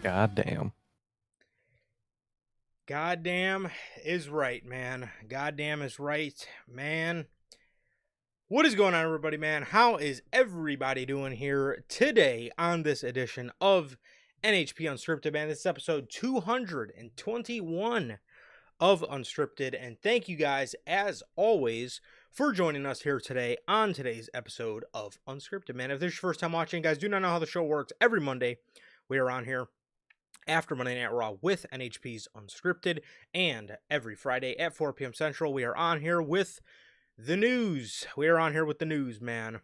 Goddamn. Goddamn is right, man. Goddamn is right, man. What is going on, everybody, man? How is everybody doing here today on this edition of NHP Unscripted, man? This is episode 221 of Unscripted, and thank you guys, as always, for joining us here today on today's episode of Unscripted, man. If this is your first time watching, guys, do not know how the show works. Every Monday, we are on here after Monday Night Raw with NHP's Unscripted, and every Friday at 4 p.m. Central, we are on here with the news. We are on here with the news, man.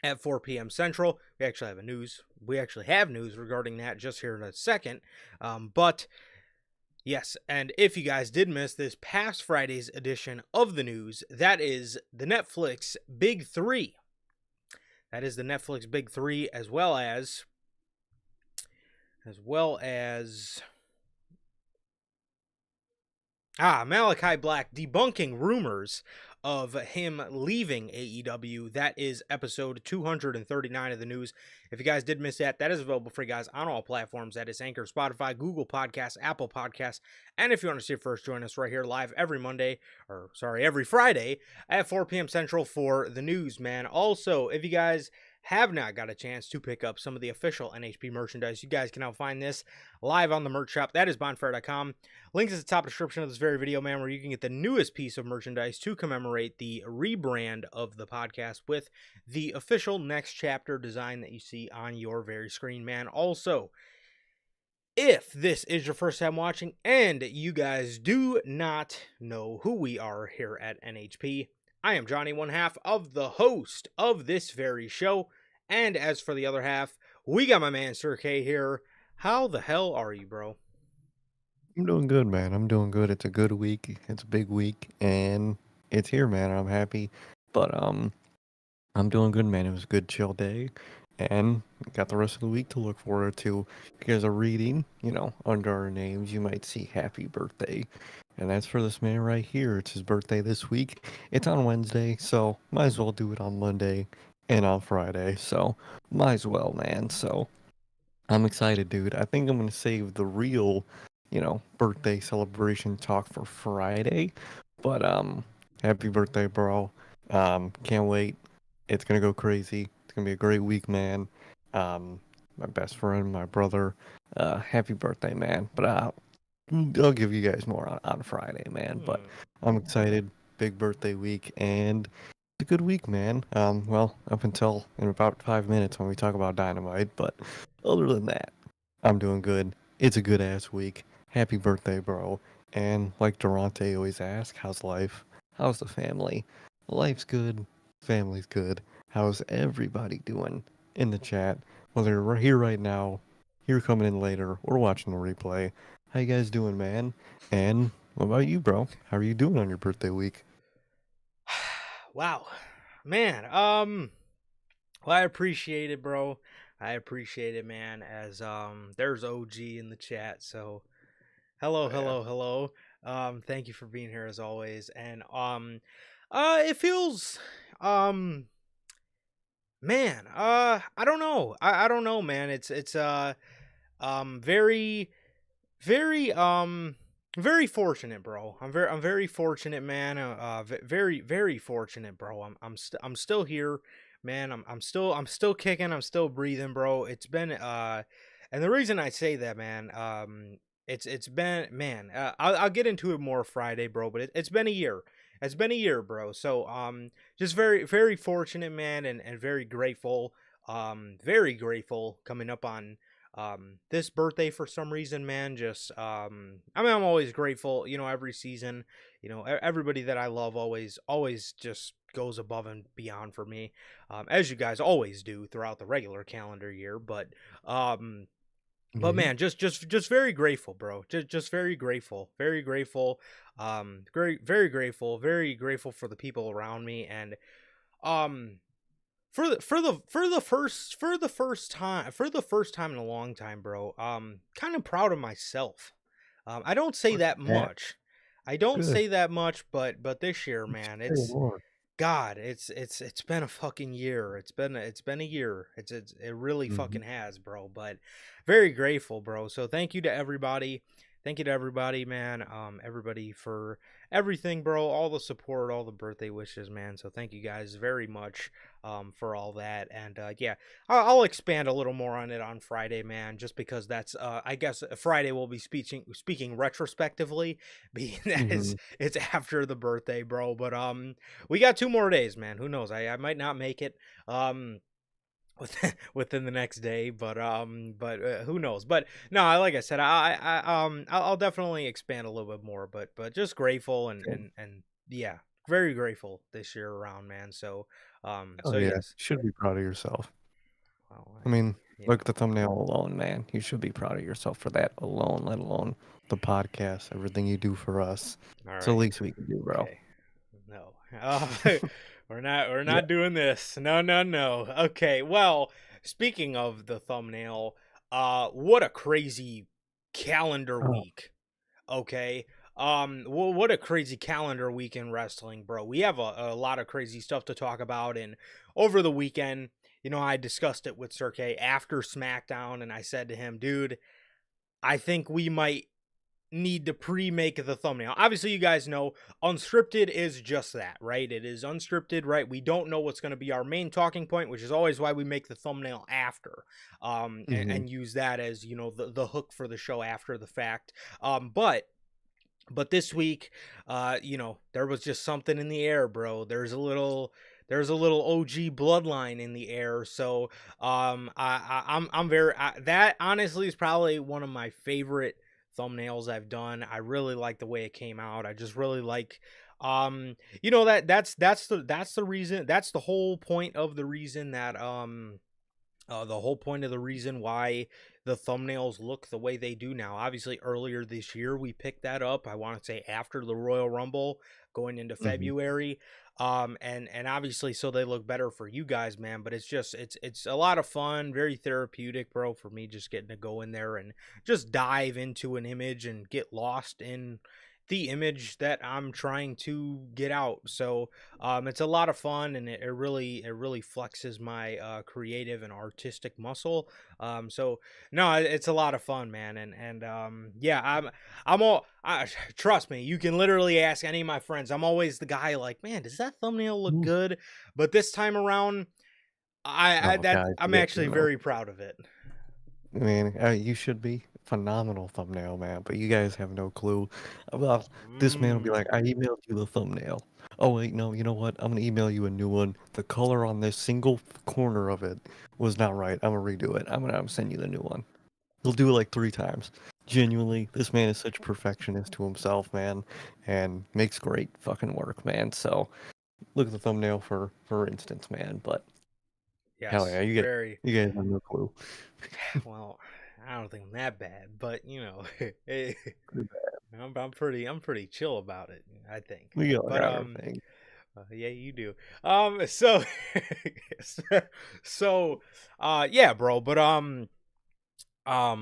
At 4 p.m. Central, we actually have news. We actually have news regarding that just here in a second. But yes, and if you guys did miss this past Friday's edition of the news, that is the Netflix Big Three. That is the Netflix Big Three, as well as Malachi Black debunking rumors of him leaving AEW. That is episode 239 of the news. If you guys did miss that, that is available for you guys on all platforms. That is Anchor, Spotify, Google Podcasts, Apple Podcasts. And if you want to see it first, join us right here live every Friday at 4 p.m. Central for the news, man. Also, if you guys have not got a chance to pick up some of the official NHP merchandise, you guys can now find this live on the merch shop. That is bonfire.com. Links at the top description of this very video, man, where you can get the newest piece of merchandise to commemorate the rebrand of the podcast with the official next chapter design that you see on your very screen, man. Also, if this is your first time watching and you guys do not know who we are here at NHP, I am Johnny, one half of the host of this very show. And as for the other half, we got my man Sir K here. How the hell are you, bro? I'm doing good, man. I'm doing good. It's a good week. It's a big week, and it's here, man. I'm happy. But I'm doing good, man. It was a good chill day, and got the rest of the week to look forward to. If you guys are reading, under our names, you might see happy birthday. And that's for this man right here. It's his birthday this week. It's on Wednesday, so might as well do it on Monday and on Friday. So might as well, man. So I'm excited, dude. I think I'm gonna save the real, birthday celebration talk for Friday. But happy birthday, bro. Can't wait. It's gonna go crazy. It's gonna be a great week, man. My best friend, my brother. Happy birthday, man. But I'll give you guys more on Friday, man. But I'm excited. Big birthday week, and it's a good week, man. Well, up until in about 5 minutes when we talk about Dynamite, but other than that, I'm doing good. It's a good ass week. Happy birthday, bro. And like Durante always asks, how's life? How's the family? Life's good. Family's good. How's everybody doing in the chat? Whether we're here right now, here coming in later, or watching the replay. How you guys doing, man? And what about you, bro? How are you doing on your birthday week? Wow, man. Well, I appreciate it, bro. I appreciate it, man. As there's OG in the chat, so hello. Thank you for being here as always. And it feels man, I don't know. I don't know, man. It's very very fortunate, bro. I'm very fortunate, man. Very fortunate, bro. I'm still here, man. I'm still kicking. I'm still breathing, bro. It's been and the reason I say that, man, it's been, man. I'll get into it more Friday, bro. But it's been a year. It's been a year, bro. So just very fortunate, man, and very grateful. Very grateful coming up on this birthday for some reason, man. Just I'm always grateful, every season, everybody that I love always just goes above and beyond for me, as you guys always do throughout the regular calendar year. But man, just very grateful, bro. Just very grateful, very grateful. Very grateful, very grateful for the people around me. And for the first time in a long time, bro. Kind of proud of myself. I don't say that much. I don't Good. say that much, but this year, man, Say more. God, it's been a fucking year. It's been a year. It really Mhm. fucking has, bro. But very grateful, bro. So thank you to everybody. Thank you to everybody, man. Everybody for everything, bro. All the support, all the birthday wishes, man. So thank you guys very much for all that. And yeah, I'll expand a little more on it on Friday, man. Just because that's I guess Friday will be speaking retrospectively, being that Mhm. it's after the birthday, bro. But we got 2 more days, man. Who knows? I might not make it um within the next day, but who knows? But no, like I said, I'll definitely expand a little bit more, but just grateful Good. and yeah, very grateful this year around, man. So Oh so yeah, you yes. should be proud of yourself. Well, I mean, yeah. look at the thumbnail alone, man. You should be proud of yourself for that alone, let alone the podcast, everything you do for us. All It's the right. least we can do, bro. Okay. No. We're Yeah. not doing this. No, no, no. Okay. Well, speaking of the thumbnail, what a crazy calendar Oh. week. Okay. What a crazy calendar week in wrestling, bro. We have a lot of crazy stuff to talk about, and over the weekend, I discussed it with Sergey after SmackDown, and I said to him, dude, I think we might need to pre-make the thumbnail. Obviously, you guys know Unscripted is just that, right? It is unscripted, right? We don't know what's going to be our main talking point, which is always why we make the thumbnail after, Mhm. and use that as the hook for the show after the fact. But this week, there was just something in the air, bro. There's a little OG bloodline in the air. So I'm very that honestly is probably one of my favorite thumbnails I've done. I really like the way it came out. I just really like that's the reason, that's the whole point of the reason that the whole point of the reason why the thumbnails look the way they do now. Obviously, earlier this year we picked that up. I want to say after the Royal Rumble, going into Mhm. February, and obviously, so they look better for you guys, man. But it's a lot of fun, very therapeutic, bro. For me, just getting to go in there and just dive into an image and get lost in the image that I'm trying to get out. So it's a lot of fun, and it really flexes my creative and artistic muscle. So no, it's a lot of fun, man, and yeah, I'm all. Trust me, you can literally ask any of my friends. I'm always the guy like, man, does that thumbnail look Ooh. good? But this time around, I Oh, that guys, I'm you guys actually don't know. very proud of it. I mean, you should be phenomenal thumbnail, man. But you guys have no clue. Well, this man will be like, Mm. I emailed you the thumbnail. Oh wait, no, you know what? I'm gonna email you a new one. The color on this single corner of it was not right. I'm gonna redo it. I'm send you the new one. He'll do it like 3 times. Genuinely, this man is such a perfectionist to himself, man, and makes great fucking work, man. So look at the thumbnail for instance, man. But hell Yes, yeah, very. you guys have no clue. Well, I don't think I'm that bad, but I'm pretty chill about it, I think. We all But got our thing. yeah, you do. So so yeah, bro. But what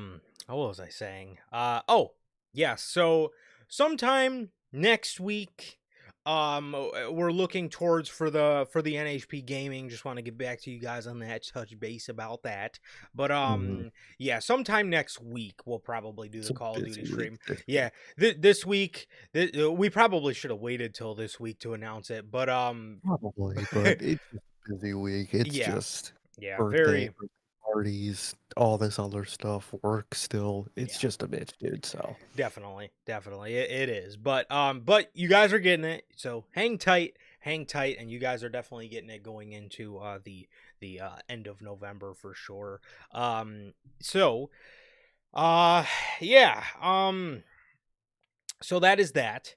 was I saying? Oh, yeah. So sometime next week, we're looking towards for the NHP gaming. Just want to get back to you guys on that, touch base about that. But Mhm. yeah, sometime next week we'll probably do It's the a Call of Duty busy week stream. this Yeah, week. this week, we probably should have waited till this week to announce it. But Probably, but it's just a busy week. It's yeah, just yeah, birthday, very. parties, all this other stuff, work still. It's Yeah. just a bitch, dude. So Definitely, definitely, it is. But you guys are getting it, so hang tight, and you guys are definitely getting it going into the end of November for sure. So uh, yeah, so that is that,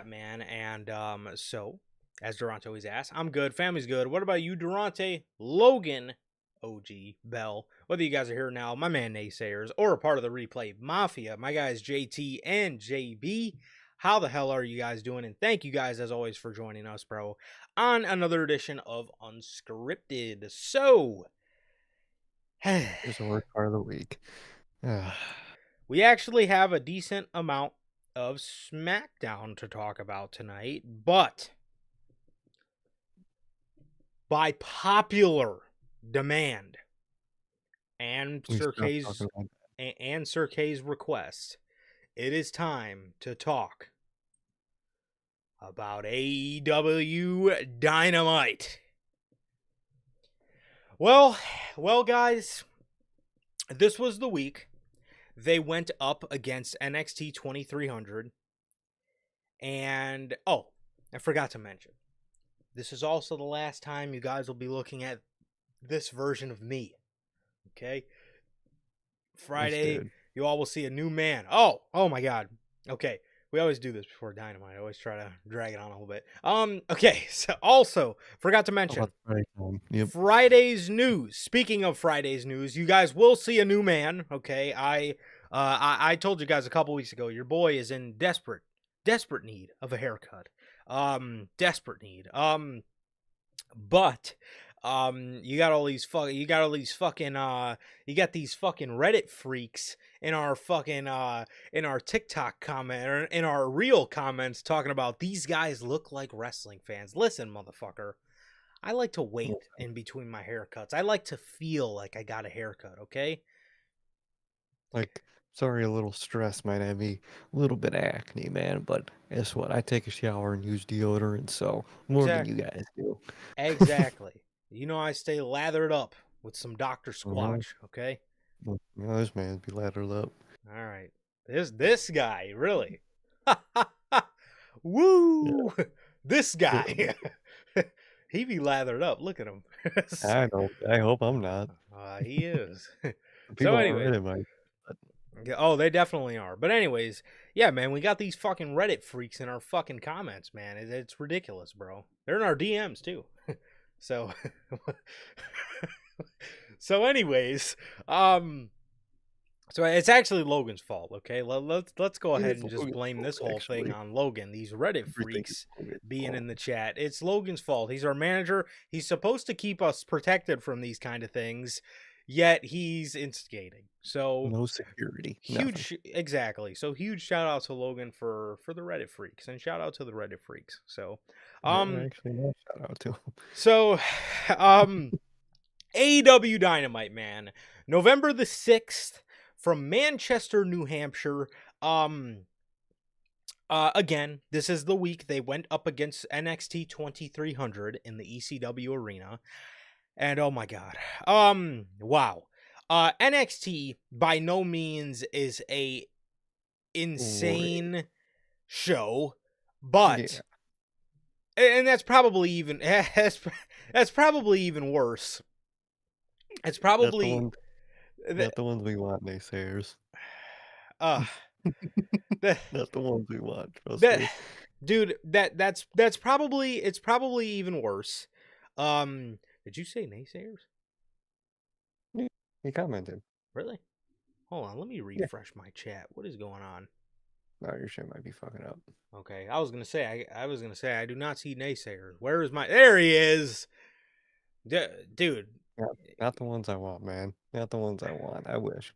man, and so as Durante always asks, I'm good, family's good. What about you, Durante, Logan, OG, Bell? Whether you guys are here now, my man naysayers, or a part of the replay mafia, my guys JT and JB. How the hell are you guys doing? And thank you guys as always for joining us, bro, on another edition of Unscripted. So here's the worst part of the week. Ah, we actually have a decent amount of SmackDown to talk about tonight, but by popular demand and We Sir stopped K's talking about and Sir K's request, it is time to talk about AEW Dynamite. Well, guys, this was the week they went up against NXT 2300. And, oh, I forgot to mention, this is also the last time you guys will be looking at this version of me. Okay? Friday, dude. you all will see a new man. Oh my God. Okay. We always do this before Dynamite. I always try to drag it on a little bit. Okay. So also forgot to How mention about Friday time? Yep. Friday's news. Speaking of Friday's news, you guys will see a new man. Okay. I told you guys a couple weeks ago, your boy is in desperate need of a haircut. Desperate need. But you got these fucking Reddit freaks in our fucking in our TikTok comment or in our real comments talking about these guys look like wrestling fans. Listen, motherfucker, I like to wait in between my haircuts. I like to feel like I got a haircut, okay? Like, sorry, a little stress might have me a little bit of acne, man. But guess what? I take a shower and use deodorant, so more than you Exactly. guys do. Exactly. You know I stay lathered up with some Dr. Uh-huh. Squatch, okay? Well, you know, this man's be lathered up. All right. This guy, really. Yeah, Woo! This little guy. bit. He be lathered up. Look at him. I don't. I hope I'm not. He is. So People on anyways, Reddit might. But oh, they definitely are. But anyways, yeah, man, we got these fucking Reddit freaks in our fucking comments, man. It's ridiculous, bro. They're in our DMs too. So so anyways, so it's actually Logan's fault, okay? Let's go it ahead is and just Logan's blame fault, this whole thing actually. on Logan. These Reddit Everything is freaks Logan's being fault. in the chat. It's Logan's fault. He's our manager. He's supposed to keep us protected from these kind of things, yet he's instigating. So No security. Nothing. huge, exactly. So huge shout out to Logan for the Reddit freaks, and shout out to the Reddit freaks. So, Actually, no shout out to him. so, AEW Dynamite, man. November the 6th from Manchester, New Hampshire. Again, this is the week they went up against NXT 2300 in the ECW arena. And oh my god. Wow. NXT by no means is a insane show, but and that's probably even that's probably even worse. It's probably not the ones we want, naysayers. uh Not the ones we want, trust that me. dude, that's probably it's probably even worse. Did you say naysayers? Yeah, he commented. Really? Hold on, let me Yeah. refresh my chat. What is going on? No, your shit might be fucking up. Okay, I was gonna say I do not see naysayers. Where is my? There he is, dude. Not the ones I want, man. Not the ones I want. I wish.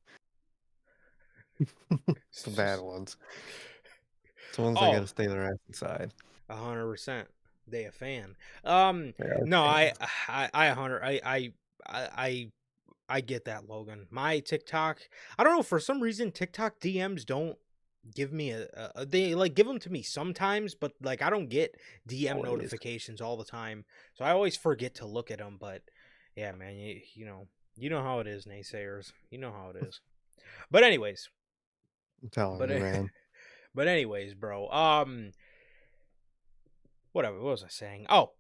It's the bad ones. It's the ones that Oh, gotta stay their ass inside. 100%. They a fan. They are No, fans. I get that, Logan. My TikTok, I don't know, for some reason TikTok DMs don't give me they like give them to me sometimes, but like I don't get DM Always. notifications all the time, so I always forget to look at them. But yeah, man, you know how it is, naysayers. You know how it is. But anyways, I'm telling you, man. but anyways, bro. Whatever. What was I saying? Oh,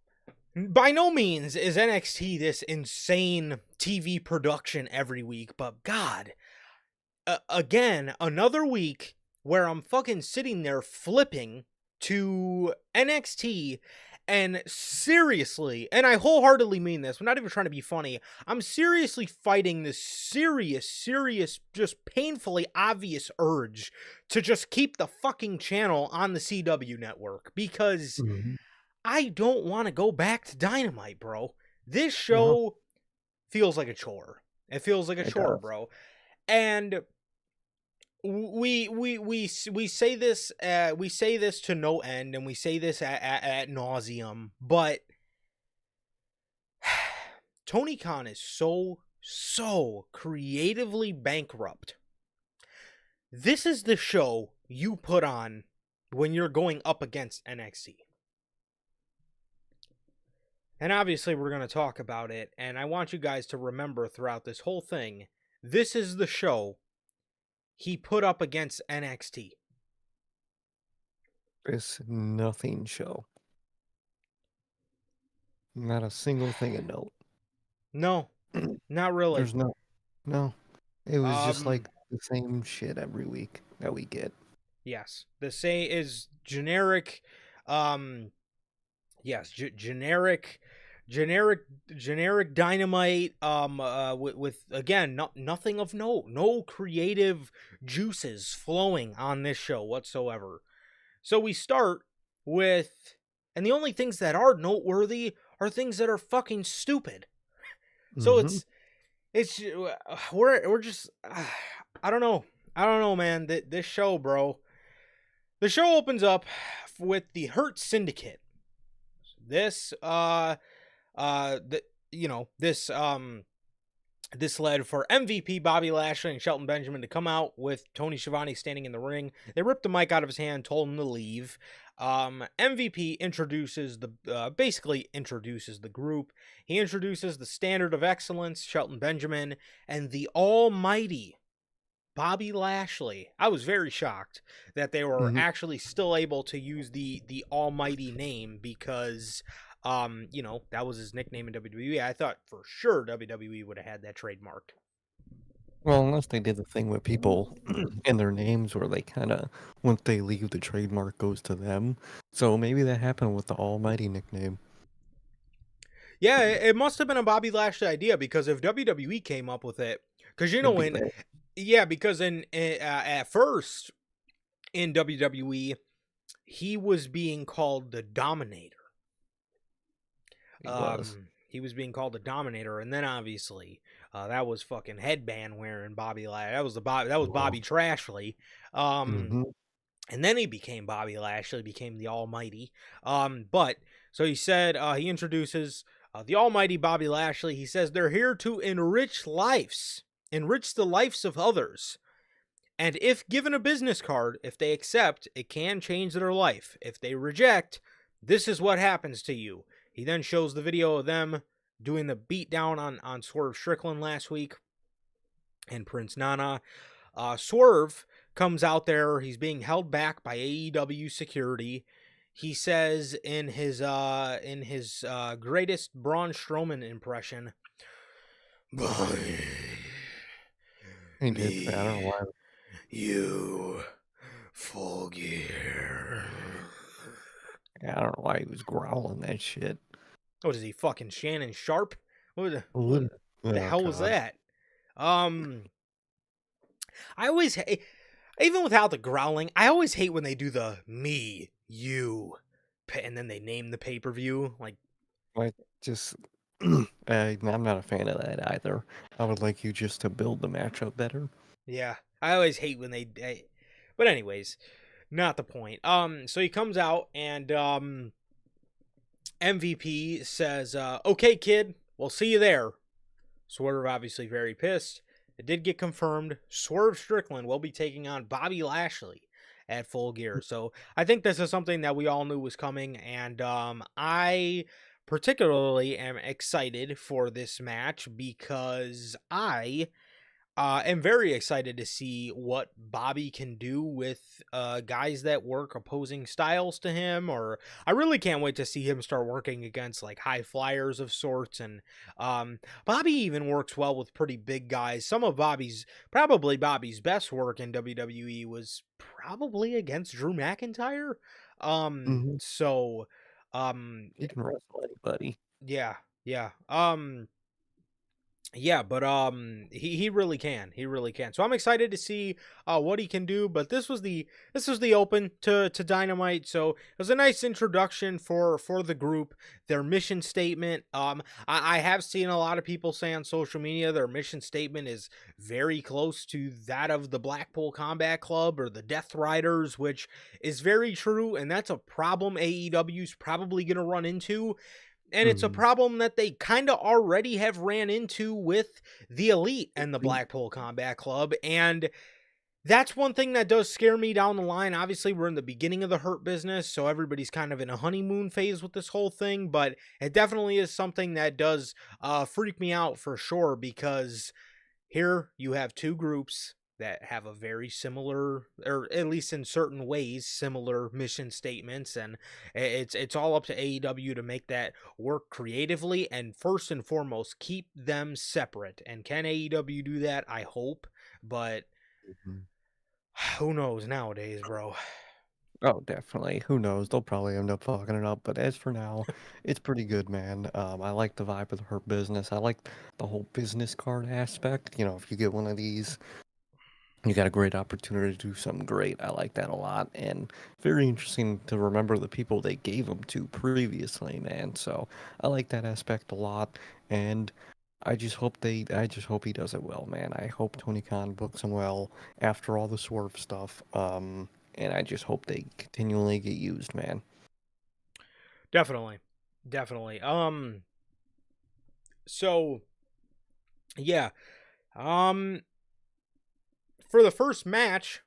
by no means is NXT this insane TV production every week, but God, again, another week where I'm fucking sitting there flipping to NXT, and seriously, and I wholeheartedly mean this, I'm not even trying to be funny, I'm seriously fighting this serious, just painfully obvious urge to just keep the fucking channel on the CW network, because I don't want to go back to Dynamite, bro. This show feels like a chore. It feels like a chore, bro. And we say this to no end, and we say this at nauseum, but Tony Khan is so creatively bankrupt. This is the show you put on when you're going up against NXT. And obviously we're going to talk about it, and I want you guys to remember throughout this whole thing, this is the show he put up against NXT. It's nothing show. Not a single thing of note. No, not really. There's no. It was just Um, like the same shit every week that we get. Yes, the say is generic. Yes, generic Dynamite. With again, nothing of note, no creative juices flowing on this show whatsoever. So we start with, and the only things that are noteworthy are things that are fucking stupid. So Mhm. it's we're just I don't know, man. This show, bro. The show opens up with the Hurt Syndicate. This this led for MVP Bobby Lashley and Shelton Benjamin to come out with Tony Schiavone standing in the ring. They ripped the mic out of his hand, told him to leave. MVP basically introduces the group. He introduces the Standard of Excellence, Shelton Benjamin, and the Almighty Bobby Lashley. I was very shocked that they were actually still able to use the Almighty name because that was his nickname in WWE. I thought for sure WWE would have had that trademarked. Well, unless they did the thing with people and their names where they kind of, once they leave, the trademark goes to them. So maybe that happened with the Almighty nickname. Yeah, it must have been a Bobby Lashley idea because if WWE came up with it, because It'd be lit. because at first in WWE he was being called the Dominator. It was. He was being called the Dominator, and then obviously that was fucking headband wearing Bobby Lashley. That was Bobby Trashley. Mm-hmm. And then he became Bobby Lashley, became the Almighty. But so he said he introduces the Almighty Bobby Lashley. He says they're here to enrich the lives of others. And if given a business card, if they accept, it can change their life. If they reject, this is what happens to you. He then shows the video of them doing the beatdown on Swerve Strickland last week and Prince Nana. Swerve comes out there. He's being held back by AEW security. He says in his greatest Braun Strowman impression, He did. I don't know why. You full gear. I don't know why he was growling that shit. What is he, fucking Shannon Sharp? What Oh, the hell was God. that? I always even without the growling, I always hate when they do the me, you, and then they name the pay-per-view. Like, Just, I'm not a fan of that either. I would like you just to build the matchup better. yeah, I always hate when but anyways, not the point. So he comes out and MVP says, "Okay, kid, we'll see you there." Swerve obviously very pissed. It did get confirmed. Swerve Strickland will be taking on Bobby Lashley at Full Gear. So I think this is something that we all knew was coming, and I particularly am excited for this match because I am very excited to see what Bobby can do with guys that work opposing styles to him. Or I really can't wait to see him start working against like high flyers of sorts. And Bobby even works well with pretty big guys. Some of Bobby's best work in WWE was probably against Drew McIntyre. Mhm. So He can wrestle anybody. yeah. Yeah, but he really can. He really can. So I'm excited to see what he can do, but this was the open to Dynamite. So it was a nice introduction for the group, their mission statement. I have seen a lot of people say on social media their mission statement is very close to that of the Blackpool Combat Club or the Death Riders, which is very true, and that's a problem AEW's probably going to run into. And it's a Mhm. problem that they kind of already have ran into with the Elite and the Blackpool Combat Club. And that's one thing that does scare me down the line. Obviously, we're in the beginning of the Hurt business, so everybody's kind of in a honeymoon phase with this whole thing. But it definitely is something that does freak me out for sure, because here you have two groups that have a very similar, or at least in certain ways, similar mission statements, and it's all up to AEW to make that work creatively, and first and foremost, keep them separate. And can AEW do that? I hope, but Mhm. who knows nowadays, bro? Oh, definitely. Who knows? They'll probably end up fucking it up. But as for now, it's pretty good, man. I like the vibe of her business. I like the whole business card aspect. You know, if you get one of these, you got a great opportunity to do something great. I like that a lot. And very interesting to remember the people they gave them to previously, man. So I like that aspect a lot. And I just hope he does it well, man. I hope Tony Khan books him well after all the Swerve stuff. And I just hope they continually get used, man. Definitely, definitely. So yeah, um, for the first match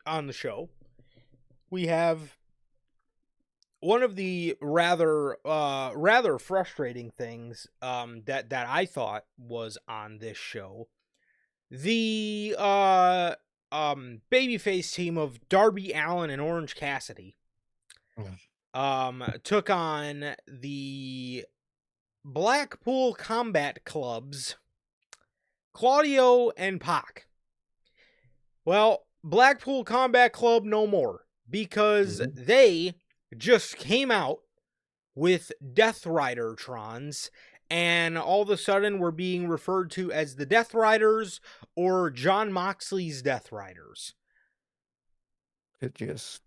on the show, we have one of the rather frustrating things that I thought was on this show. The babyface team of Darby Allin and Orange Cassidy Mm. took on the Blackpool Combat Club's Claudio and Pac. Well, Blackpool Combat Club no more, because Mhm. they just came out with Death Rider Trons, and all of a sudden we're being referred to as the Death Riders or John Moxley's Death Riders. It just,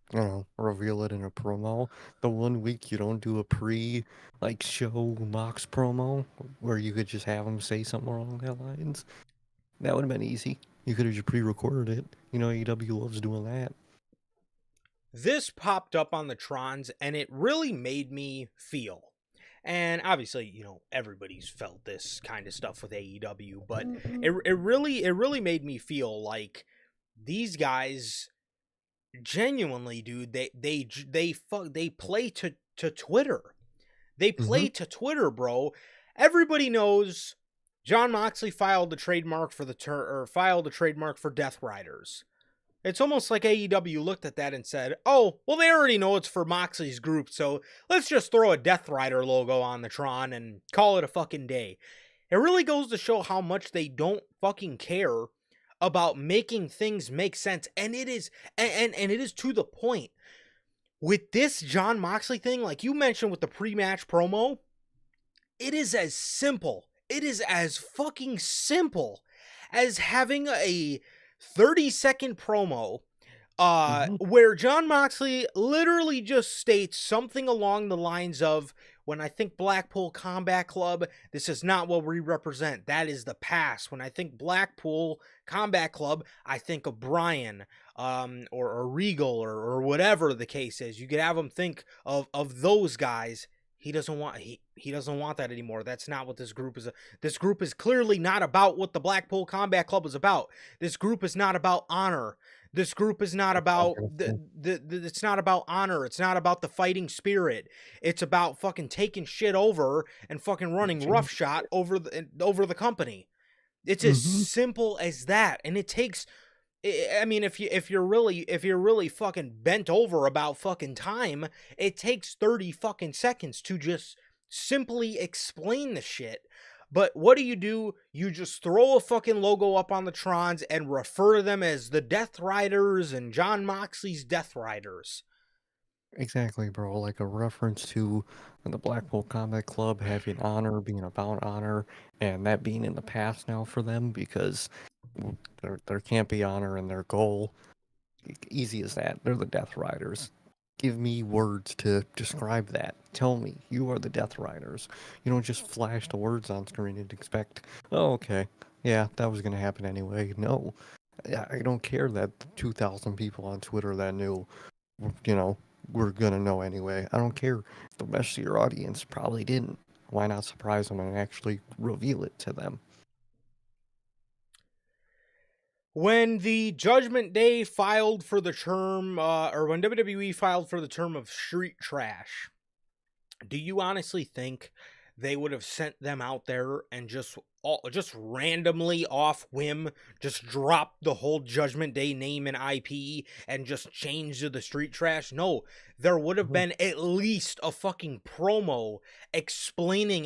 reveal it in a promo. The one week you don't do a like show Mox promo where you could just have him say something along that lines. That would have been easy. You could have just pre-recorded it. You know, AEW loves doing that. This popped up on the Trons, and it really made me feel. And obviously, everybody's felt this kind of stuff with AEW, but it really made me feel like these guys genuinely, dude, they play to Twitter. They Mm-hmm. play to Twitter, bro. Everybody knows John Moxley filed a trademark for filed a trademark for Death Riders. It's almost like AEW looked at that and said, "Oh, well, they already know it's for Moxley's group, so let's just throw a Death Rider logo on the Tron and call it a fucking day." It really goes to show how much they don't fucking care about making things make sense, and it is and it is to the point. With this John Moxley thing, like you mentioned with the pre-match promo, it is as simple. It is as fucking simple as having a 30-second promo Mm-hmm. where John Moxley literally just states something along the lines of, "When I think Blackpool Combat Club, this is not what we represent. That is the past. When I think Blackpool Combat Club, I think of Brian, or Regal, or whatever the case is. You could have him think of those guys. He doesn't want that anymore. That's not what this group is. This group is clearly not about what the Blackpool Combat Club is about. This group is not about honor. This group is not That's what I was about gonna say. it's not about honor. It's not about the fighting spirit. It's about fucking taking shit over and fucking running roughshod over the company. It's as Mm-hmm. simple as that. And it takes, I mean, if you're really fucking bent over about fucking time, it takes 30 fucking seconds to just simply explain the shit. But what do? You just throw a fucking logo up on the Trons and refer to them as the Death Riders and John Moxley's Death Riders. Exactly, bro. Like a reference to the Blackpool Combat Club having honor, being about honor, and that being in the past now for them because there can't be honor in their goal. Easy as that. They're the Death Riders. Give me words to describe that. Tell me you are the Death Riders. You don't just flash the words on screen and expect, oh, okay, yeah, that was gonna happen anyway. No, I don't care that 2,000 people on Twitter that knew, you know, were gonna know anyway. I don't care. The rest of your audience probably didn't. Why not surprise them and actually reveal it to them? When the Judgment Day filed for the term, or when WWE filed for the term of street trash, do you honestly think they would have sent them out there and just randomly off whim just dropped the whole Judgment Day name and IP and just changed to the street trash? No, there would have Mhm. been at least a fucking promo explaining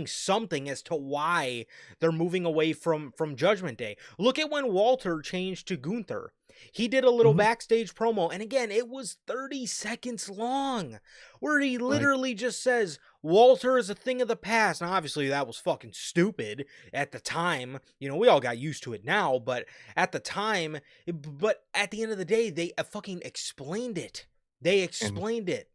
something as to why they're moving away from Judgment Day. Look at when Walter changed to Gunther. He did a little Mhm. backstage promo, and again, it was 30 seconds long, where he Right. literally just says, Walter is a thing of the past. Now, obviously, that was fucking stupid at the time. You know, we all got used to it now, but at the time, but at the end of the day, they fucking explained it. They And explained it.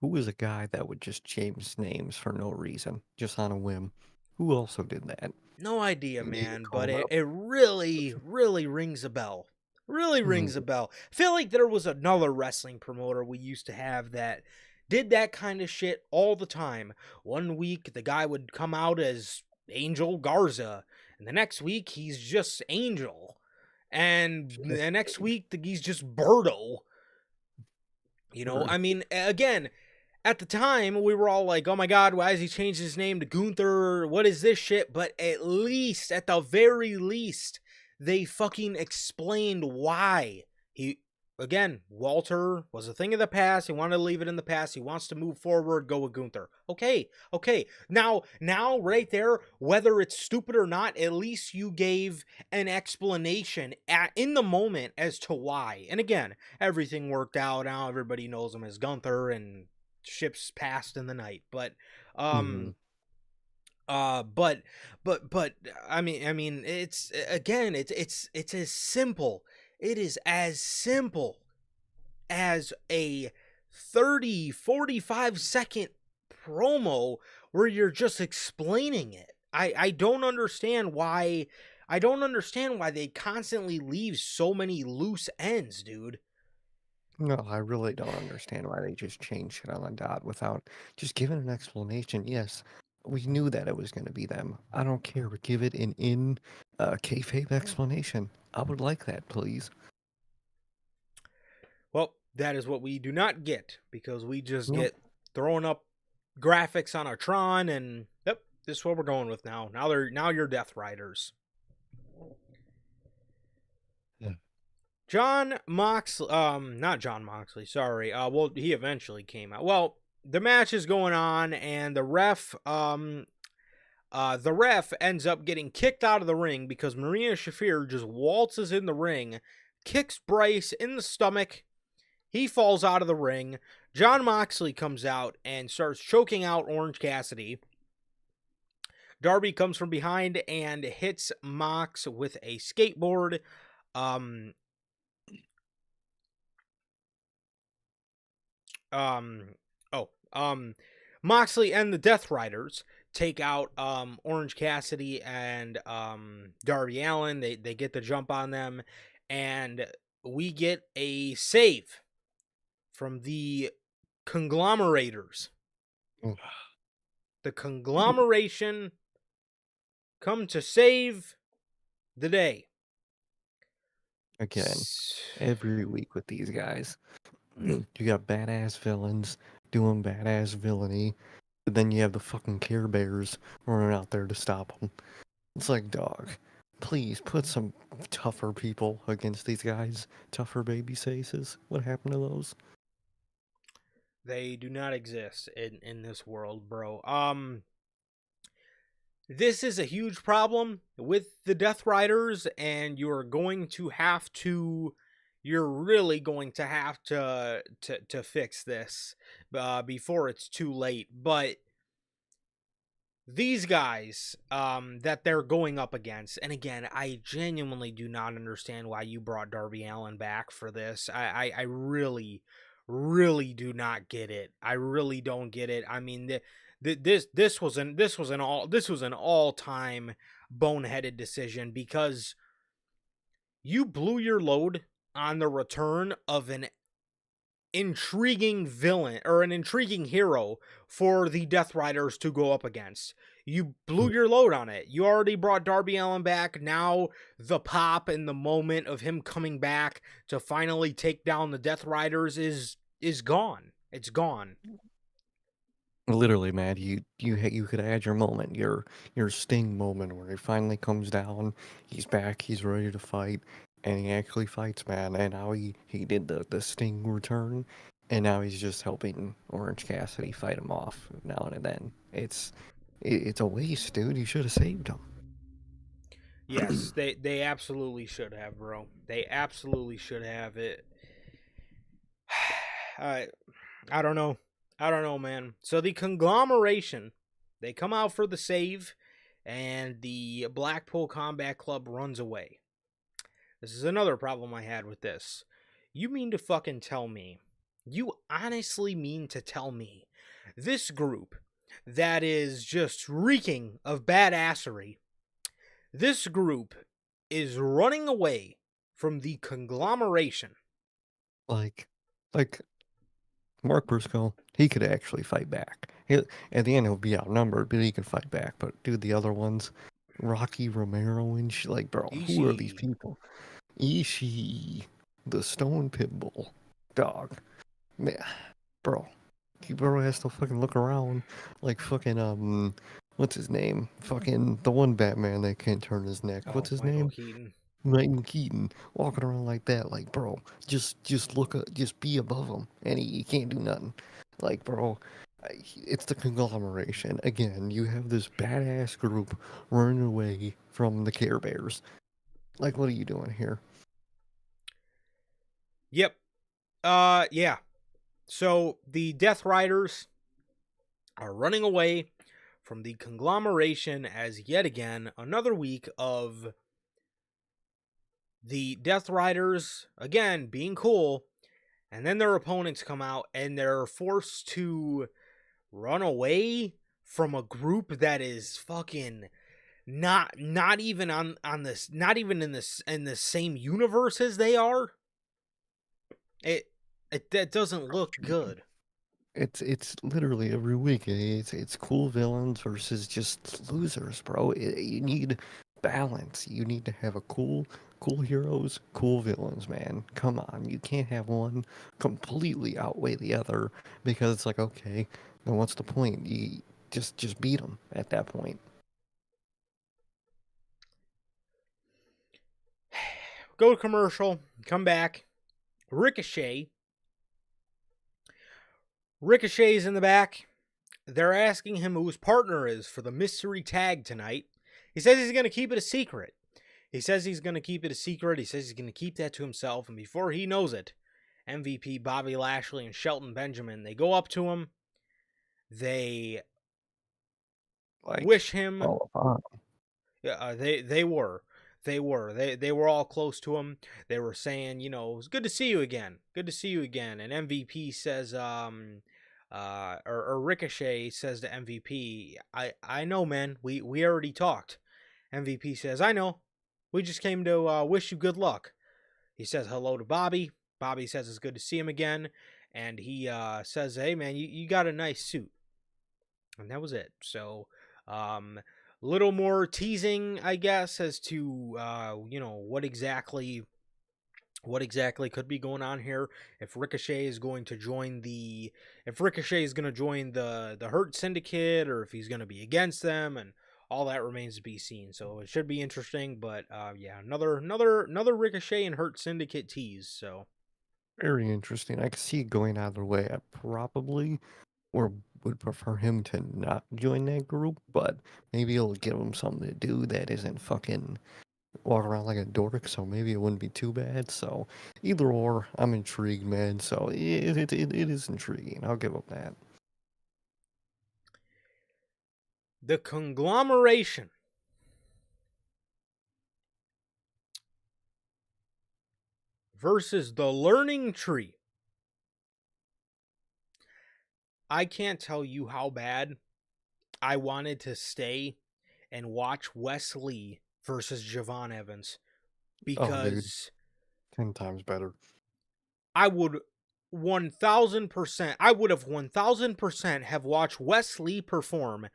who was a guy that would just change names for no reason, just on a whim? Who also did that? No idea, You need to man, call but him it, up. it really, really rings a bell. Really rings a Mhm. bell. I feel like there was another wrestling promoter we used to have that did that kind of shit all the time. One week, the guy would come out as Angel Garza, and the next week, he's just Angel. And the next week, he's just Birdo. You know, Sure. I mean, again, at the time, we were all like, oh my God, why has he changed his name to Gunther? What is this shit? But at least, at the very least, they fucking explained why. Again, Walter was a thing of the past. He wanted to leave it in the past. He wants to move forward, go with Gunther. Okay, okay. Now, right there, whether it's stupid or not, at least you gave an explanation in the moment as to why. And again, everything worked out. Now everybody knows him as Gunther, and ships passed in the night. But Mhm. uh but but I mean it's again it's as simple. It is as simple as a 30-45 second promo where you're just explaining it. I don't understand why they constantly leave so many loose ends, dude. No, I really don't understand why they just changed it on the dot without just giving an explanation. Yes, we knew that it was going to be them. I don't care. Give it an kayfabe explanation. I would like that, please. Well, that is what we do not get, because we just Nope. get throwing up graphics on our Tron, and yep, this is what we're going with now. Now you're Death Riders. Yeah. Not John Moxley, sorry. Well, he eventually came out. Well, the match is going on, and the ref ends up getting kicked out of the ring because Marina Shafir just waltzes in the ring, kicks Bryce in the stomach. He falls out of the ring. John Moxley comes out and starts choking out Orange Cassidy. Darby comes from behind and hits Mox with a skateboard. Um, um, oh, Moxley and the Death Riders take out Orange Cassidy and Darby Allin. They get the jump on them, and we get a save from the conglomerators. Ugh. The conglomeration come to save the day. Again, every week with these guys. You got badass villains doing badass villainy, but then you have the fucking Care Bears running out there to stop them. It's like, dog, please put some tougher people against these guys. Tougher baby faces. What happened to those? They do not exist in this world, bro. This is a huge problem with the Death Riders, and you're really going to have to fix this before it's too late. But these guys that they're going up against, and again, I genuinely do not understand why you brought Darby Allin back for this. I really, really do not get it. I really don't get it. I mean, this was an all time boneheaded decision, because you blew your load on the return of an intriguing villain or an intriguing hero for the Death Riders to go up against. You blew your load on it. You already brought Darby Allin back. Now the pop and the moment of him coming back to finally take down the Death Riders is gone. It's gone. Literally, man, you could add your moment, your Sting moment where he finally comes down, he's back, he's ready to fight, and he actually fights, man. And now he did the Sting return, and now he's just helping Orange Cassidy fight him off now and then. It's a waste, dude. You should have saved him. Yes, they absolutely should have, bro. They absolutely should have it. I don't know. I don't know, man. So the conglomeration, they come out for the save, and the Blackpool Combat Club runs away. This is another problem I had with this. You mean to fucking tell me, you honestly mean to tell me, this group that is just reeking of badassery, this group is running away from the conglomeration? Like, like Mark Briscoe, he could actually fight back. At the end, he'll be outnumbered, but he can fight back. But dude, the other ones, Rocky Romero and like, bro, who are these Ishii. people? Ishii, the Stone Pitbull, dog, man, bro, bro has to fucking look around like fucking what's his name? Fucking the one Batman that can't turn his neck. Oh, What's his Michael name? Keaton. Michael Keaton walking around like that, like, bro, just look up, just be above him, and he can't do nothing. Like, bro, it's the conglomeration again. You have this badass group running away from the Care Bears. Like, what are you doing here? Yep. Yeah. So the Death Riders are running away from the conglomeration as yet again another week of the Death Riders again being cool, and then their opponents come out and they're forced to run away from a group that is fucking not even on this, not even in the same universe as they are. It that doesn't look good. It's literally every week. It's cool villains versus just losers, bro. You need balance. You need to have a cool heroes, cool villains, man. Come on, you can't have one completely outweigh the other because it's like, okay, then what's the point? You just beat them at that point. Go to commercial, come back. Ricochet's in the back. They're asking him who his partner is for the mystery tag tonight. He says he's going to keep it a secret. He says he's going to keep it a secret. He says he's going to keep that to himself. And before he knows it, MVP Bobby Lashley and Shelton Benjamin, they go up to him. They Like, wish him. all upon. Yeah, they were. They were all close to him. They were saying, you know, it's good to see you again. Good to see you again. And MVP says, or Ricochet says to MVP, I know, man. We already talked. MVP says, I know. We just came to wish you good luck. He says hello to Bobby. Bobby says it's good to see him again. And he says, hey, man, you got a nice suit. And that was it. So, little more teasing, I guess, as to you know, what exactly could be going on here. If Ricochet is going to join the Hurt Syndicate, or if he's going to be against them, and all that remains to be seen. So it should be interesting. But yeah, another Ricochet and Hurt Syndicate tease. So Very interesting. I could see it going either way. I probably or would prefer him to not join that group, but maybe it'll give him something to do that isn't fucking walk around like a dork, so maybe it wouldn't be too bad. So either or, I'm intrigued, man. So it is intriguing. I'll give up that. the conglomeration versus the Learning Tree. I can't tell you how bad I wanted to stay and watch Wesley versus Javon Evans, Oh, dude, because 10 times better. I would 1000%, I would have 1000% have watched Wes Lee perform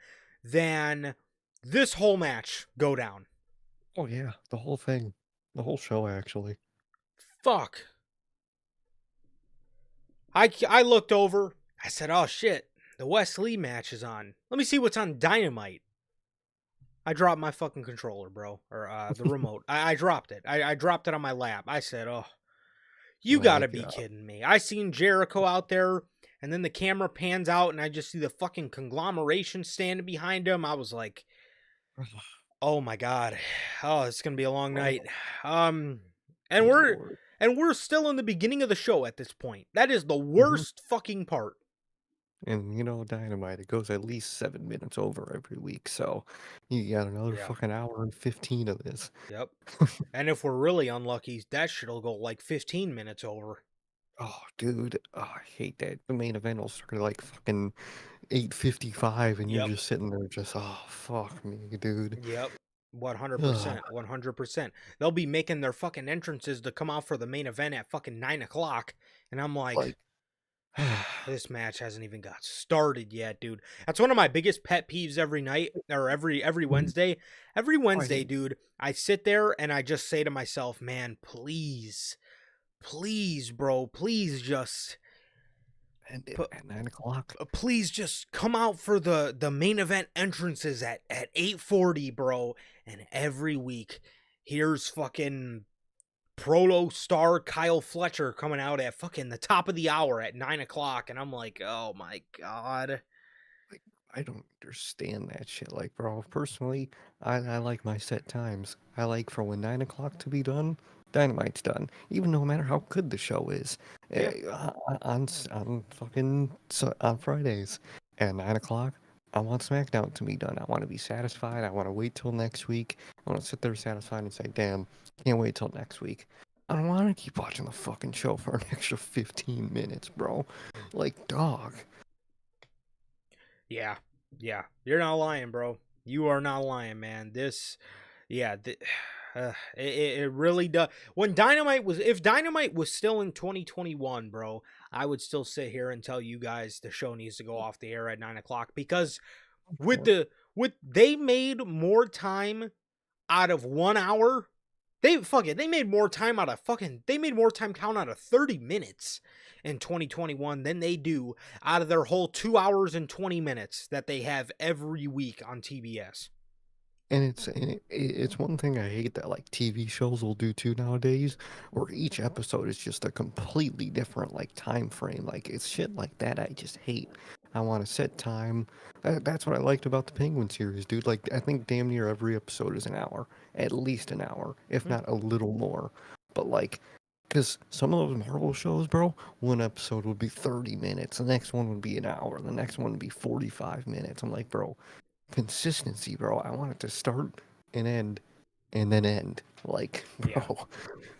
than this whole match go down. Oh yeah, the whole thing, the whole show actually. Fuck. I looked over. I said, "Oh shit, the Wes Lee match is on. Let me see what's on Dynamite." I dropped my fucking controller, bro, or the remote. I dropped it. I dropped it on my lap. I said, "Oh, you My gotta be God. kidding me." I seen Jericho out there, and then the camera pans out, and I just see the fucking conglomeration standing behind him. I was like, "Oh my god, oh, it's gonna be a long night." And Good we're Lord. and we're still in the beginning of the show at this point. That is the Mhm. worst fucking part. And you know, Dynamite, it goes at least 7 minutes over every week, so you got another Yeah. fucking hour and 15 of this. Yep. And if we're really unlucky, that shit'll go like 15 minutes over. Oh, dude, oh, I hate that. The main event will start at like fucking 8:55, and you're Yep. just sitting there, just fuck me, dude. Yep. Ugh, 100%. 100%. They'll be making their fucking entrances to come out for the main event at fucking 9 o'clock. And I'm like, like, this match hasn't even got started yet, dude. That's one of my biggest pet peeves every night or every Wednesday. Every Wednesday, right. dude, I sit there and I just say to myself, man, please, please, bro, please just And put at 9 o'clock. please just come out for the main event entrances at 8:40, bro. And every week here's fucking Proto Star Kyle Fletcher coming out at fucking the top of the hour at 9 o'clock, and I'm like, oh my god. Like, I don't understand that shit. Like, bro, personally, I like my set times. I like for when 9 o'clock to be done, Dynamite's done. Even no matter how good the show is. Yeah. On fucking on Fridays at 9 o'clock, I want SmackDown to be done. I want to be satisfied. I want to wait till next week. I want to sit there satisfied and say, damn, can't wait till next week. I don't want to keep watching the fucking show for an extra 15 minutes, bro. Like, dog. Yeah. Yeah. You're not lying, bro. You are not lying, man. This yeah, it really does. When Dynamite was, if Dynamite was still in 2021, bro, I would still sit here and tell you guys the show needs to go off the air at 9 o'clock because with they made more time out of 1 hour. They made more time out of they made more time count out of 30 minutes in 2021 than they do out of their whole 2 hours and 20 minutes that they have every week on TBS. And it's one thing I hate that like TV shows will do too nowadays, where each episode is just a completely different like time frame. Like it's shit like that I just hate. I want to set time. That's what I liked about the Penguin series, dude. Like I think damn near every episode is an hour, at least an hour, if Hmm. not a little more. But like, because some of those Marvel shows, bro, one episode would be 30 minutes, the next one would be an hour, the next one would be 45 minutes. I'm like, bro, consistency, bro. I want it to start and end and then end. Like, Yeah. bro.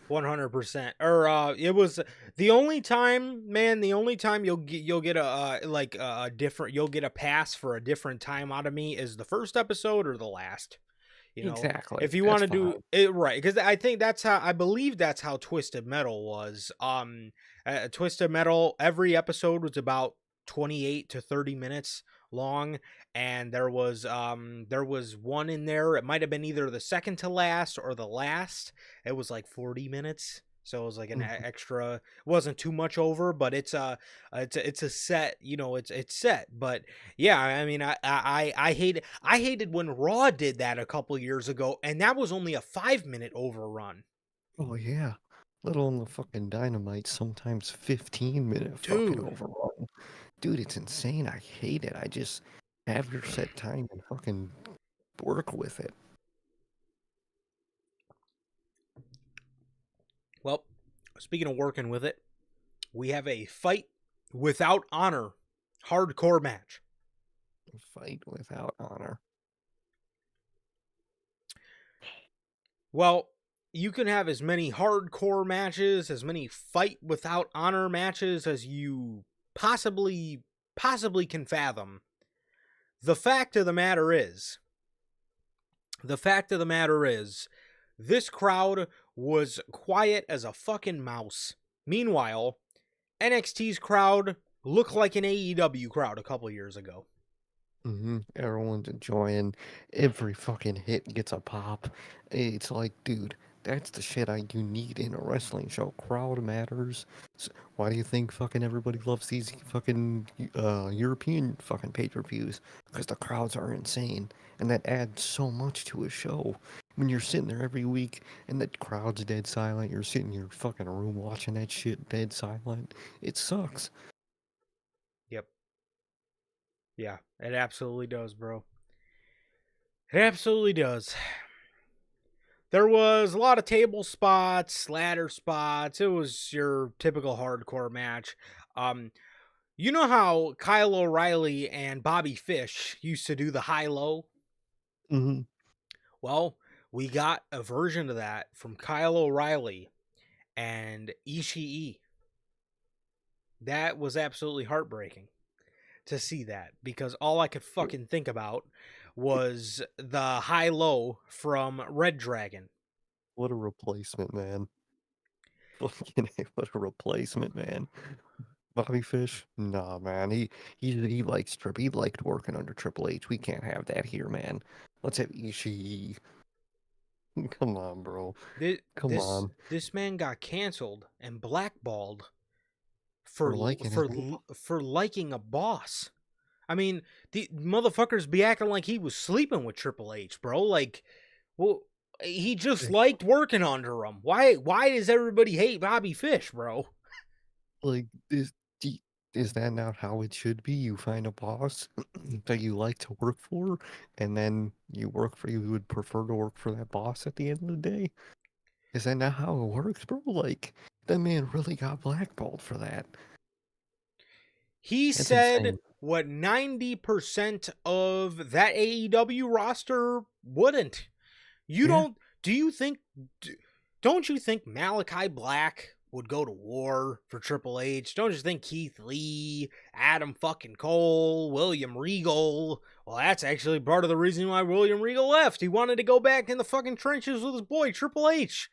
100%. Or it was the only time, man, the only time you'll get a like a different, you'll get a pass for a different time out of me is the first episode or the last. You know, Exactly. if you want That's to do fine. it right, because I think that's how, I believe that's how Twisted Metal was. Twisted Metal, every episode was about 28 to 30 minutes long, and there was one in there, it might have been either the second to last or the last. It was like 40 minutes. So it was like an Mhm. extra, it wasn't too much over, but it's a set, you know, it's set. But yeah, I mean, I hated when Raw did that a couple years ago, and that was only a 5 minute overrun, Oh, yeah. Let alone the fucking Dynamite, sometimes 15-minute fucking dude. overrun. Dude, it's insane. I hate it. I just have your set time and fucking work with it. Well, speaking of working with it, we have a fight without honor hardcore match. Fight without honor. Well, you can have as many hardcore matches, as many fight without honor matches as you possibly can fathom. The fact of the matter is, the fact of the matter is, this crowd was quiet as a fucking mouse. Meanwhile, NXT's crowd looked like an AEW crowd a couple years ago. Everyone's enjoying. Every fucking hit gets a pop. It's like, dude, that's the shit you need in a wrestling show. Crowd matters. Why do you think fucking everybody loves these fucking European fucking pay-per-views? Because the crowds are insane, and that adds so much to a show. When you're sitting there every week and the crowd's dead silent, you're sitting in your fucking room watching that shit dead silent. It sucks. Yep. Yeah, it absolutely does, bro. It absolutely does. There was a lot of table spots, ladder spots. It was your typical hardcore match. You know how Kyle O'Reilly and Bobby Fish used to do the high-low? hmm Well, we got a version of that from Kyle O'Reilly and Ishii. That was absolutely heartbreaking to see that, because all I could fucking think about was the high-low from Red Dragon. What a replacement, man. Fucking A, what a replacement, man. Bobby Fish? Nah, man. He likes He liked working under Triple H. We can't have that here, man. Let's have Ishii. Come on, bro. This Come this on. this man got canceled and blackballed For liking his own. for liking a boss. I mean, the motherfuckers be acting like he was sleeping with Triple H, bro. Like, well, he just liked working under him. Why does everybody hate Bobby Fish, bro? Like, is that not how it should be? You find a boss that you like to work for, and then you would prefer to work for that boss at the end of the day? Is that not how it works, bro? Like, that man really got blackballed for that. He It's said insane. what 90% of that AEW roster wouldn't. You Yeah. don't do you think don't you think Malachi Black would go to war for Triple H? Don't you think Keith Lee, Adam fucking Cole, William Regal? Well, that's actually part of the reason why William Regal left. He wanted to go back in the fucking trenches with his boy Triple H.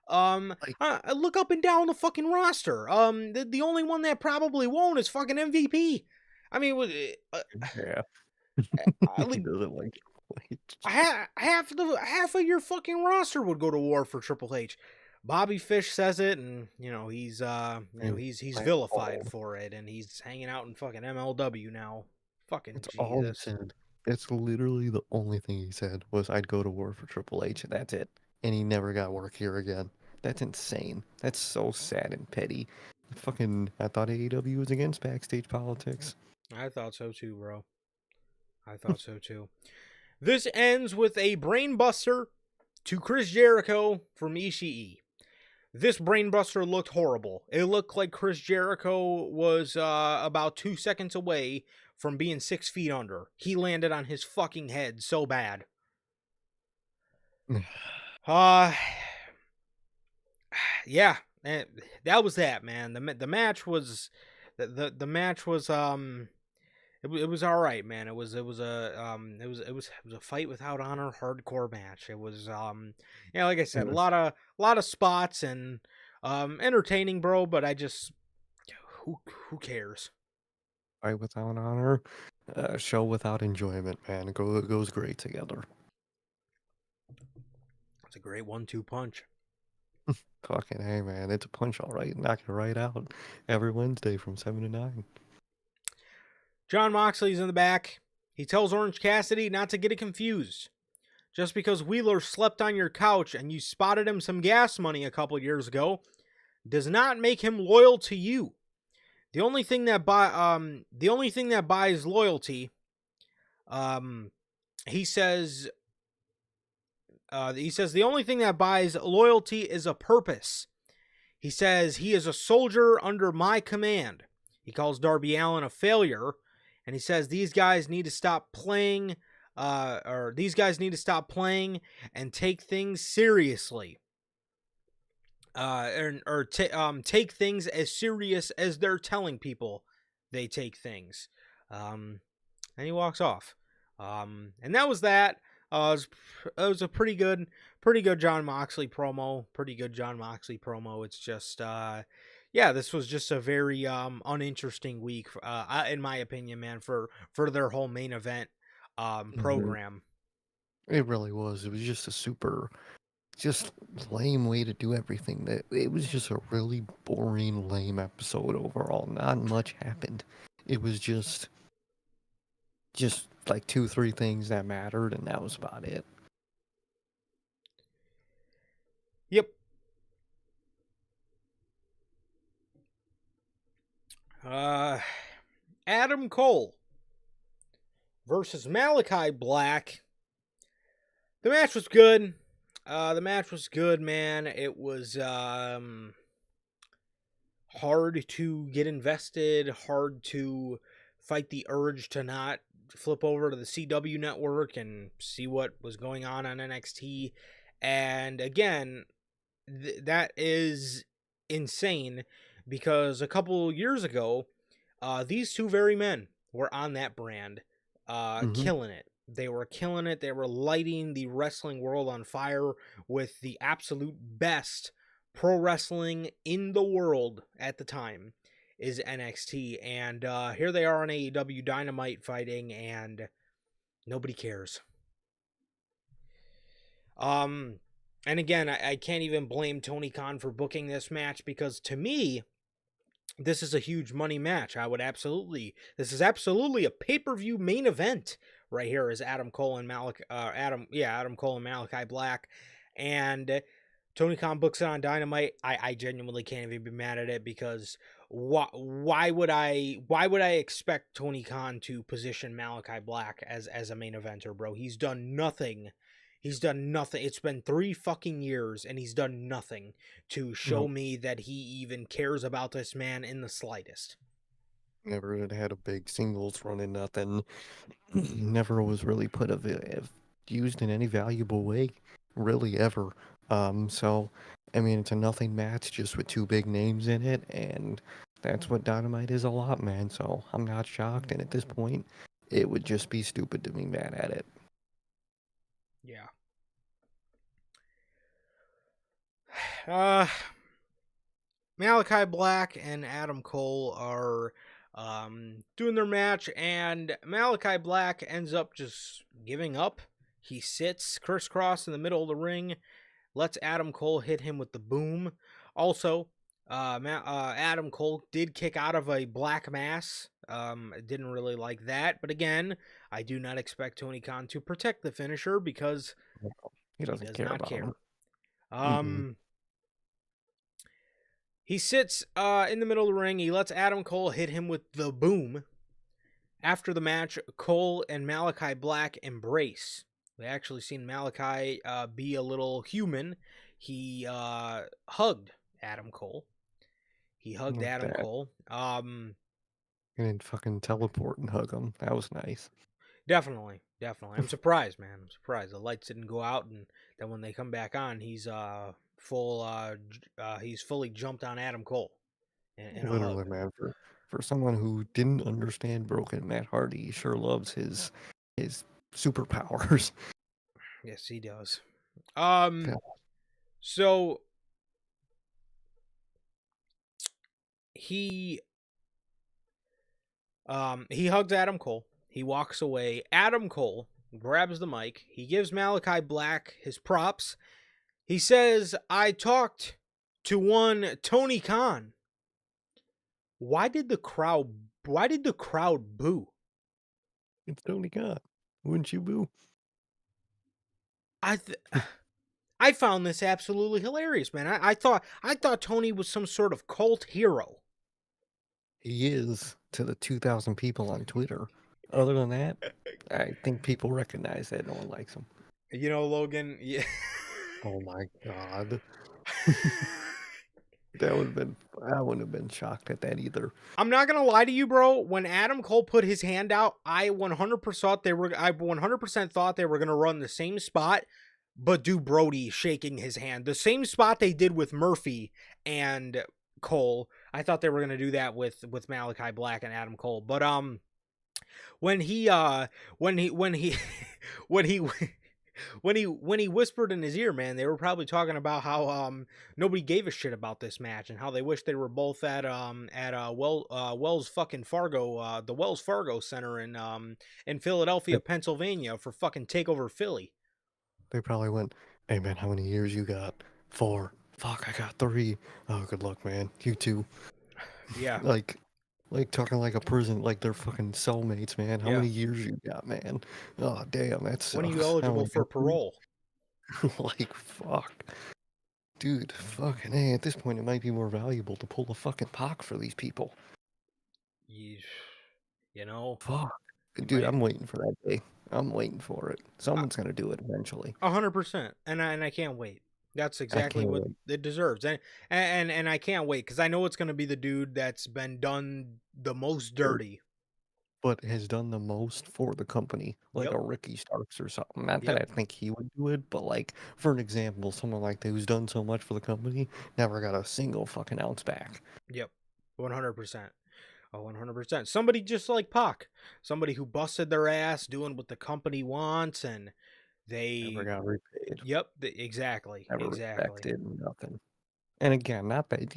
Like, Look up and down the fucking roster. The only one that probably won't is fucking MVP. I mean, yeah. He like doesn't like Triple H. half of your fucking roster would go to war for Triple H. Bobby Fish says it, and And he's that's vilified all. for it, and he's hanging out in fucking MLW now. Fucking That's all he Jesus. said. That's literally the only thing he said was I'd go to war for Triple H, and that's it. And he never got work here again. That's insane. That's so sad and petty. I thought AEW was against backstage politics. I thought so too, bro. I thought so too. This ends with a brainbuster to Chris Jericho from Ishii. This brainbuster looked horrible. It looked like Chris Jericho was about 2 seconds away from being 6 feet under. He landed on his fucking head so bad. Uh, yeah, that was that, man. The match was the match was it was all right, man. It was a fight without honor, hardcore match. It was yeah, like I said, It a was lot of spots and entertaining, bro. But I just who cares? fight without honor, show without enjoyment, man. It goes great together. It's a great 1-2 punch. Fucking hey, man. It's a punch, all right. Knock it right out every Wednesday from 7 to 9. John Moxley's in the back. He tells Orange Cassidy not to get it confused. Just because Wheeler slept on your couch and you spotted him some gas money a couple years ago does not make him loyal to you. The only thing that buys loyalty, he says the only thing that buys loyalty is a purpose. He says he is a soldier under my command. He calls Darby Allin a failure, and he says these guys need to stop playing and take things seriously. Take things as serious as they're telling people they take things. And he walks off. And that was that. It was a pretty good John Moxley promo. It's just, Yeah, this was just a very uninteresting week, in my opinion, man, for their whole main event Mhm. program. It really was. It was just a super, just lame way to do everything. That it was just a really boring, lame episode overall. Not much happened. It was just like two, three things that mattered, and that was about it. Yep. Uh, Adam Cole versus Malachi Black. The match was good. The match was good, man. It was hard to get invested, hard to fight the urge to not flip over to the CW network and see what was going on NXT. And again, that is insane because a couple years ago, these two very men were on that brand, Hmm. killing it. They were killing it. They were lighting the wrestling world on fire with the absolute best pro wrestling in the world at the time is NXT. And here they are on AEW Dynamite fighting, and nobody cares. Um, and again, I can't even blame Tony Khan for booking this match because to me, this is a huge money match. This is absolutely a pay-per-view main event right here is Adam Cole and Adam Cole and Malachi Black. And Tony Khan books it on Dynamite. I genuinely can't even be mad at it because why would I expect Tony Khan to position Malachi Black as a main eventer, bro? He's done nothing. He's done nothing. It's been 3 fucking years and he's done nothing to show Nope. me that he even cares about this man in the slightest. Never had a big singles run in nothing. Never was really used in any valuable way, really ever. So I mean, it's a nothing match just with two big names in it, and that's what Dynamite is a lot, man. So I'm not shocked, and at this point, it would just be stupid to be mad at it. Yeah. Uh Malachi Black and Adam Cole are doing their match, and Malachi Black ends up just giving up. He sits crisscross in the middle of the ring, lets Adam Cole hit him with the boom. Also, Adam Cole did kick out of a black mass. Didn't really like that, but again, I do not expect Tony Khan to protect the finisher because He he doesn't does care not about care. him. Mm-mm. Um, He sits in the middle of the ring. He lets Adam Cole hit him with the boom. After the match, Cole and Malachi Black embrace. We actually seen Malachi be a little human. He hugged Adam Cole. He hugged Like Adam that. Cole. And then fucking teleport and hug him. That was nice. Definitely. I'm surprised, man. I'm surprised the lights didn't go out, and then when they come back on, he's he's fully jumped on Adam Cole in a Literally, hug. man. For someone who didn't understand Broken Matt Hardy, sure loves his superpowers. Yes, he does. Yeah. So he he hugs Adam Cole. He walks away. Adam Cole grabs the mic. He gives Malachi Black his props. He says, "I talked to one Tony Khan." Why did the crowd boo? It's Tony Khan. Wouldn't you, boo? I th- I found this absolutely hilarious, man. I thought Tony was some sort of cult hero. He is to the 2,000 people on Twitter. Other than that, I think people recognize that no one likes him. You know, Logan. Yeah. Oh my god. I wouldn't have been shocked at that either. I'm not gonna lie to you, bro. When Adam Cole put his hand out, I 100% thought they were gonna run the same spot, but do Brody shaking his hand, the same spot they did with Murphy and Cole. I thought they were gonna do that with Malachi Black and Adam Cole, but when he when he when he when he whispered in his ear, man, they were probably talking about how nobody gave a shit about this match and how they wish they were both at Wells fucking Fargo, the Wells Fargo Center in Philadelphia, Pennsylvania for fucking Takeover Philly. They probably went, "Hey man, how many years you got? 4. Fuck, I got 3. Oh, good luck, man. You too." Yeah, Like talking like a prison, like they're fucking cellmates, man. How yeah. many years you got, man? Oh, damn, that When are you sucks. I eligible only for got 3. parole? Like, fuck. Dude, fucking hey, at this point it might be more valuable to pull a fucking Pac for these people. You, you know, Fuck. it Dude, might I'm waiting for that day. I'm waiting for it. Someone's gonna do it eventually. 100%, and I can't wait. That's I exactly can't what wait. it deserves, and I can't wait because I know it's gonna be the dude that's been done the most dirty. But has done the most for the company, like Yep, a Ricky Starks or something. Not that yep. I think he would do it, but like for an example, someone like that who's done so much for the company never got a single fucking ounce back. Yep, 100%. Oh, 100%. Somebody just like Pac, somebody who busted their ass doing what the company wants, and Never they, got repaid. yep, exactly, Never exactly. respected, nothing. And again, not that,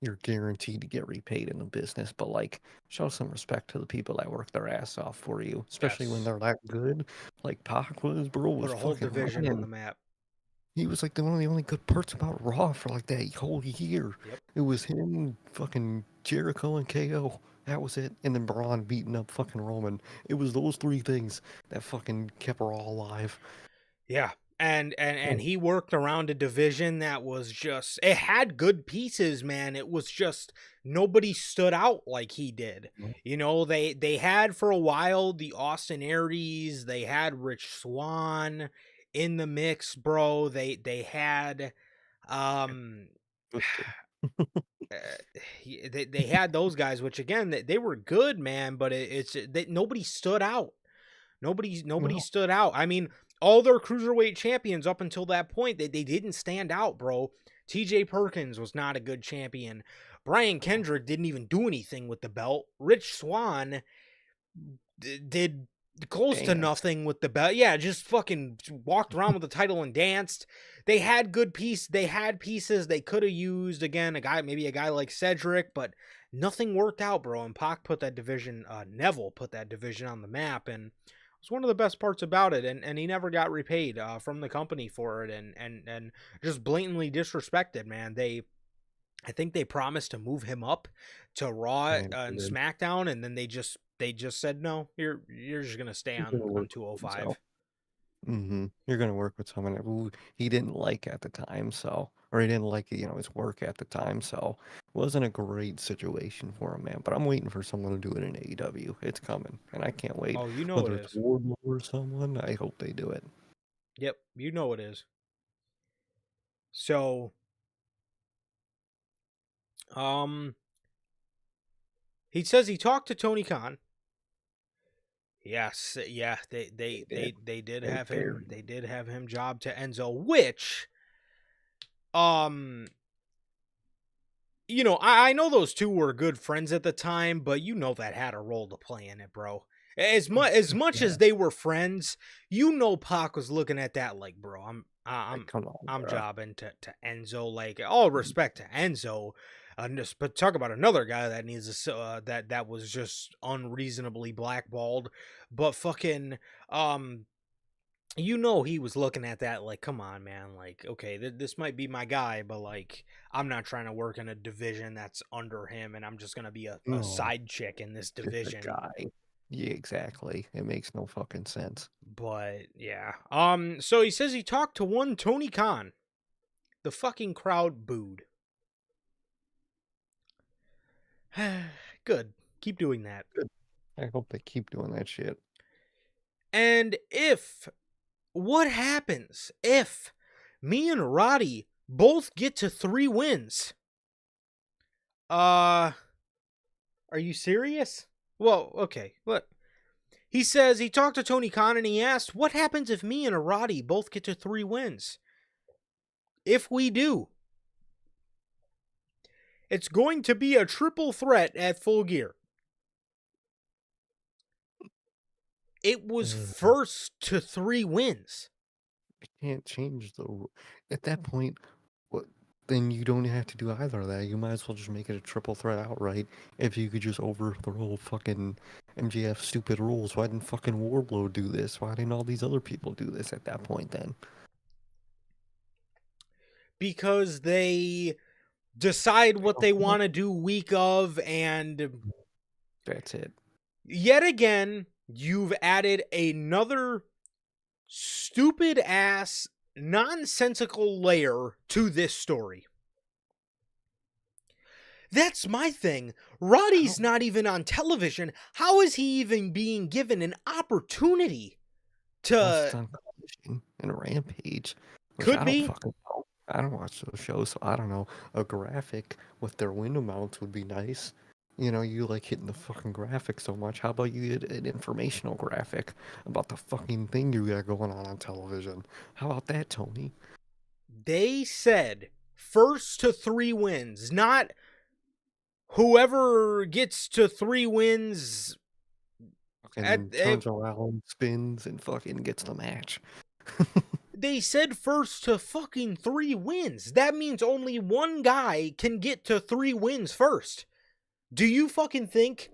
you're guaranteed to get repaid in the business, but like show some respect to the people that work their ass off for you, especially when Yes, they're that good. Like Pac was, bro, put was a whole fucking division on running. the map. He was like one of the only good parts about Raw for like that whole year. Yep. It was him, fucking Jericho and KO. That was it. And then Braun beating up fucking Roman. It was those 3 things that fucking kept Raw alive. Yeah. And Oh, he worked around a division that was just, it had good pieces, man. It was just nobody stood out like he did. no, You know, they had for a while the Austin Aries, they had Rich Swann in the mix, bro. They had um twisted. they had those guys, which again they were good, man, but nobody stood out. Nobody No, stood out. I mean, all their cruiserweight champions up until that point, they didn't stand out, bro. TJ Perkins was not a good champion. Brian no. Kendrick didn't even do anything with the belt. Rich Swann did close to Dance. nothing with the belt. Yeah, just fucking walked around with the title and danced. They had they had pieces they could have used again, maybe a guy like Cedric, but nothing worked out, bro. And Pac put that division, Neville put that division on the map, and it was one of the best parts about it. And he never got repaid from the company for it, and just blatantly disrespected, man. I think they promised to move him up to Raw And and SmackDown, and then they just said no. You're just gonna stay he's on gonna work with 205. himself. You're gonna work with someone who he didn't like at the time, so or he didn't like, his work at the time, so it wasn't a great situation for him, man. But I'm waiting for someone to do it in AEW. It's coming, and I can't wait. Oh, you know it Whether it's is. Wardlow or someone, I hope they do it. Yep, you know it is. So, um, he says he talked to Tony Khan. Yes, yeah, They did. they did They have him. buried. They did have him job to Enzo, which, um, I know those two were good friends at the time, but that had a role to play in it, bro. As much Yeah, as they were friends, Pac was looking at that like, bro, like come on, I'm bro. jobbing to Enzo. Like, all respect to Enzo, but talk about another guy that needs that was just unreasonably blackballed. But fucking he was looking at that like, come on, man. Like, okay, this might be my guy, but like, I'm not trying to work in a division that's under him, and I'm just gonna be a No, side chick in this just a division. guy. Yeah, exactly. It makes no fucking sense. But yeah, so he says he talked to one Tony Khan. The fucking crowd booed. Good, keep doing that. Good. I hope they keep doing that shit. And what happens if me and Roddy both get to 3 wins? Are you serious? Well, okay. Look, he says he talked to Tony Khan and he asked, what happens if me and Roddy both get to 3 wins? If we do, it's going to be a triple threat at Full Gear. It was Uh, first to 3 wins. can't change at that point. What? Then you don't have to do either of that. You might as well just make it a triple threat outright. If you could just overthrow fucking MJF stupid rules, why didn't fucking Wardlow do this? Why didn't all these other people do this at that point then? Because they decide what they want to do week of, and That's it. yet again, you've added another stupid ass, nonsensical layer to this story. That's my thing. Roddy's not even on television. How is he even being given an opportunity Unless it's to... on television and a Rampage, which Could I don't be. fucking know. I don't watch those shows, so I don't know. A graphic with their window mounts would be nice. You know, you like hitting the fucking graphic so much. How about you get an informational graphic about the fucking thing you got going on television? How about that, Tony? They said first to 3 wins, not whoever gets to 3 wins Fucking turns around, spins, and fucking gets the match. They said first to fucking 3 wins. That means only one guy can get to 3 wins first. Do you fucking think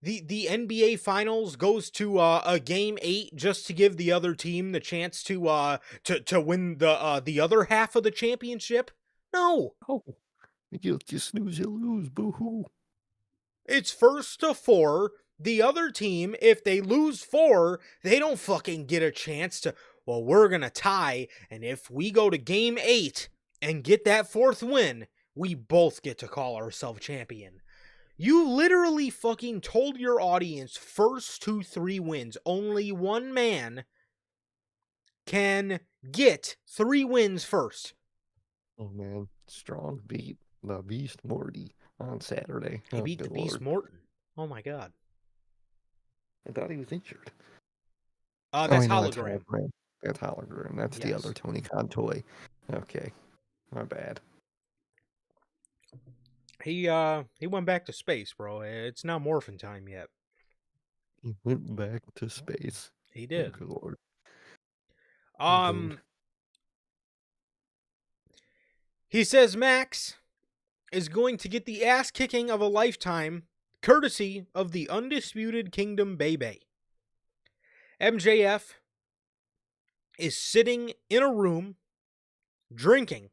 the NBA Finals goes to a game 8 just to give the other team the chance to win the other half of the championship? No. Oh, you snooze, you lose, boo-hoo. It's first to 4. The other team, if they lose 4, they don't fucking get a chance to, well, we're going to tie, and if we go to game 8 and get that 4th win, we both get to call ourselves champion. You literally fucking told your audience first to 3 wins. Only one man can get 3 wins first. Oh man, Strong beat the Beast Morty on Saturday. He beat the Beast Morton. Oh my god. I thought he was injured. That's no, hologram. That's hologram. That's the Yes. other Tony Khan toy. Okay, my bad. He went back to space, bro. It's not morphin time yet. He went back to space. He did. Good lord. He says Max is going to get the ass kicking of a lifetime, courtesy of the Undisputed Kingdom Baby. MJF is sitting in a room, drinking,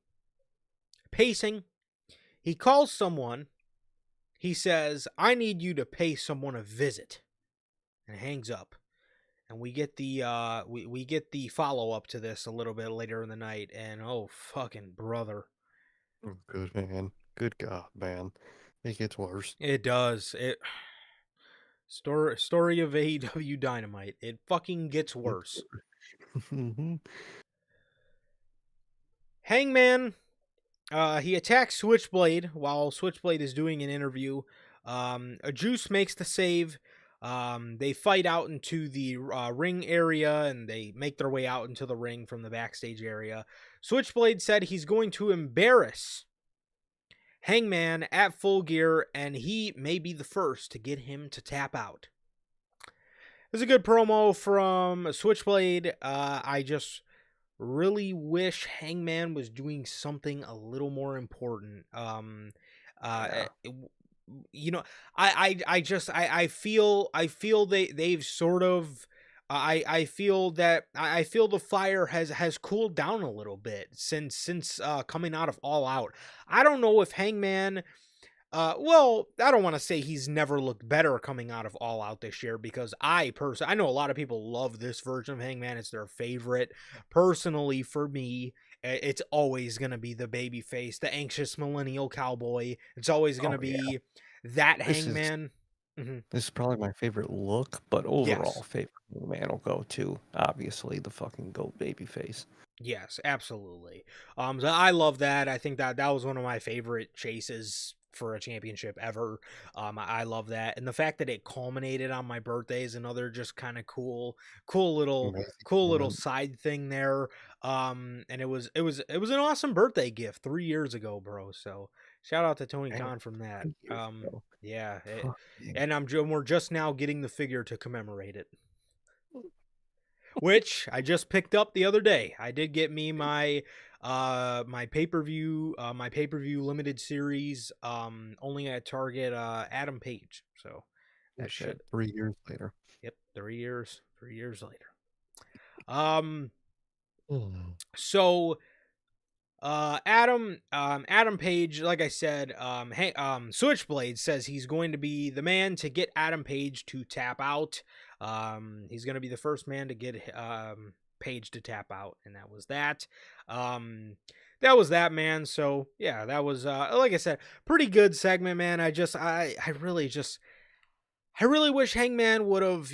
pacing. He calls someone. He says, I need you to pay someone a visit. And hangs up. And we get the we get the follow-up to this a little bit later in the night. And oh, fucking brother. Good man. Good God, man. It gets worse. It does. Story of AEW Dynamite. It fucking gets worse. Hangman, he attacks Switchblade while Switchblade is doing an interview. A Juice makes the save. They fight out into the ring area, and they make their way out into the ring from the backstage area. Switchblade said he's going to embarrass Hangman at Full Gear, and he may be the first to get him to tap out. It was a good promo from Switchblade. I just really wish Hangman was doing something a little more important. You know, I feel they've sort of. I feel the fire has cooled down a little bit since coming out of All Out. I don't know if Hangman. Well, I don't want to say he's never looked better coming out of All Out this year, because I know a lot of people love this version of Hangman. It's their favorite. Personally, for me, it's always going to be the babyface, the anxious millennial cowboy. It's always going to be that Hangman. This is probably my favorite look, but overall favorite man will go to, obviously, the fucking GOAT babyface. Yes, absolutely. So I love that. I think that was one of my favorite chases for a championship ever. I love that, and the fact that it culminated on my birthday is another just kind of cool little side thing there. And it was an awesome birthday gift 3 years ago, bro. So shout out to Tony Khan from that. Yeah, and we're just now getting the figure to commemorate it. which I just picked up the other day. I did get me my my pay-per-view limited series only at Target Adam Page. So that Shit, should 3 years later. yep, 3 years later. Um so Adam Page, like I said, Switchblade says he's going to be the man to get Adam Page to tap out. He's going to be the first man to get Page to tap out, and that was that. That was that, man. So yeah, that was like I said, pretty good segment, man. I really wish Hangman would have,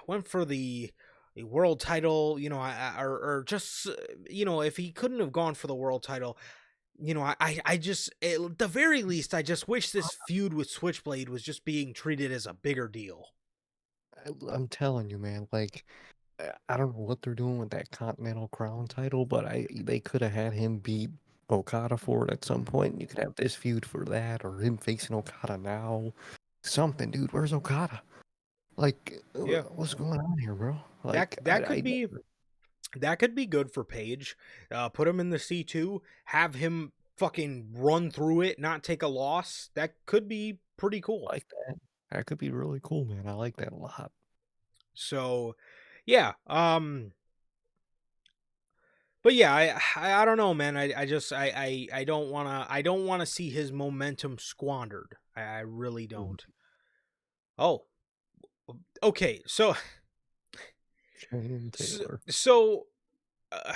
went for the world title, or just, if he couldn't have gone for the world title, I just, at the very least, I just wish this feud with Switchblade was just being treated as a bigger deal. I'm telling you, man. Like, I don't know what they're doing with that Continental Crown title, but they could have had him beat Okada for it at some point. You could have this feud for that, or him facing Okada now. Something, dude. Where's Okada? Like, Yeah, what's going on here, bro? that Like, that could be that could be good for Page. Put him in the C2, have him fucking run through it, not take a loss. That could be pretty cool. like that. That could be really cool, man. I like that a lot. So, yeah. But yeah, I don't know, man. I don't wanna see his momentum squandered. I really don't. Oh, okay. Shane So Taylor. so, uh,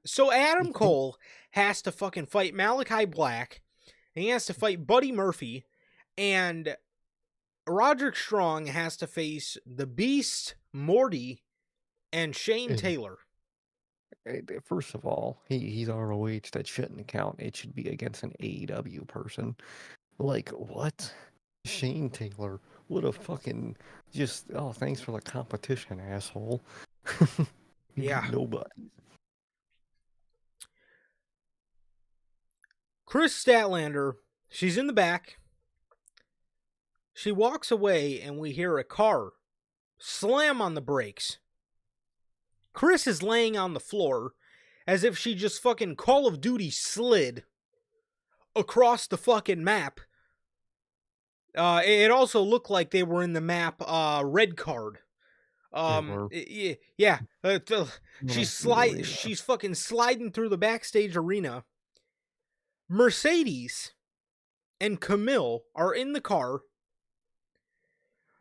so Adam Cole has to fucking fight Malachi Black, and he has to fight Buddy Murphy, and Roderick Strong has to face the Beast, Morty, and Shane And, Taylor. first of all, he's ROH. That shouldn't count. It should be against an AEW person. Like, what? Shane Taylor. What a fucking just. Oh, thanks for the competition, asshole. You beat Yeah. nobody. Chris Statlander, she's in the back. She walks away, and we hear a car slam on the brakes. Chris is laying on the floor as if she just fucking Call of Duty slid across the fucking map. It also looked like they were in the map red card. They were. Yeah. Arena. She's fucking sliding through the backstage arena. Mercedes and Camille are in the car.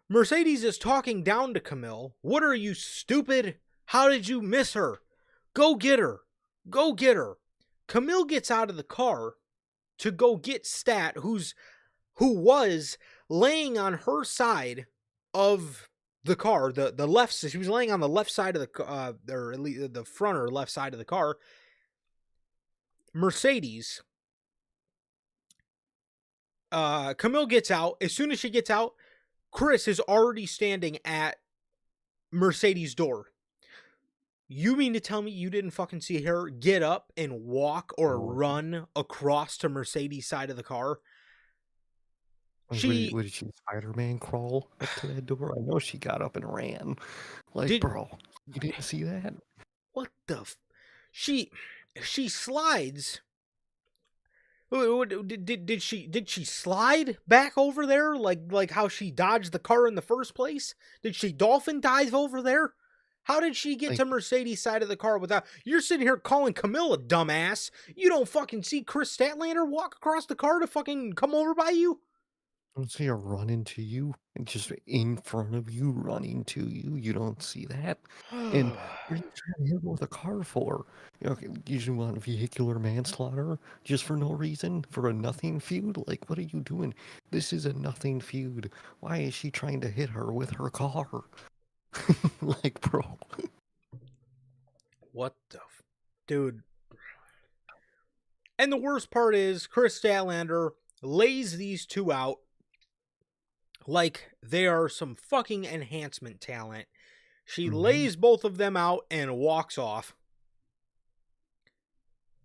Mercedes is talking down to Camille. What are you, stupid? How did you miss her? Go get her. Go get her. Camille gets out of the car to go get Stat, who was laying on her side of the car, the left. She was laying on the left side of the or at least the front or left side of the car. Mercedes. Camille gets out. As soon as she gets out, Chris is already standing at Mercedes' door. You mean to tell me you didn't fucking see her get up and walk or run across to Mercedes' side of the car? What did she Spider-Man crawl up to that door? I know she got up and ran. Like, bro, you didn't see that? What the? She slides. Did she slide back over there like how she dodged the car in the first place? Did she dolphin dive over there? How did she get to Mercedes' side of the car without? You're sitting here calling Camille a dumbass. You don't fucking see Chris Statlander walk across the car to fucking come over by you? I don't see her run into you and just in front of you running to you. You don't see that. And what are you trying to hit her with a car for? You know, you just want vehicular manslaughter just for no reason? For a nothing feud? Like, what are you doing? This is a nothing feud. Why is she trying to hit her with her car? Like, bro. What the dude? And the worst part is Chris Statlander lays these two out like they are some fucking enhancement talent. She lays both of them out and walks off.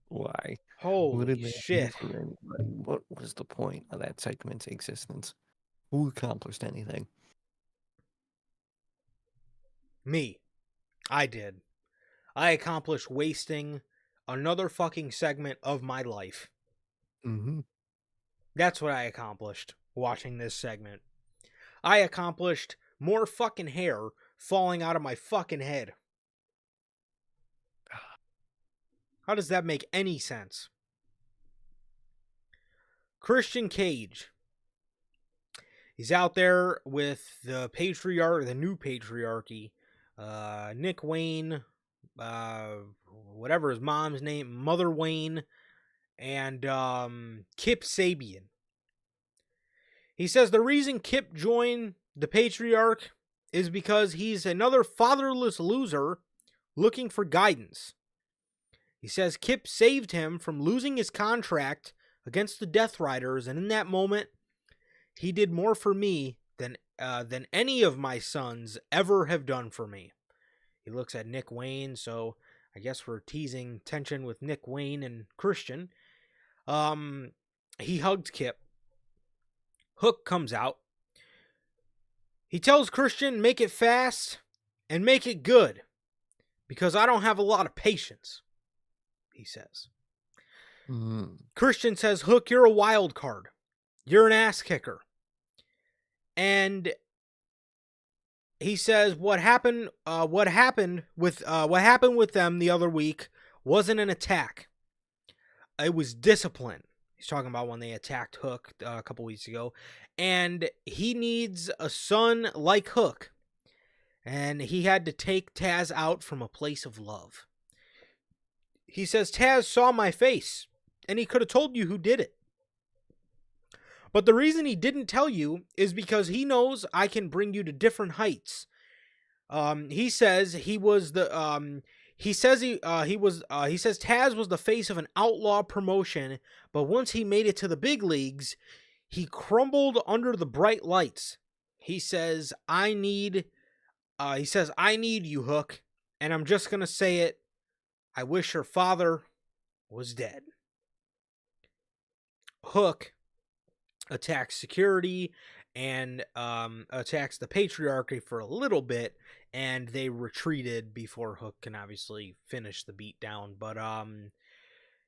Why? Holy shit. For anybody? What was the point of that segment's existence? Who accomplished anything? Me. I did. I accomplished wasting another fucking segment of my life. Mm-hmm. That's what I accomplished watching this segment. I accomplished more fucking hair falling out of my fucking head. How does that make any sense? Christian Cage. He's out there with the patriarch, the new patriarchy, Nick Wayne, whatever his mom's name, Mother Wayne, and Kip Sabian. He says the reason Kip joined the patriarch is because he's another fatherless loser looking for guidance. He says Kip saved him from losing his contract against the Death Riders, and in that moment, he did more for me than any of my sons ever have done for me. He looks at Nick Wayne, so I guess we're teasing tension with Nick Wayne and Christian. He hugged Kip. Hook comes out. He tells Christian, make it fast and make it good, because I don't have a lot of patience, he says. Christian says, Hook, you're a wild card. You're an ass kicker. And he says what happened with them the other week wasn't an attack. It was discipline. He's talking about when they attacked Hook a couple weeks ago. And he needs a son like Hook. And he had to take Taz out from a place of love. He says, Taz saw my face, and he could have told you who did it. But the reason he didn't tell you is because he knows I can bring you to different heights. He says he was the he says Taz was the face of an outlaw promotion, but once he made it to the big leagues, he crumbled under the bright lights. He says I need you, Hook, and I'm just going to say it. I wish your father was dead. Hook attacks security and attacks the patriarchy for a little bit, and they retreated before Hook can obviously finish the beatdown. But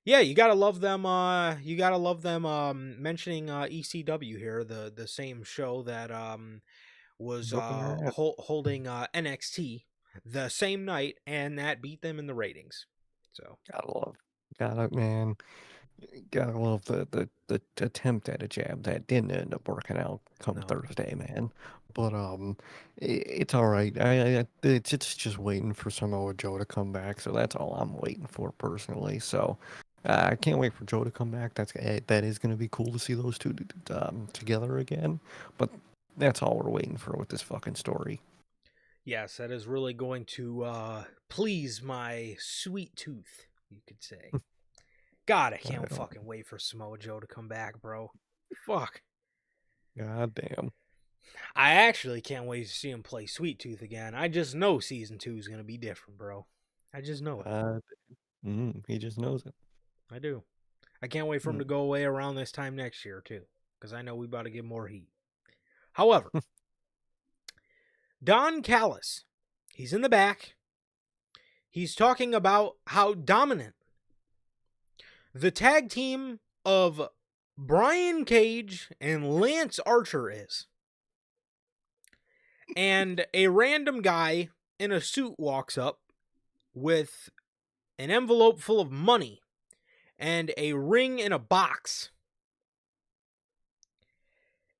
yeah, you gotta love them. Mentioning ECW here, the same show that was holding NXT the same night, and that beat them in the ratings. So Gotta love the attempt at a jab that didn't end up working out come Thursday, man. But it's all right. It's just waiting for Samoa Joe to come back, so that's all I'm waiting for personally. So I can't wait for Joe to come back. That is gonna be cool to see those two together again. But that's all we're waiting for with this fucking story. Yes, that is really going to please my sweet tooth, you could say. God, I can't fucking wait for Samoa Joe to come back, bro. Fuck. God damn. I actually can't wait to see him play Sweet Tooth again. I just know season 2 is going to be different, bro. I just know it. He just knows it. I do. I can't wait for him to go away around this time next year, too, because I know we about to get more heat. However, Don Callis, he's in the back. He's talking about how dominant the tag team of Brian Cage and Lance Archer is. And a random guy in a suit walks up with an envelope full of money and a ring in a box.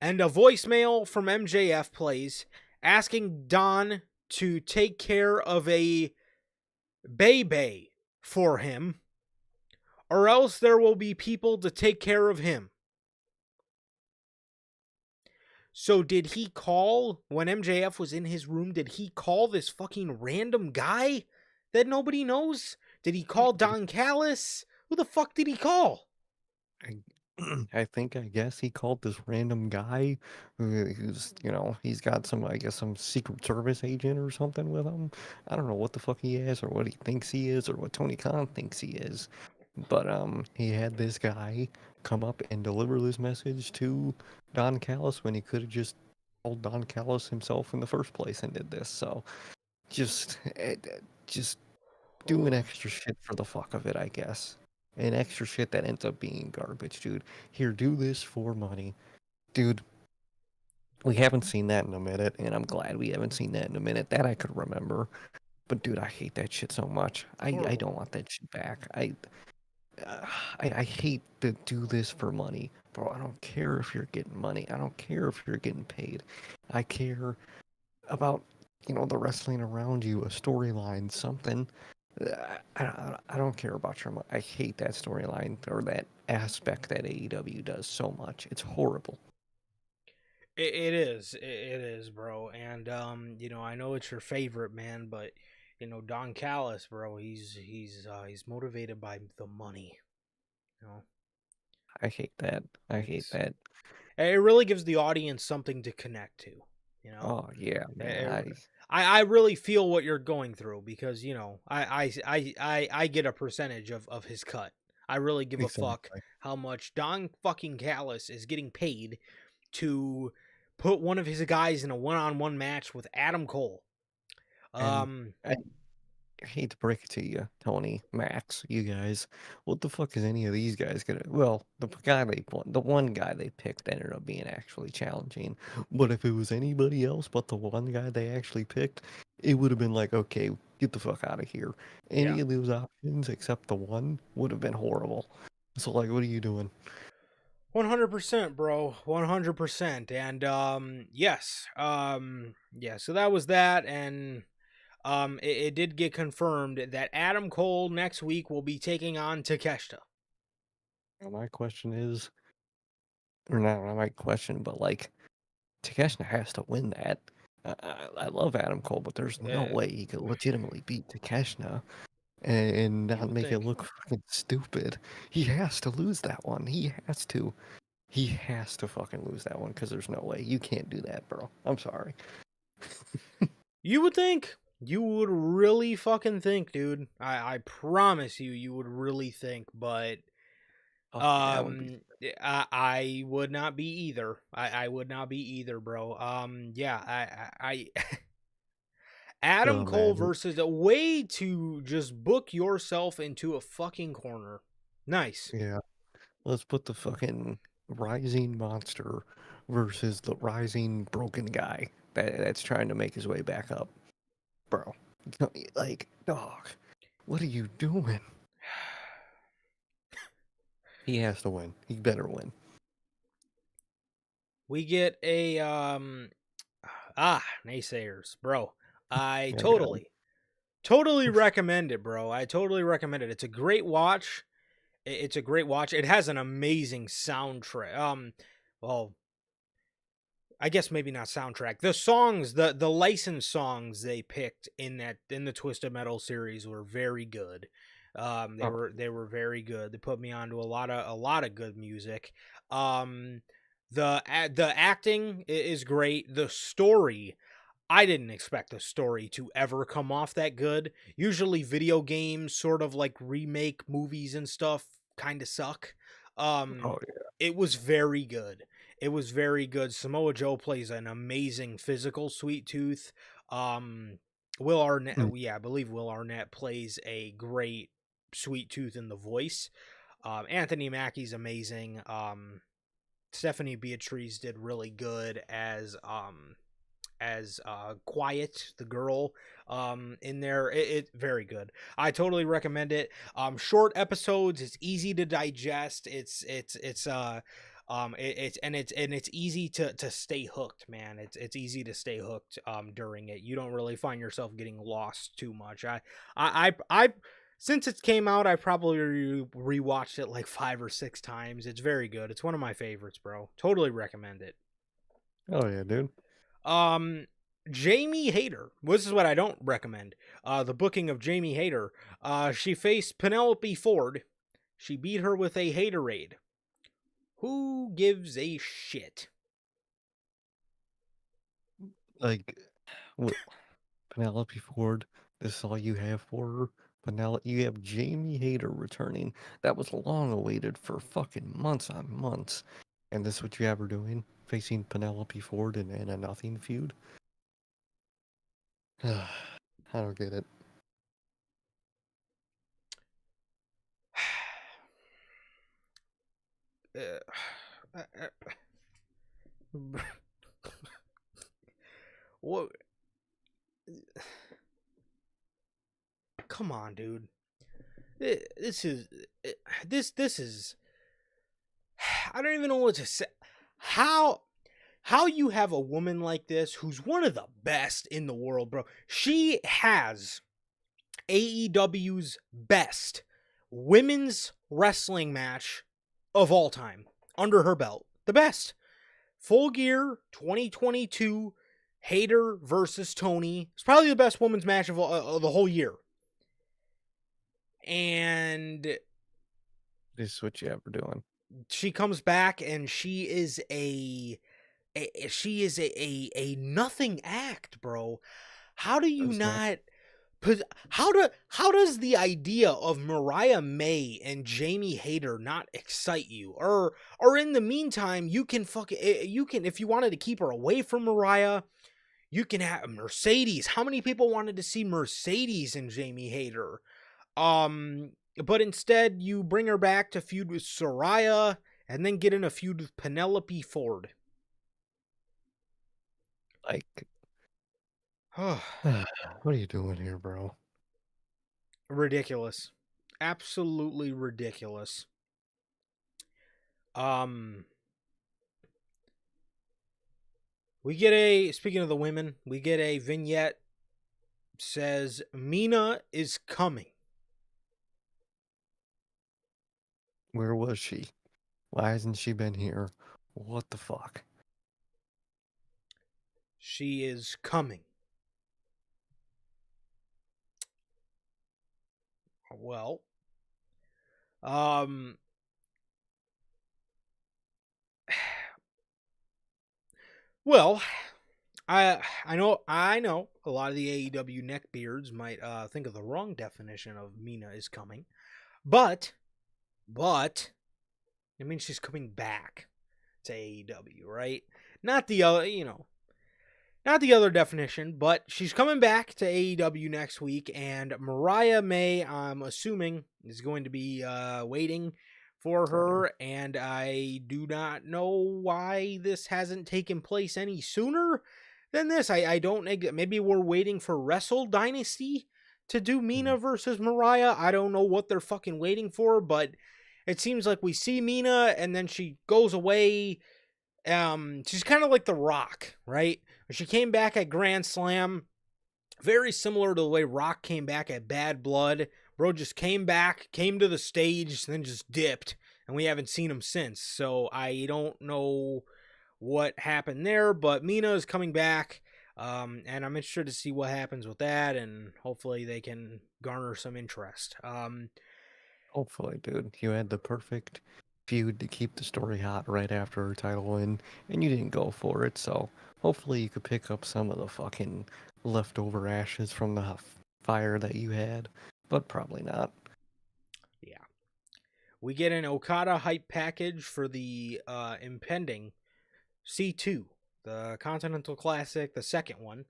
And a voicemail from MJF plays asking Don to take care of a baby for him, or else there will be people to take care of him. So did he call, when MJF was in his room, did he call this fucking random guy that nobody knows? Did he call Don Callis? Who the fuck did he call? I guess he called this random guy who's, he's got some Secret Service agent or something with him. I don't know what the fuck he is or what he thinks he is or what Tony Khan thinks he is. But he had this guy come up and deliver this message to Don Callis when he could have just called Don Callis himself in the first place and did this. So just doing extra shit for the fuck of it, I guess. And extra shit that ends up being garbage, dude. Here, do this for money. Dude, we haven't seen that in a minute, and I'm glad we haven't seen that in a minute. That I could remember. But dude, I hate that shit so much. I Horrible. don't want that shit back. I hate to do this for money, bro. I don't care if you're getting money. I don't care if you're getting paid. I care about the wrestling around you, a storyline, something. I don't care about your money. I hate that storyline or that aspect that AEW does so much. It's horrible. It is. It is, bro. And I know it's your favorite, man, but Don Callis, bro, he's motivated by the money. You know, I hate that. I hate it's that. it really gives the audience something to connect to. You know, Oh yeah, man. It- I really feel what you're going through because I get a percentage of his cut. I really give a fuck Exactly. how much Don fucking Callis is getting paid to put one of his guys in a one-on-one match with Adam Cole. And Um, I hate to break it to you, Tony, Max, you guys. What the fuck is any of these guys gonna? Well, the one guy they picked ended up being actually challenging. But if it was anybody else but the one guy they actually picked, it would have been like, okay, get the fuck out of here. yeah, Any of those options except the one would have been horrible. So like, what are you doing? 100%, bro. 100%. And yes. Yeah, so that was that and it did get confirmed that Adam Cole next week will be taking on Takeshita. Now, my question is, or not my question, but like, Takeshita has to win that. I love Adam Cole, but there's no Uh, way he could legitimately beat Takeshita and you not would make it think. look fucking stupid. He has to lose that one. He has to. He has to fucking lose that one because there's no way. You can't do that, bro. I'm sorry. You would think. You would really fucking think, dude. I promise you would really think, but Fuck yeah, that would be. I would not be either. I would not be either, bro. Yeah, I Adam Oh Cole man, versus a way to just book yourself into a fucking corner. Nice. yeah. Let's put the fucking rising monster versus the rising broken guy that's trying to make his way back up, bro. Like, dog, what are you doing? He has to win. He better win. We get a naysayers, bro. I Yeah, good. totally recommend it, bro. I totally recommend it. It's a great watch. It's a great watch. It has an amazing soundtrack. Well, I guess maybe not soundtrack. The songs, the licensed songs they picked in the Twisted Metal series were very good. They Oh, were very good. They put me onto a lot of good music. Um, the acting is great. The story, I didn't expect the story to ever come off that good. Usually video games sort of like remake movies and stuff kind of suck. oh It was very good. It was very good. Samoa Joe plays an amazing physical sweet tooth. Um Will Arnett, yeah. yeah, I believe Will Arnett plays a great sweet tooth in the voice. Anthony Mackie's amazing. Stephanie Beatriz did really good as Quiet, the girl, in there. It very good. I totally recommend it. Short episodes. It's easy to digest. It's easy to stay hooked, man. It's easy to stay hooked during it. You don't really find yourself getting lost too much. I since it came out, I probably rewatched it like 5 or 6 times. It's very good. It's one of my favorites, bro. Totally recommend it. Oh yeah, dude. Um, Jamie Hayter. This is what I don't recommend. The booking of Jamie Hayter. She faced Penelope Ford. She beat her with a haterade. Who gives a shit? Like, what, Penelope Ford. This is all you have for her. Penelope, you have Jamie Hayter returning. That was long awaited for fucking months on months. And this is what you have her doing? Facing Penelope Ford in a nothing feud? I don't get it. What? Come on, dude. This is this is. I don't even know what to say. How you have a woman like this who's one of the best in the world, bro. She has AEW's best women's wrestling match of all time under her belt. The best. Full Gear 2022 Hayter versus Tony. It's probably the best women's match of the whole year. And This is what you ever doing. she comes back and she is a nothing act, bro. How do you not? How does the idea of Mariah May and Jamie Hayter not excite you? Or in the meantime, you can if you wanted to keep her away from Mariah, you can have Mercedes. How many people wanted to see Mercedes and Jamie Hayter? But instead you bring her back to feud with Soraya and then get in a feud with Penelope Ford. Like, what are you doing here, bro? Ridiculous. Absolutely ridiculous. We get speaking of the women, we get a vignette says Mina is coming. Where was she? Why hasn't she been here? What the fuck? She is coming. Well, well, I know a lot of the AEW neckbeards might think of the wrong definition of Mina is coming, but I mean she's coming back to AEW, right? Not the other, not the other definition, but she's coming back to AEW next week, and Mariah May, I'm assuming, is going to be waiting for her, and I do not know why this hasn't taken place any sooner than this. I don't, maybe we're waiting for Wrestle Dynasty to do Mina versus Mariah. I don't know what they're fucking waiting for, but it seems like we see Mina, and then she goes away. She's kind of like The Rock, right? She came back at Grand Slam, very similar to the way Rock came back at Bad Blood. Bro just came back, came to the stage, then just dipped, and we haven't seen him since. So I don't know what happened there, but Mina is coming back, and I'm interested to see what happens with that, and hopefully they can garner some interest. Hopefully, dude. You had the perfect feud to keep the story hot right after her title win, and you didn't go for it, so hopefully you could pick up some of the fucking leftover ashes from the fire that you had, but probably not. Yeah. We get an Okada hype package for the impending C2, the Continental Classic, the second one.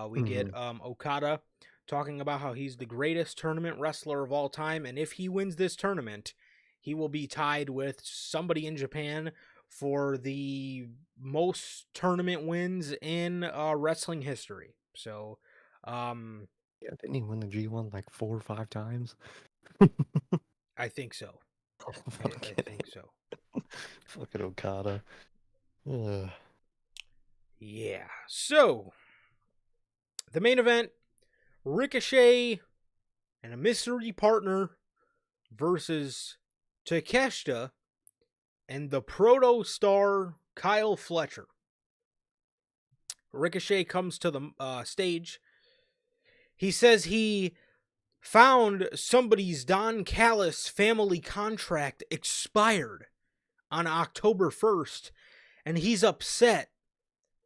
We get Okada talking about how he's the greatest tournament wrestler of all time, and if he wins this tournament, he will be tied with somebody in Japan for the most tournament wins in wrestling history. So, Yeah, didn't he win the G1 like 4 or 5 times? I think so. I think so. Fucking Okada. Yeah. So, the main event, Ricochet and a mystery partner versus Takeshita and the proto star Kyle Fletcher. Ricochet comes to the stage. He says he found somebody's Don Callis family contract expired on October 1st, and he's upset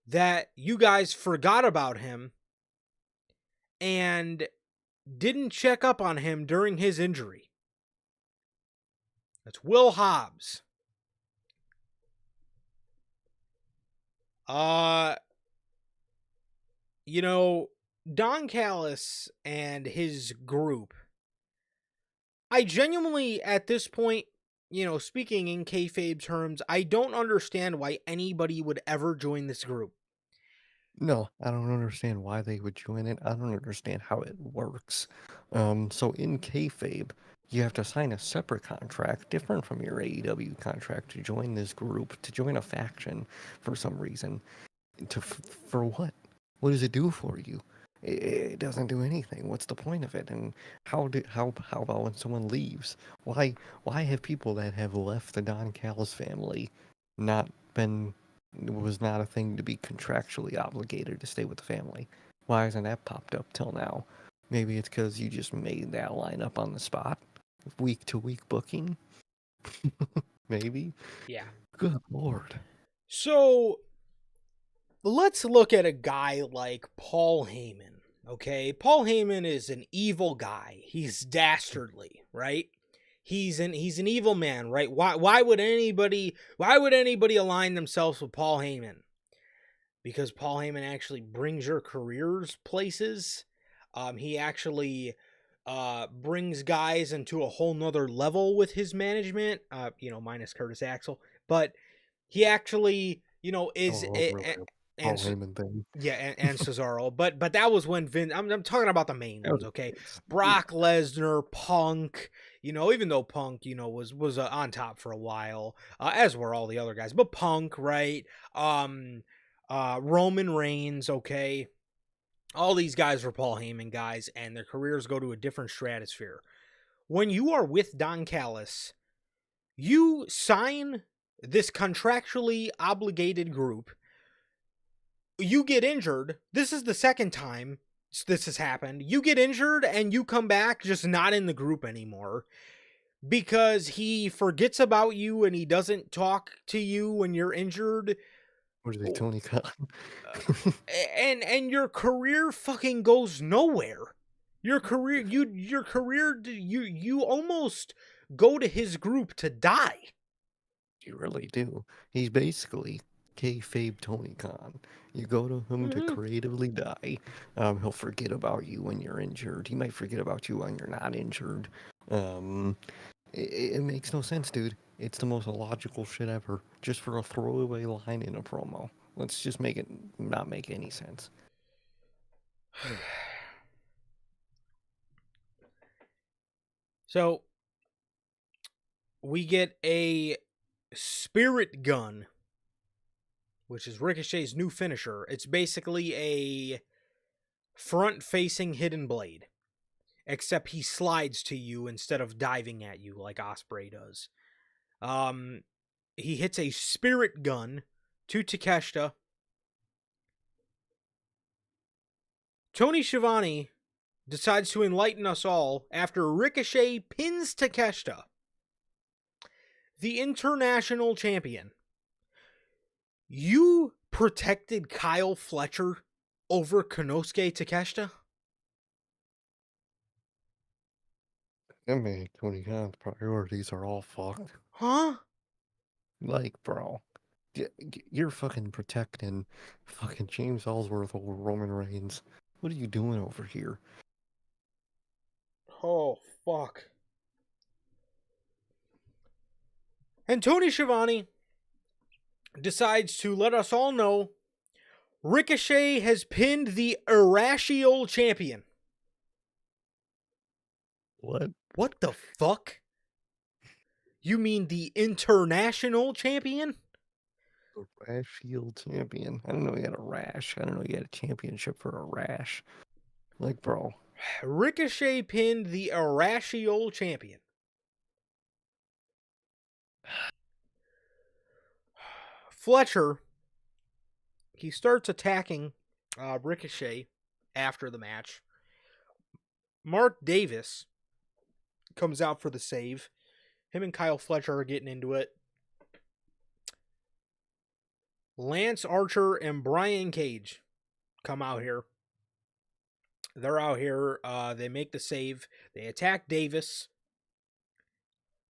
that you guys forgot about him and didn't check up on him during his injury. That's Will Hobbs. You know, Don Callis and his group, I genuinely, at this point, speaking in kayfabe terms, I don't understand why anybody would ever join this group. No, I don't understand why they would join it. I don't understand how it works. So in kayfabe, you have to sign a separate contract, different from your AEW contract, to join this group, to join a faction for some reason. For what? What does it do for you? It doesn't do anything. What's the point of it? And how about when someone leaves? Why have people that have left the Don Callis family not been was not a thing to be contractually obligated to stay with the family? Why hasn't that popped up till now? Maybe it's because you just made that line up on the spot, week to week booking. Maybe. Yeah. Good lord. So let's look at a guy like Paul Heyman. Okay, Paul Heyman is an evil guy. He's dastardly, right? He's an evil man, right? Why would anybody align themselves with Paul Heyman? Because Paul Heyman actually brings your careers places. He actually brings guys into a whole nother level with his management. Minus Curtis Axel, but he actually, is Paul Heyman thing. yeah, and Cesaro, but that was when Vince. I'm talking about the main ones, okay? It's, Brock Lesnar, Punk, even though Punk, was on top for a while, as were all the other guys, but Punk, right? Roman Reigns, okay? All these guys were Paul Heyman guys, and their careers go to a different stratosphere. When you are with Don Callis, you sign this contractually obligated group. You get injured. This is the second time this has happened. You get injured and you come back just not in the group anymore because he forgets about you and he doesn't talk to you when you're injured. What is it, Tony Khan? And your career fucking goes nowhere. You almost go to his group to die. You really do. He's basically kayfabe Tony Khan. You go to him to creatively die. He'll forget about you when you're injured. He might forget about you when you're not injured. It makes no sense, dude. It's the most illogical shit ever. Just for a throwaway line in a promo. Let's just make it not make any sense. So we get a Spirit Gun, which is Ricochet's new finisher. It's basically a front-facing hidden blade, except he slides to you instead of diving at you like Ospreay does. He hits a Spirit Gun to Takeshita. Tony Schiavone decides to enlighten us all after Ricochet pins Takeshita, the international champion. You protected Kyle Fletcher over Konosuke Takeshita? I mean, Tony Khan's priorities are all fucked. Huh? Like, bro, you're fucking protecting fucking James Ellsworth over Roman Reigns. What are you doing over here? Oh, fuck. And Tony Schiavone decides to let us all know Ricochet has pinned the Irrational champion. What? What the fuck? You mean the international champion? The Rash Shield champion. I don't know he had a rash. I don't know he had a championship for a rash. Like, bro. Ricochet pinned the Irrational champion. Fletcher, he starts attacking Ricochet after the match. Mark Davis comes out for the save. Him and Kyle Fletcher are getting into it. Lance Archer and Brian Cage come out here. They're out here. They make the save. They attack Davis.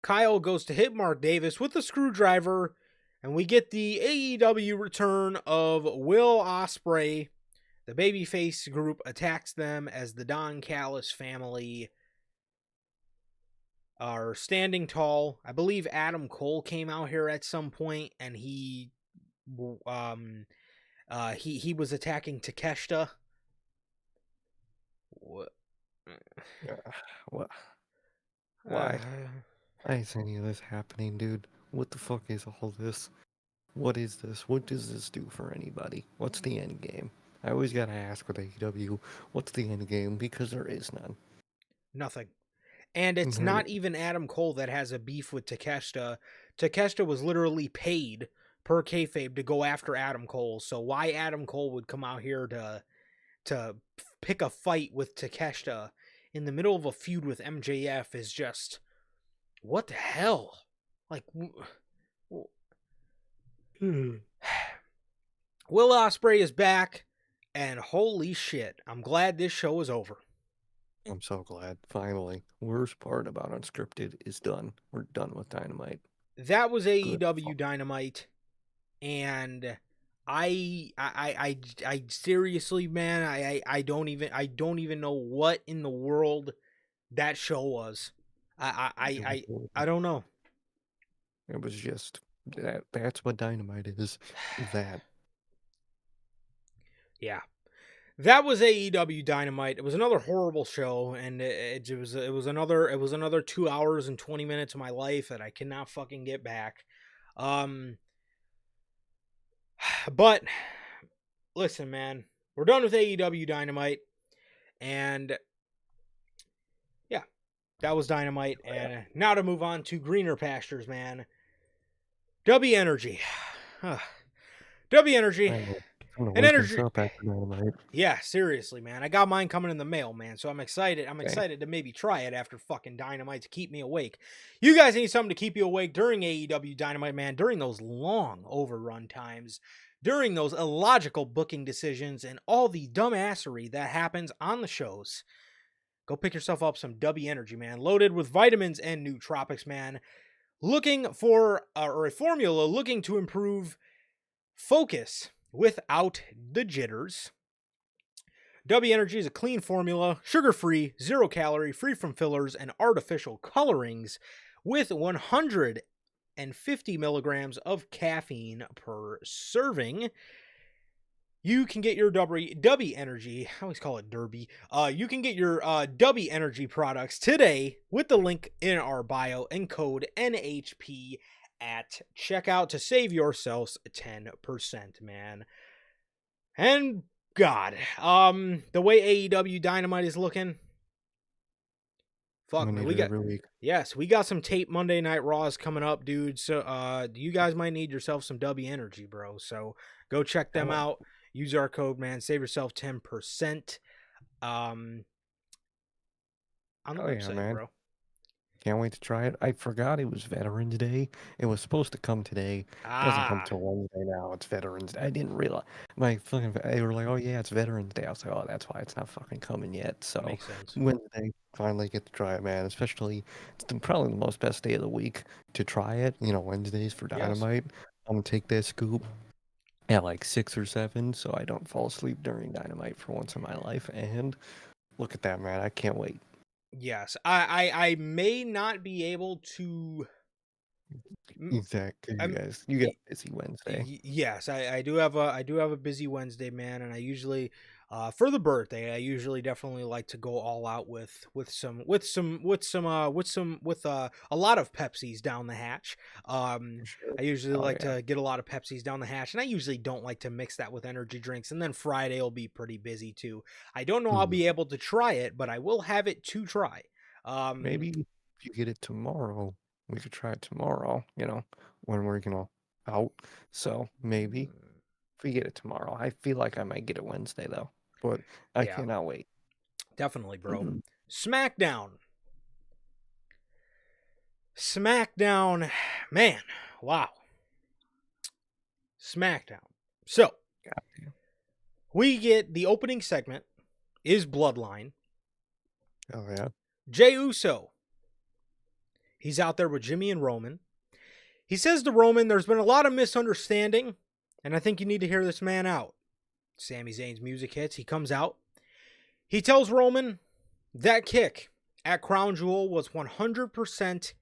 Kyle goes to hit Mark Davis with a screwdriver, and we get the AEW return of Will Ospreay The babyface group attacks them as the Don Callis family are standing tall. I believe Adam Cole came out here at some point, and he was attacking Takeshita. What? What? Why? Why is any of this happening, dude? What the fuck is all this? What is this? What does this do for anybody? What's the end game? I always gotta ask with AEW, what's the end game? Because there is none. Nothing. And it's not even Adam Cole that has a beef with Takeshita. Takeshita was literally paid per kayfabe to go after Adam Cole. So why Adam Cole would come out here to pick a fight with Takeshita in the middle of a feud with MJF is just, what the hell? Like, Will Ospreay is back, and holy shit, I'm glad this show is over. I'm so glad. Finally. Worst part about Unscripted is done. We're done with Dynamite. That was AEW Dynamite, and I seriously, man, I don't even know what in the world that show was. I don't know. It was just that's what Dynamite is. That. Yeah. That was AEW Dynamite. It was another horrible show, and it was another 2 hours and 20 minutes of my life that I cannot fucking get back. But listen, man, we're done with AEW Dynamite, and yeah, that was Dynamite. And now to move on to greener pastures, man. W Energy. W Energy. And energy. Yeah, seriously, man. I got mine coming in the mail, man. So I'm excited. I'm excited to maybe try it after fucking Dynamite to keep me awake. You guys need something to keep you awake during AEW Dynamite, man. During those long overrun times, during those illogical booking decisions, and all the dumbassery that happens on the shows. Go pick yourself up some W Energy, man. Loaded with vitamins and nootropics, man. Looking for a formula looking to improve focus without the jitters. W Energy is a clean formula, sugar-free, zero-calorie, free from fillers and artificial colorings, with 150 milligrams of caffeine per serving. You can get your W Energy, I always call it Derby. You can get your W Energy products today with the link in our bio and code NHP at checkout to save yourselves 10%, man. And God, the way AEW Dynamite is looking, fuck, man, we got some tape Monday Night Raws coming up, dude. So, you guys might need yourself some W Energy, bro. So go check them out. Use our code, man. Save yourself 10%. On the website, man. Bro. Can't wait to try it. I forgot it was Veterans Day. It was supposed to come today. It doesn't come till Wednesday now. It's Veterans Day. I didn't realize. They were like, oh yeah, it's Veterans Day. I was like, oh, that's why it's not fucking coming yet. So makes sense. Wednesday, finally get to try it, man. Especially, it's probably the most best day of the week to try it. You know, Wednesdays for Dynamite. Yes. I'm gonna take that scoop at like 6 or 7, so I don't fall asleep during Dynamite for once in my life. And look at that, man. I can't wait. Yes, I may not be able to. Exactly, you got a busy Wednesday. Yes, I do have a busy Wednesday, man, and I usually, for the birthday, I usually definitely like to go all out with a lot of Pepsis down the hatch. Sure. I usually like to get a lot of Pepsis down the hatch, and I usually don't like to mix that with energy drinks. And then Friday will be pretty busy too. I don't know I'll be able to try it, but I will have it to try. Maybe if you get it tomorrow, we could try it tomorrow, you know, when we're, out. So maybe if we get it tomorrow. I feel like I might get it Wednesday, though. But I cannot wait. Definitely, bro. SmackDown. Man. Wow. SmackDown. So, we get the opening segment is Bloodline. Oh, yeah. Jey Uso. He's out there with Jimmy and Roman. He says to Roman, there's been a lot of misunderstanding, and I think you need to hear this man out. Sami Zayn's music hits. He comes out. He tells Roman that kick at Crown Jewel was 100%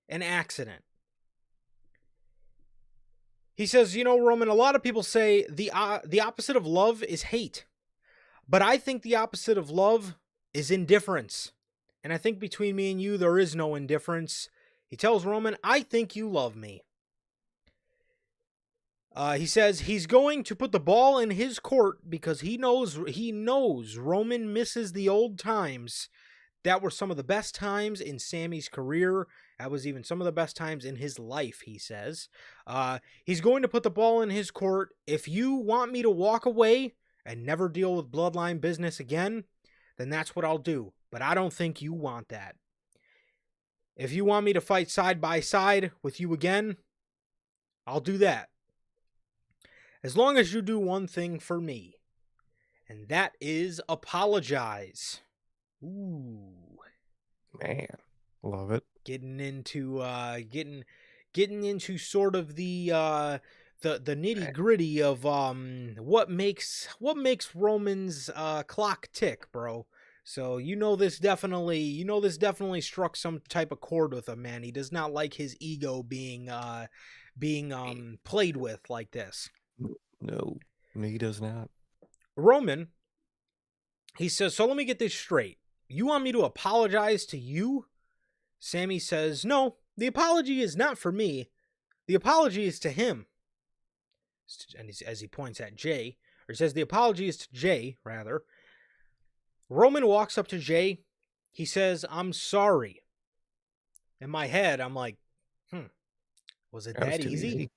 an accident. He says, you know, Roman, a lot of people say the opposite of love is hate. But I think the opposite of love is indifference. And I think between me and you, there is no indifference. He tells Roman, I think you love me. He says he's going to put the ball in his court because he knows Roman misses the old times. That were some of the best times in Sami's career. That was even some of the best times in his life, he says. He's going to put the ball in his court. If you want me to walk away and never deal with Bloodline business again, then that's what I'll do. But I don't think you want that. If you want me to fight side by side with you again, I'll do that. As long as you do one thing for me, and that is apologize. Ooh, Man, love it. getting into sort of the nitty gritty of what makes Roman's clock tick, bro. So this definitely struck some type of chord with him, man. He does not like his ego being played with like this. No, he does not. Roman, he says, so let me get this straight. You want me to apologize to you? Sami says, no, the apology is not for me. The apology is to him. And as he points at Jay, or he says the apology is to Jay, rather. Roman walks up to Jay. He says, I'm sorry. In my head, I'm like, was it that easy?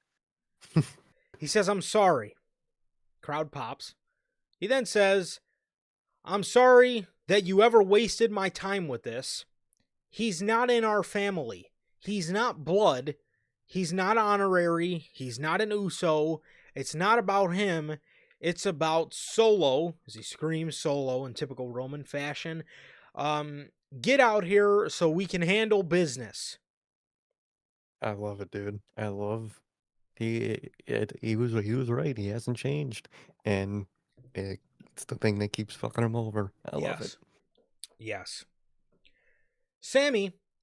He says, I'm sorry. Crowd pops. He then says, I'm sorry that you ever wasted my time with this. He's not in our family. He's not blood. He's not honorary. He's not an Uso. It's not about him. It's about Solo, as he screams Solo in typical Roman fashion. Get out here so we can handle business. I love it, dude. I love he was right. He hasn't changed, and it's the thing that keeps fucking him over. I love it. Yes.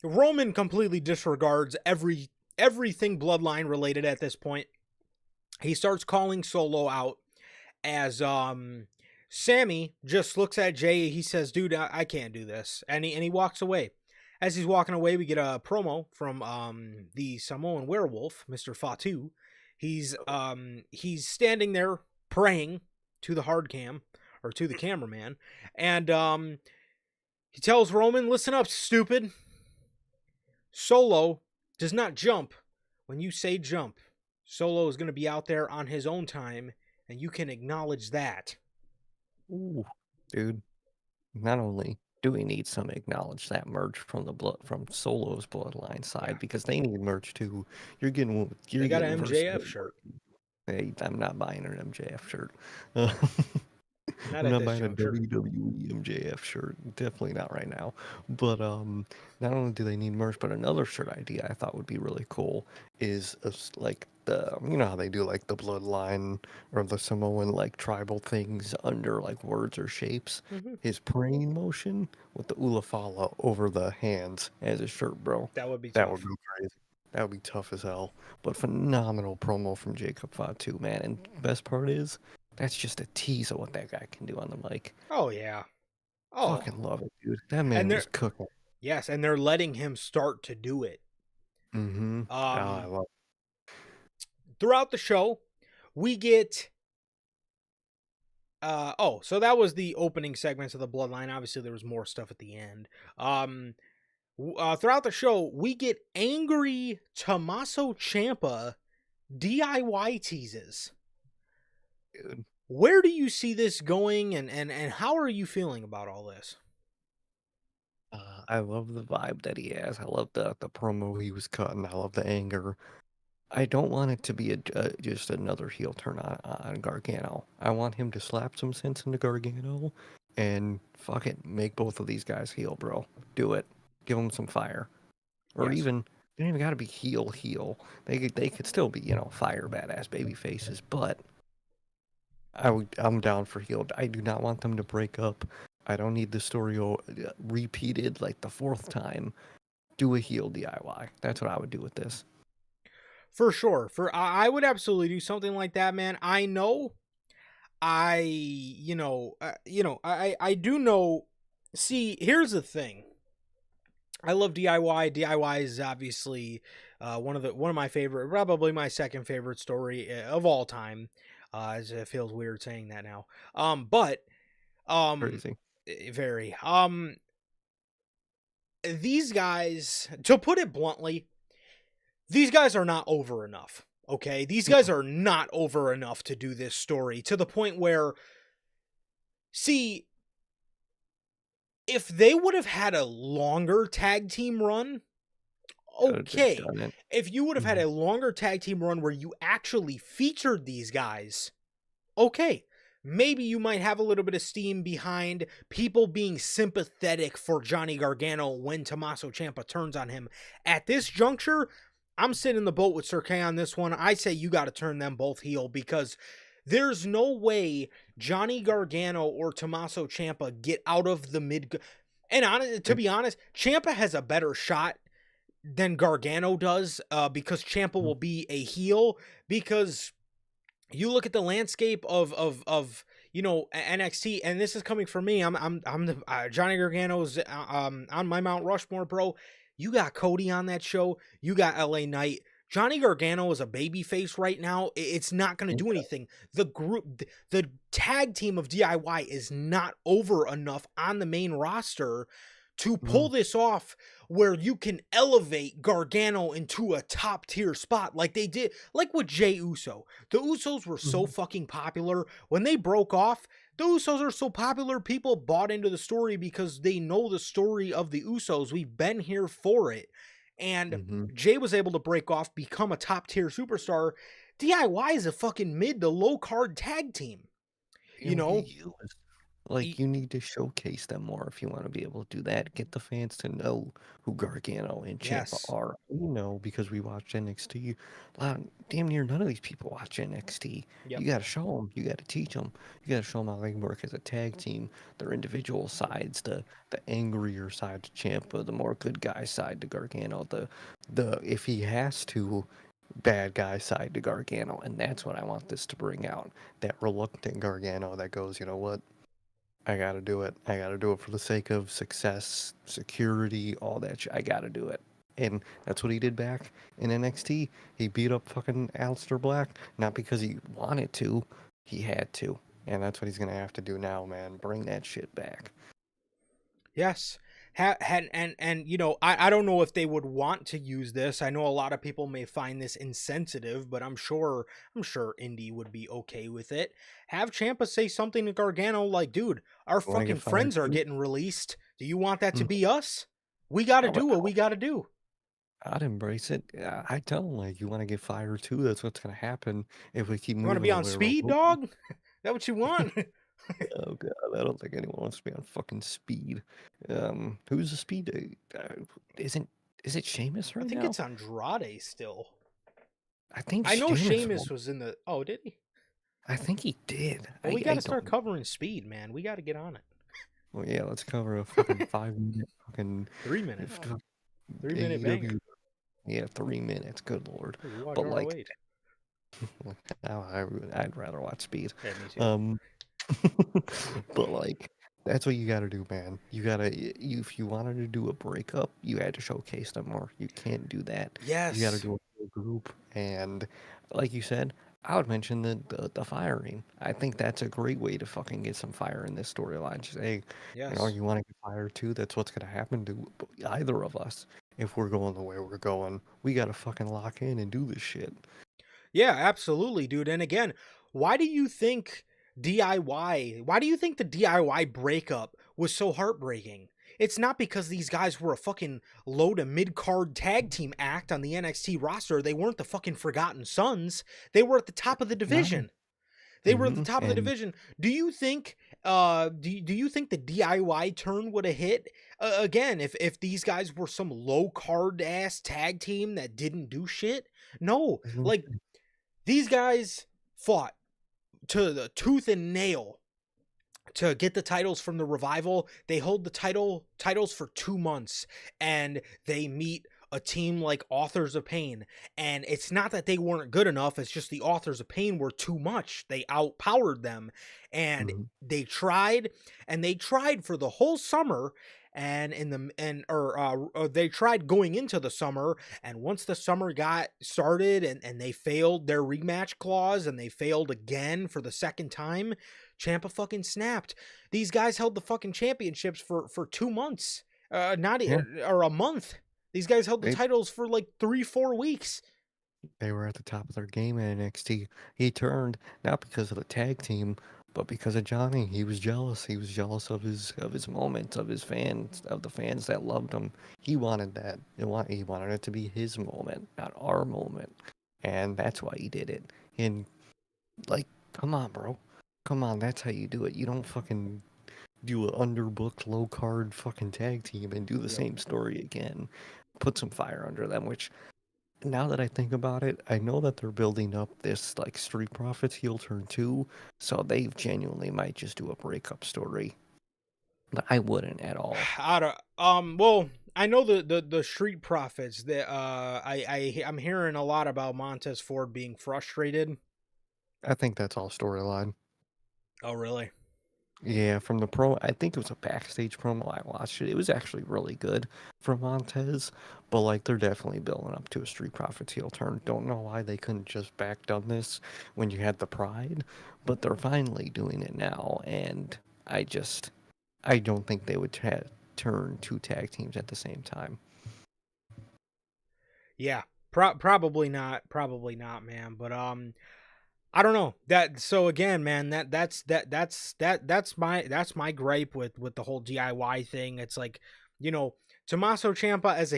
Roman completely disregards everything Bloodline related at this point. He starts calling Solo out as Sami just looks at Jay. He says, dude, I can't do this. And he walks away. As he's walking away, we get a promo from the Samoan werewolf, Mr. Fatu. He's standing there praying to the hard cam, or to the cameraman, and he tells Roman, listen up, stupid. Solo does not jump when you say jump. Solo is going to be out there on his own time, and you can acknowledge that. Ooh, dude. Not only do we need some acknowledge that merch from Solo's Bloodline side, because they need merch too. They got an MJF shirt. Hey, I'm not buying an MJF shirt. I'm not buying a WWE MJF shirt. Definitely not right now. But not only do they need merch, but another shirt idea I thought would be really cool is like how they do like the Bloodline or the Samoan like tribal things under like words or shapes. Mm-hmm. His praying motion with the Ulafala over the hands as a shirt, bro. That would be That would be crazy. That would be tough as hell. But phenomenal promo from Jacob Fatu, man. And best part is, that's just a tease of what that guy can do on the mic. Oh, yeah. Oh, fucking love it, dude. That man was cooking. Yes, and they're letting him start to do it. Mm-hmm. I love it. Throughout the show, we get... so that was the opening segments of the Bloodline. Obviously, there was more stuff at the end. Throughout the show, we get angry Tommaso Ciampa DIY teases. Dude. Where do you see this going, and how are you feeling about all this? I love the vibe that he has. I love the promo he was cutting. I love the anger. I don't want it to be just another heel turn on Gargano. I want him to slap some sense into Gargano and fuck it, make both of these guys heel, bro. Do it. Give them some fire. Or even, they don't even got to be heel. They could still be, fire badass baby faces, but I'm down for heel. I do not want them to break up. I don't need the story repeated like the fourth time. Do a heel DIY. That's what I would do with this. For sure. I would absolutely do something like that, man. I know. I do know. See, here's the thing. I love DIY. DIY is obviously one of my favorite, probably my second favorite story of all time. As it feels weird saying that now. But Crazy. very these guys, to put it bluntly, these guys are not over enough. Okay, these guys are not over enough to do this story to the point where, see, if they would have had a longer tag team run, okay. If you would have had a longer tag team run where you actually featured these guys, okay. Maybe you might have a little bit of steam behind people being sympathetic for Johnny Gargano when Tommaso Ciampa turns on him. At this juncture, I'm sitting in the boat with Sir K on this one. I say you got to turn them both heel because there's no way Johnny Gargano or Tommaso Ciampa get out of the mid. And to be honest, Ciampa has a better shot than Gargano does because Ciampa will be a heel because you look at the landscape of NXT, and this is coming from me. I'm the Johnny Gargano's on my Mount Rushmore, bro. You got Cody on that show. You got LA Knight. Johnny Gargano is a babyface right now. It's not going to do anything. The tag team of DIY is not over enough on the main roster to pull this off where you can elevate Gargano into a top tier spot like they did, like with Jey Uso. The Usos were so fucking popular. When they broke off, the Usos are so popular, people bought into the story because they know the story of the Usos. We've been here for it. And Jey was able to break off, become a top tier superstar. DIY is a fucking mid to low card tag team. You know? Like, you need to showcase them more if you want to be able to do that. Get the fans to know who Gargano and Ciampa are. We know because we watch NXT. Damn near none of these people watch NXT. Yep. You got to show them. You got to teach them. You got to show them how they work as a tag team. Their individual sides, the angrier side to Ciampa, the more good guy side to Gargano, the if he has to, bad guy side to Gargano. And that's what I want this to bring out. That reluctant Gargano that goes, you know what? I gotta do it. I gotta do it for the sake of success, security, all that shit. I gotta do it. And that's what he did back in NXT. He beat up fucking Aleister Black, not because he wanted to, he had to. And that's what he's gonna have to do now, man. Bring that shit back. Yes. And you know, I don't know if they would want to use this. I know a lot of people may find this insensitive, but I'm sure Indy would be okay with it. Have Ciampa say something to Gargano like, dude, our fucking friends are getting released. Do you want that to be us? We got to do what we got to do. I'd embrace it. I tell him, like, you want to get fired too? That's what's going to happen if we keep moving. You want to be on speed, dog? Is that what you want? Oh god, I don't think anyone wants to be on fucking speed. Who's the speed? Is it Sheamus right now? I think it's Andrade still. I know Sheamus was in the. Oh, did he? I think he did. Well, we got to start covering speed, man. We got to get on it. Well, yeah, let's cover a fucking 5-minute fucking 3 minutes. 3-minute banger. Yeah, 3 minutes. Good lord. But like, I'd rather watch speed. Yeah, me too. But like, that's what you gotta do, man. If you wanted to do a breakup, you had to showcase them more. You can't do that. Yes. You gotta do a full group, and like you said, I would mention the firing. I think that's a great way to fucking get some fire in this storyline. Just say, you know, you want to get fired too. That's what's gonna happen to either of us if we're going the way we're going. We gotta fucking lock in and do this shit. Yeah, absolutely, dude. And again, why do you think the DIY breakup was so heartbreaking? It's not because these guys were a fucking low to mid-card tag team act on the NXT roster. They weren't the fucking Forgotten Sons. They were at the top of the division. They were at the top of the division. Do you think do you think the DIY turn would have hit again if these guys were some low card ass tag team that didn't do shit? No. Like, these guys fought to the tooth and nail to get the titles from the Revival. They hold the titles for 2 months, and they meet a team like Authors of Pain. And it's not that they weren't good enough, it's just the Authors of Pain were too much. They outpowered them, and Mm-hmm. they tried for the whole summer. And they tried going into the summer, and once the summer got started and they failed their rematch clause, and they failed again for the second time, Ciampa fucking snapped. These guys held the fucking championships for 2 months, Yeah, or a month. These guys held the they titles for like 3-4 weeks. they were at the top of their game in NXT. He turned not because of the tag team, but because of Johnny. He was jealous. He was jealous of his moment, of his fans, of the fans that loved him. He wanted that. He wanted it to be his moment, not our moment, and that's why he did it. And like, come on, bro, come on. That's how you do it. You don't fucking do an underbooked, low card fucking tag team and do the Yep. same story again. Put some fire under them, which now that I think about it, I know that they're building up this like Street Profits heel turn too, so they genuinely might just do a breakup story. But I wouldn't at all. I don't, well, I know the Street Profits that I'm hearing a lot about Montez Ford being frustrated. I think that's all storyline. Oh, really? Yeah, from the pro, I think it was a backstage promo. I watched it. It was actually really good from Montez, but like they're definitely building up to a Street Profits heel turn. Don't know why they couldn't just back done this when you had the Pride, but they're finally doing it now, and I don't think they would turn two tag teams at the same time. Yeah, probably not. Probably not, man. But I don't know that. So again, man, that's my gripe with the whole DIY thing. It's like, you know, Tommaso Ciampa as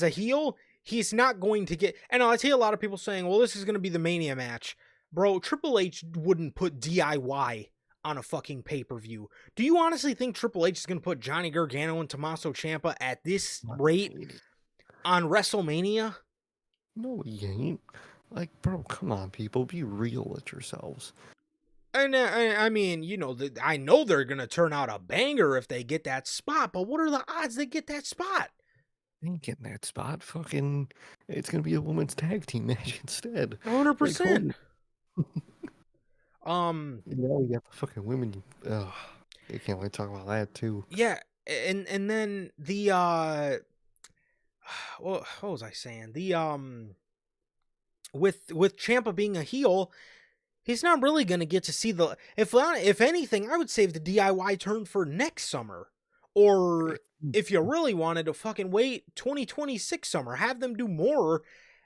a heel, he's not going to get. And I see a lot of people saying, well, this is going to be the Mania match, bro. Triple H wouldn't put DIY on a fucking pay-per-view. Do you honestly think Triple H is going to put Johnny Gargano and Tommaso Ciampa at this rate on WrestleMania? No, he ain't. Like, bro, come on, people, be real with yourselves. And I mean, you know, I know they're gonna turn out a banger if they get that spot, but what are the odds they get that spot? They ain't getting that spot. Fucking, it's gonna be a women's tag team match instead. Like, 100%. holy, now we got the fucking women. Ugh, I can't wait to talk about that too. Yeah, and then the what was I saying? The with Ciampa being a heel, he's not really gonna get to see the. If anything, I would save the DIY turn for next summer, or if you really wanted to fucking wait 2026 summer, have them do more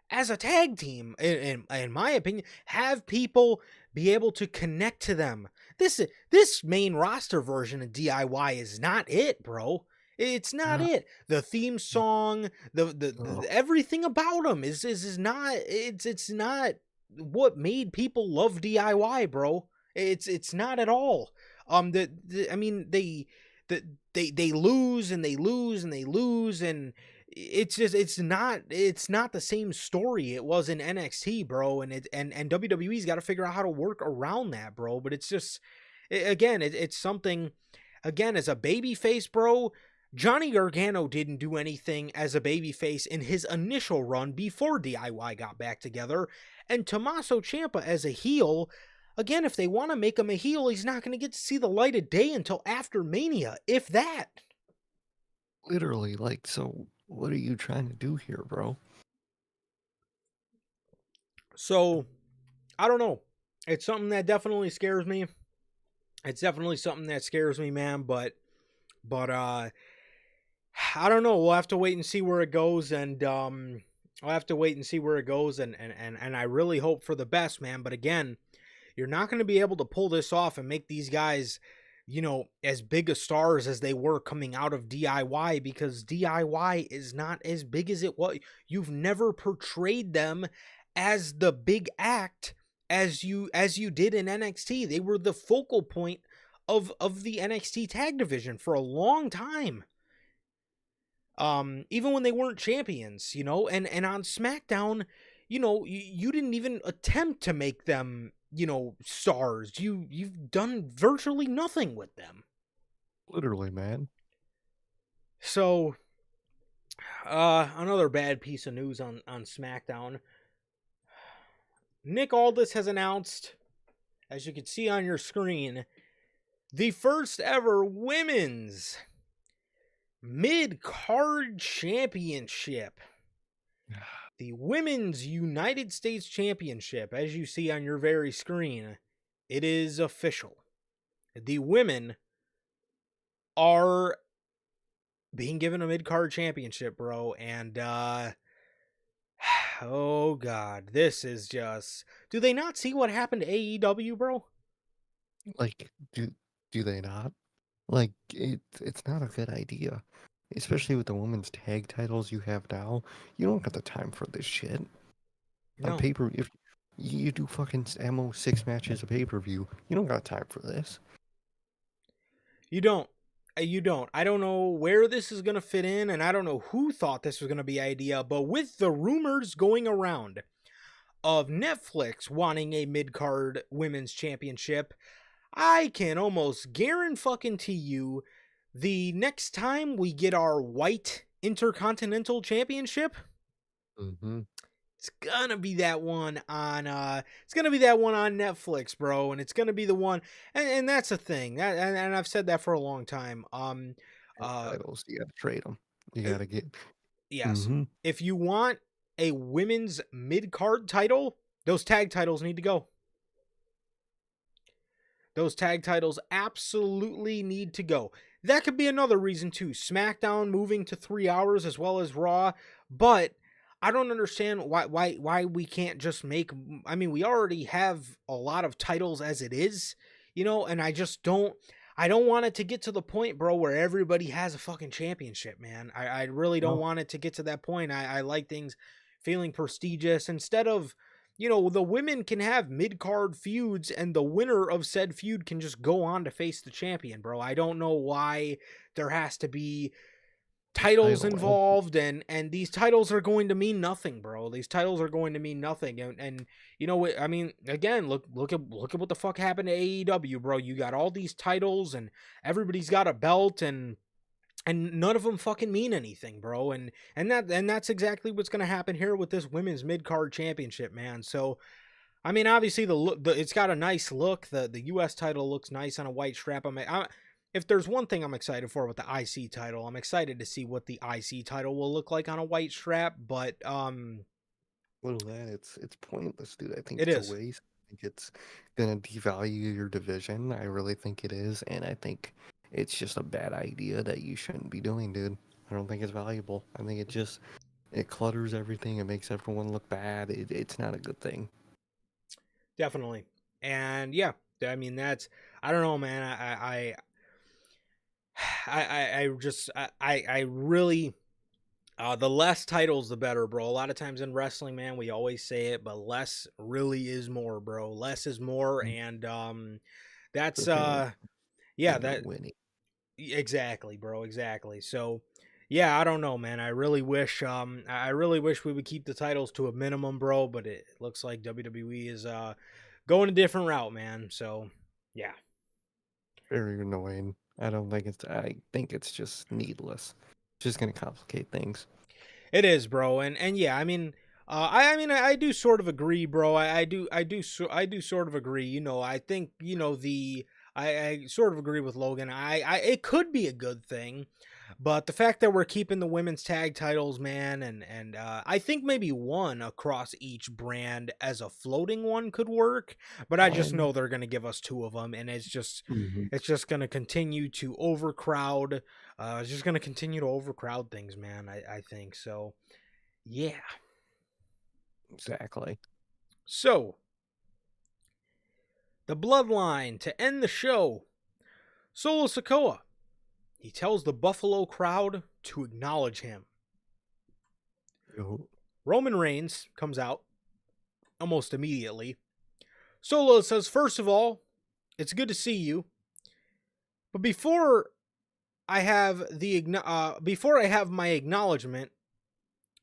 as a tag team. In my opinion, have people be able to connect to them. This main roster version of DIY is not it, bro. It's not Uh, it. The theme song, the everything about them is not. It's not what made people love DIY, bro. It's not at all. I mean, they lose and they lose and they lose, and it's just it's not the same story it was in NXT, bro. And WWE's got to figure out how to work around that, bro. But it's just it's something. Again, as a babyface, bro, Johnny Gargano didn't do anything as a babyface in his initial run before DIY got back together. And Tommaso Ciampa as a heel, again, if they want to make him a heel, he's not going to get to see the light of day until after Mania, if that. literally, like, so what are you trying to do here, bro? So, I don't know. It's something that definitely scares me. It's definitely something that scares me, man, but I don't know. We'll have to wait and see where it goes, and I'll have to wait and see where it goes, and I really hope for the best, man. But again, you're not going to be able to pull this off and make these guys, you know, as big a stars as they were coming out of DIY, because DIY is not as big as it was. You've never portrayed them as the big act as you did in NXT. They were the focal point of the NXT tag division for a long time. Even when they weren't champions, you know, and on SmackDown, you know, you didn't even attempt to make them stars. You've done virtually nothing with them. Literally, man. So, another bad piece of news on SmackDown. Nick Aldis has announced, as you can see on your screen, the first ever women's mid-card championship. The Women's United States Championship, as you see on your very screen, it is official. The women are being given a mid-card championship, bro, and oh god, this is just... Do they not see what happened to AEW, bro? Like, do they not? Like, it's not a good idea. Especially with the women's tag titles you have now. You don't got the time for this shit. On No. paper, if you do fucking ammo 6 matches of pay-per-view, you don't got time for this. You don't. You don't. I don't know where this is going to fit in, and I don't know who thought this was going to be idea, but with the rumors going around of Netflix wanting a mid-card women's championship, I can almost guarantee you the next time we get our white Intercontinental Championship, Mm-hmm. it's gonna be that one on Netflix, bro, and it's gonna be the one, and that's the thing, and I've said that for a long time. Titles, you gotta trade them. You gotta get. Yes, Mm-hmm. if you want a women's mid-card title, those tag titles need to go. Those tag titles absolutely need to go. That could be another reason too. SmackDown moving to 3 hours as well as Raw, but I don't understand why we can't just make... I mean, we already have a lot of titles as it is, and I don't want it to get to the point, bro, where everybody has a fucking championship, man. I really don't want it to get to that point. I like things feeling prestigious instead of... the women can have mid-card feuds and the winner of said feud can just go on to face the champion, bro. I don't know why there has to be titles involved, and these titles are going to mean nothing, bro. These titles are going to mean nothing, and I mean, again, look at what the fuck happened to AEW, bro. You got all these titles and everybody's got a belt, and none of them fucking mean anything, bro. And that's exactly what's going to happen here with this women's mid-card championship, man. So, I mean, obviously it's got a nice look. The US title looks nice on a white strap. If there's one thing I'm excited for with the IC title, I'm excited to see what the IC title will look like on a white strap, but Well, it's pointless, dude. I think it it's is. a waste. I think it's gonna devalue your division. I really think it is, and I think it's just a bad idea that you shouldn't be doing, dude. I don't think it's valuable. I think it clutters everything. It makes everyone look bad. It's not a good thing. Definitely. And yeah, I mean, I don't know, man. I really, the less titles, the better, bro. A lot of times in wrestling, man, we always say it, but less really is more, bro. Less is more. And, that's, yeah, that, winning. exactly, bro. Exactly. So, yeah, I don't know, man. I really wish we would keep the titles to a minimum, bro, but it looks like WWE is, going a different route, man. So, yeah. Very annoying. I think it's just needless. It's just gonna complicate things. It is, bro, and yeah, I mean, I do sort of agree, bro. I do sort of agree. I think I sort of agree with Logan. It could be a good thing, but the fact that we're keeping the women's tag titles, man, and I think maybe one across each brand as a floating one could work, but I just know they're gonna give us two of them, and it's just gonna continue to overcrowd. It's just gonna continue to overcrowd things, man. I think so. Yeah. Exactly. So the Bloodline to end the show. Solo Sikoa. He tells the Buffalo crowd to acknowledge him. Yo. Roman Reigns comes out almost immediately. Solo says, first of all, it's good to see you. But before I have my acknowledgement,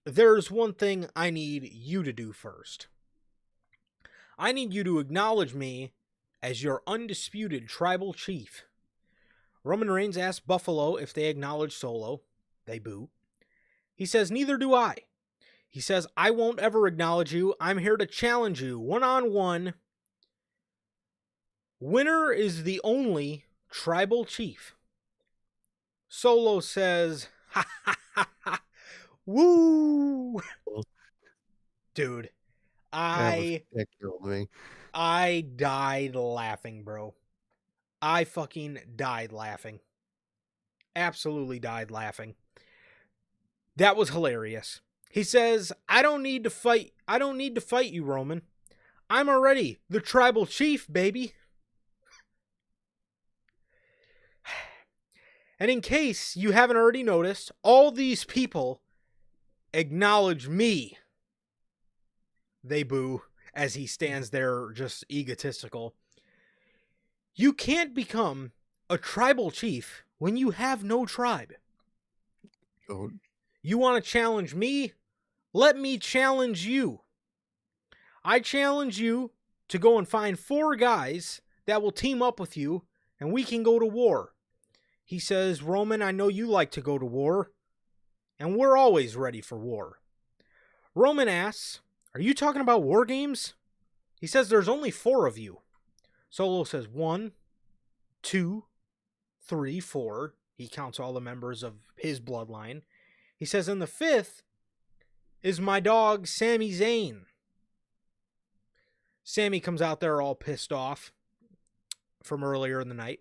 there's one thing I need you to do first. I need you to acknowledge me as your undisputed tribal chief. Roman Reigns asks Buffalo if they acknowledge Solo. They boo. He says, neither do I. He says, I won't ever acknowledge you. I'm here to challenge you one-on-one. Winner is the only tribal chief. Solo says, ha ha ha ha, woo! Dude, I died laughing, bro. I fucking died laughing. Absolutely died laughing. That was hilarious. He says, I don't need to fight you, Roman. I'm already the tribal chief, baby. And in case you haven't already noticed, all these people acknowledge me. They boo as he stands there just egotistical. You can't become a tribal chief when you have no tribe. Oh. You want to challenge me? Let me challenge you. I challenge you to go and find 4 guys that will team up with you, and we can go to war. He says, Roman, I know you like to go to war, and we're always ready for war. Roman asks, are you talking about war games? He says there's only 4 of you. Solo says 1, 2, 3, 4. He counts all the members of his bloodline. He says, and the 5th is my dog, Sami Zayn. Sami comes out there all pissed off from earlier in the night.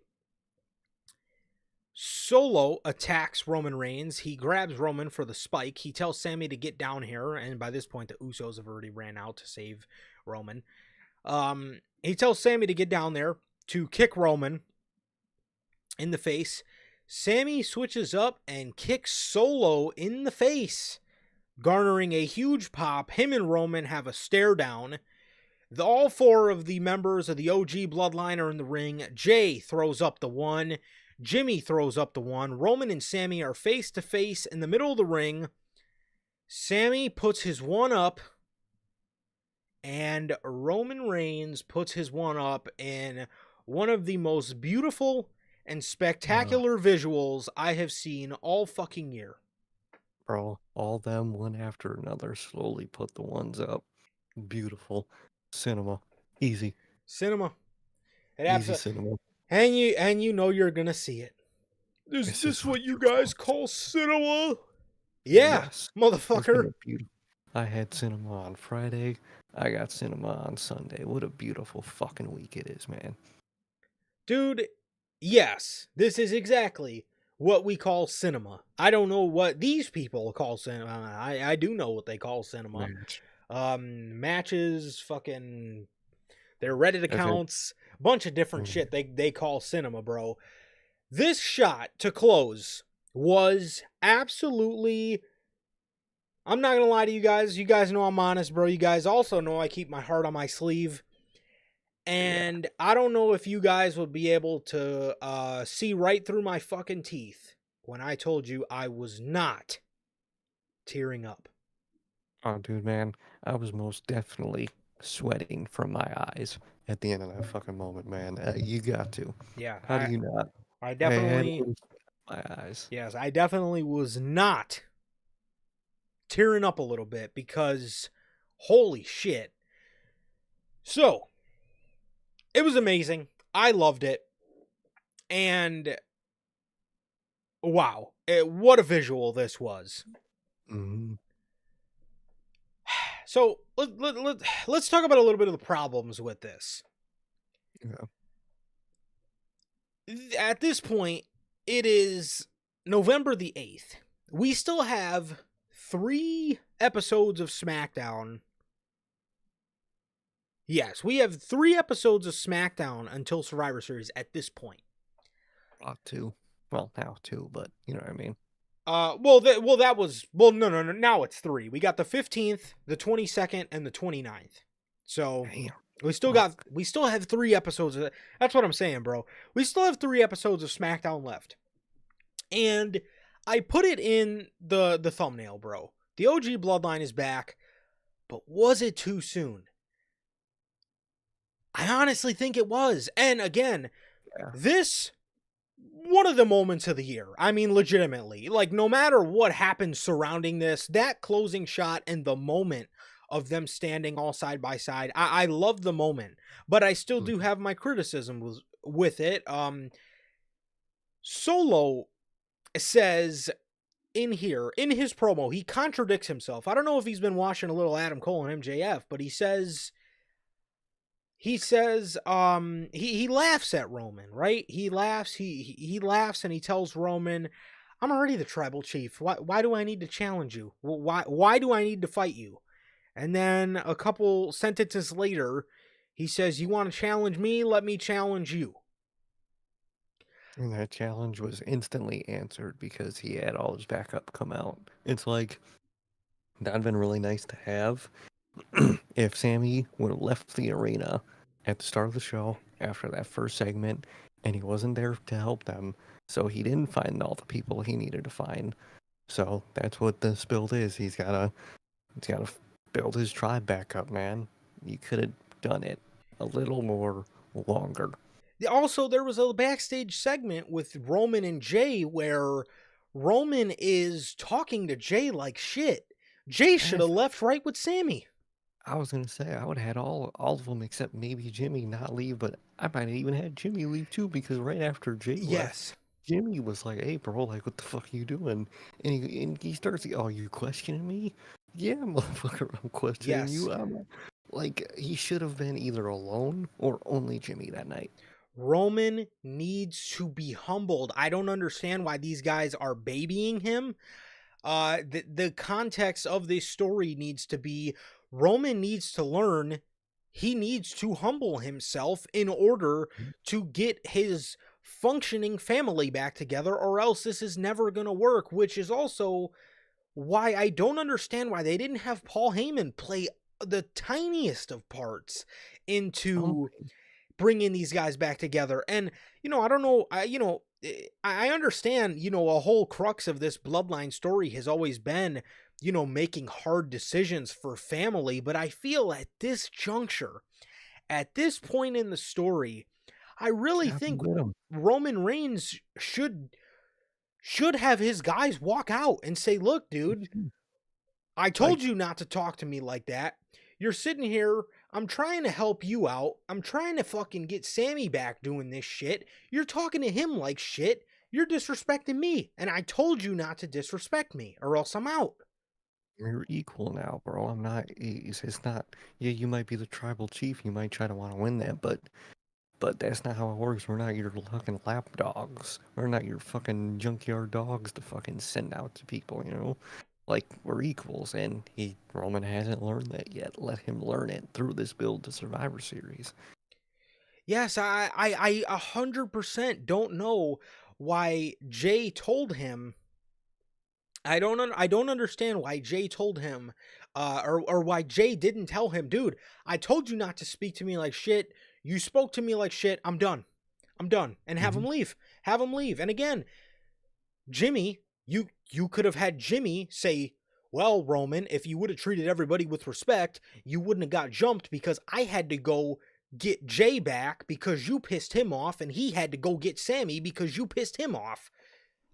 Solo attacks Roman Reigns. He grabs Roman for the spike. He tells Sami to get down here, and by this point, the Usos have already ran out to save Roman. He tells Sami to get down there to kick Roman in the face. Sami switches up and kicks Solo in the face, garnering a huge pop. Him and Roman have a stare down. All 4 of the members of the OG Bloodline are in the ring. Jay throws up the 1. Jimmy throws up the 1. Roman and Sami are face to face in the middle of the ring. Sami puts his 1 up, and Roman Reigns puts his 1 up in one of the most beautiful and spectacular visuals I have seen all fucking year. Bro, all them one after another slowly put the ones up. Beautiful. Cinema. Easy. Cinema. Easy cinema. And you know you're gonna see it. Is this what you guys call cinema? Yeah, yes. Motherfucker. I had cinema on Friday. I got cinema on Sunday. What a beautiful fucking week it is, man. Dude, yes. This is exactly what we call cinema. I don't know what these people call cinema. I do know what they call cinema. Matches, fucking their Reddit accounts, bunch of different shit they call cinema, bro. This shot to close was absolutely, I'm not gonna lie to you guys. You guys know I'm honest, bro. You guys also know I keep my heart on my sleeve. And I don't know if you guys would be able to see right through my fucking teeth when I told you I was not tearing up. Oh, dude, man. I was most definitely sweating from my eyes at the end of that fucking moment, man. You got to. Yeah. How do you not? I definitely... my eyes. Yes, I definitely was not tearing up a little bit because holy shit. So, it was amazing. I loved it. And wow, what a visual this was. Mm-hmm. So let's talk about a little bit of the problems with this. Yeah. At this point, it is November the 8th. We still have 3 episodes of SmackDown. Yes, we have 3 episodes of SmackDown until Survivor Series at this point. 2. Well, now 2, but you know what I mean. No, now it's 3. We got the 15th, the 22nd, and the 29th. So damn. we still have 3 episodes. That's what I'm saying, bro. We still have 3 episodes of SmackDown left. And I put it in the thumbnail, bro. The OG Bloodline is back, but was it too soon? I honestly think it was. And again, Yeah. this one of the moments of the year. I mean, legitimately, like no matter what happens surrounding this, that closing shot and the moment of them standing all side by side, I love the moment, but I still do Mhm. have my criticism with it. Solo says in here in his promo, he contradicts himself. I don't know if he's been watching a little Adam Cole and MJF, but he laughs at Roman, right? He laughs and he tells Roman, I'm already the tribal chief. Why do I need to challenge you? Why do I need to fight you? And then a couple sentences later, he says, you want to challenge me? Let me challenge you. And that challenge was instantly answered because he had all his backup come out. It's like, that'd been really nice to have if Sammy would have left the arena at the start of the show after that first segment and he wasn't there to help them. So he didn't find all the people he needed to find. So that's what this build is. He's gotta build his tribe back up, man. You could have done it a little more longer. Also, there was a backstage segment with Roman and Jay where Roman is talking to Jay like shit. Jay should have As left right with Sammy. I was gonna say, I would have had all of them except maybe Jimmy not leave, but I might have even had Jimmy leave too because right after Jay left, Yes. Jimmy was like, "Hey, bro, like, what the fuck are you doing?" And he starts, "Oh, you questioning me? Yeah, motherfucker, I'm questioning Yes. you. I'm like, he should have been either alone or only Jimmy that night." Roman needs to be humbled. I don't understand why these guys are babying him. The context of this story needs to be Roman needs to learn he needs to humble himself in order to get his functioning family back together, or else this is never going to work, which is also why I don't understand why they didn't have Paul Heyman play the tiniest of parts Oh, into bringing these guys back together. And I don't know, I understand, a whole crux of this bloodline story has always been, making hard decisions for family, but I feel at this juncture, at this point in the story, I really have him think get him. Roman Reigns should have his guys walk out and say, "Look, dude, I Like, told you not to talk to me like that. You're sitting here. I'm trying to help you out. I'm trying to fucking get Sammy back doing this shit. You're talking to him like shit. You're disrespecting me. And I told you not to disrespect me, or else I'm out." you're equal now, bro. I'm not. It's not. Yeah, you might be the tribal chief. You might try to want to win that, but that's not how it works. We're not your fucking lap dogs. We're not your fucking junkyard dogs to fucking send out to people, you know? Like, we're equals, and Roman hasn't learned that yet. Let him learn it through this build to Survivor Series. Yes, I 100% don't know why Jay told him. I don't understand why Jay told him, or why Jay didn't tell him, dude. I told you not to speak to me like shit. You spoke to me like shit. I'm done. I'm done. And have him Hmm. leave. Have him leave. And again, Jimmy, you could have had Jimmy say, "Well, Roman, if you would have treated everybody with respect, you wouldn't have got jumped because I had to go get Jay back because you pissed him off, and he had to go get Sammy because you pissed him off."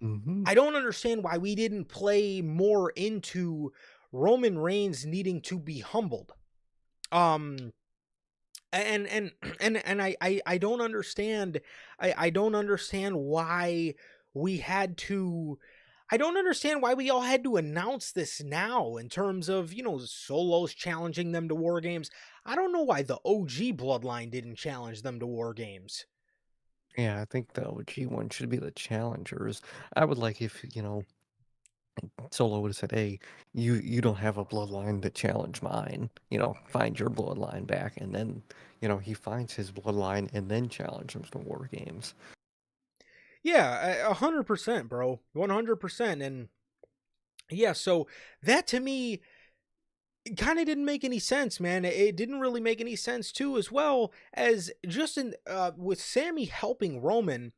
Hmm. I don't understand why we didn't play more into Roman Reigns needing to be humbled. Um and I don't understand. I don't understand why we had to I don't understand why we all had to announce this now in terms of, Solos challenging them to war games. I don't know why the OG bloodline didn't challenge them to war games. Yeah, I think the OG one should be the challengers. I would like if, Solo would have said, "Hey, you don't have a bloodline to challenge mine. Find your bloodline back," and then, he finds his bloodline and then challenge him to war games. Yeah, 100%, bro. 100%. And yeah, so that to me kind of didn't make any sense, man. It didn't really make any sense too, as well as just in with Sammy helping Roman.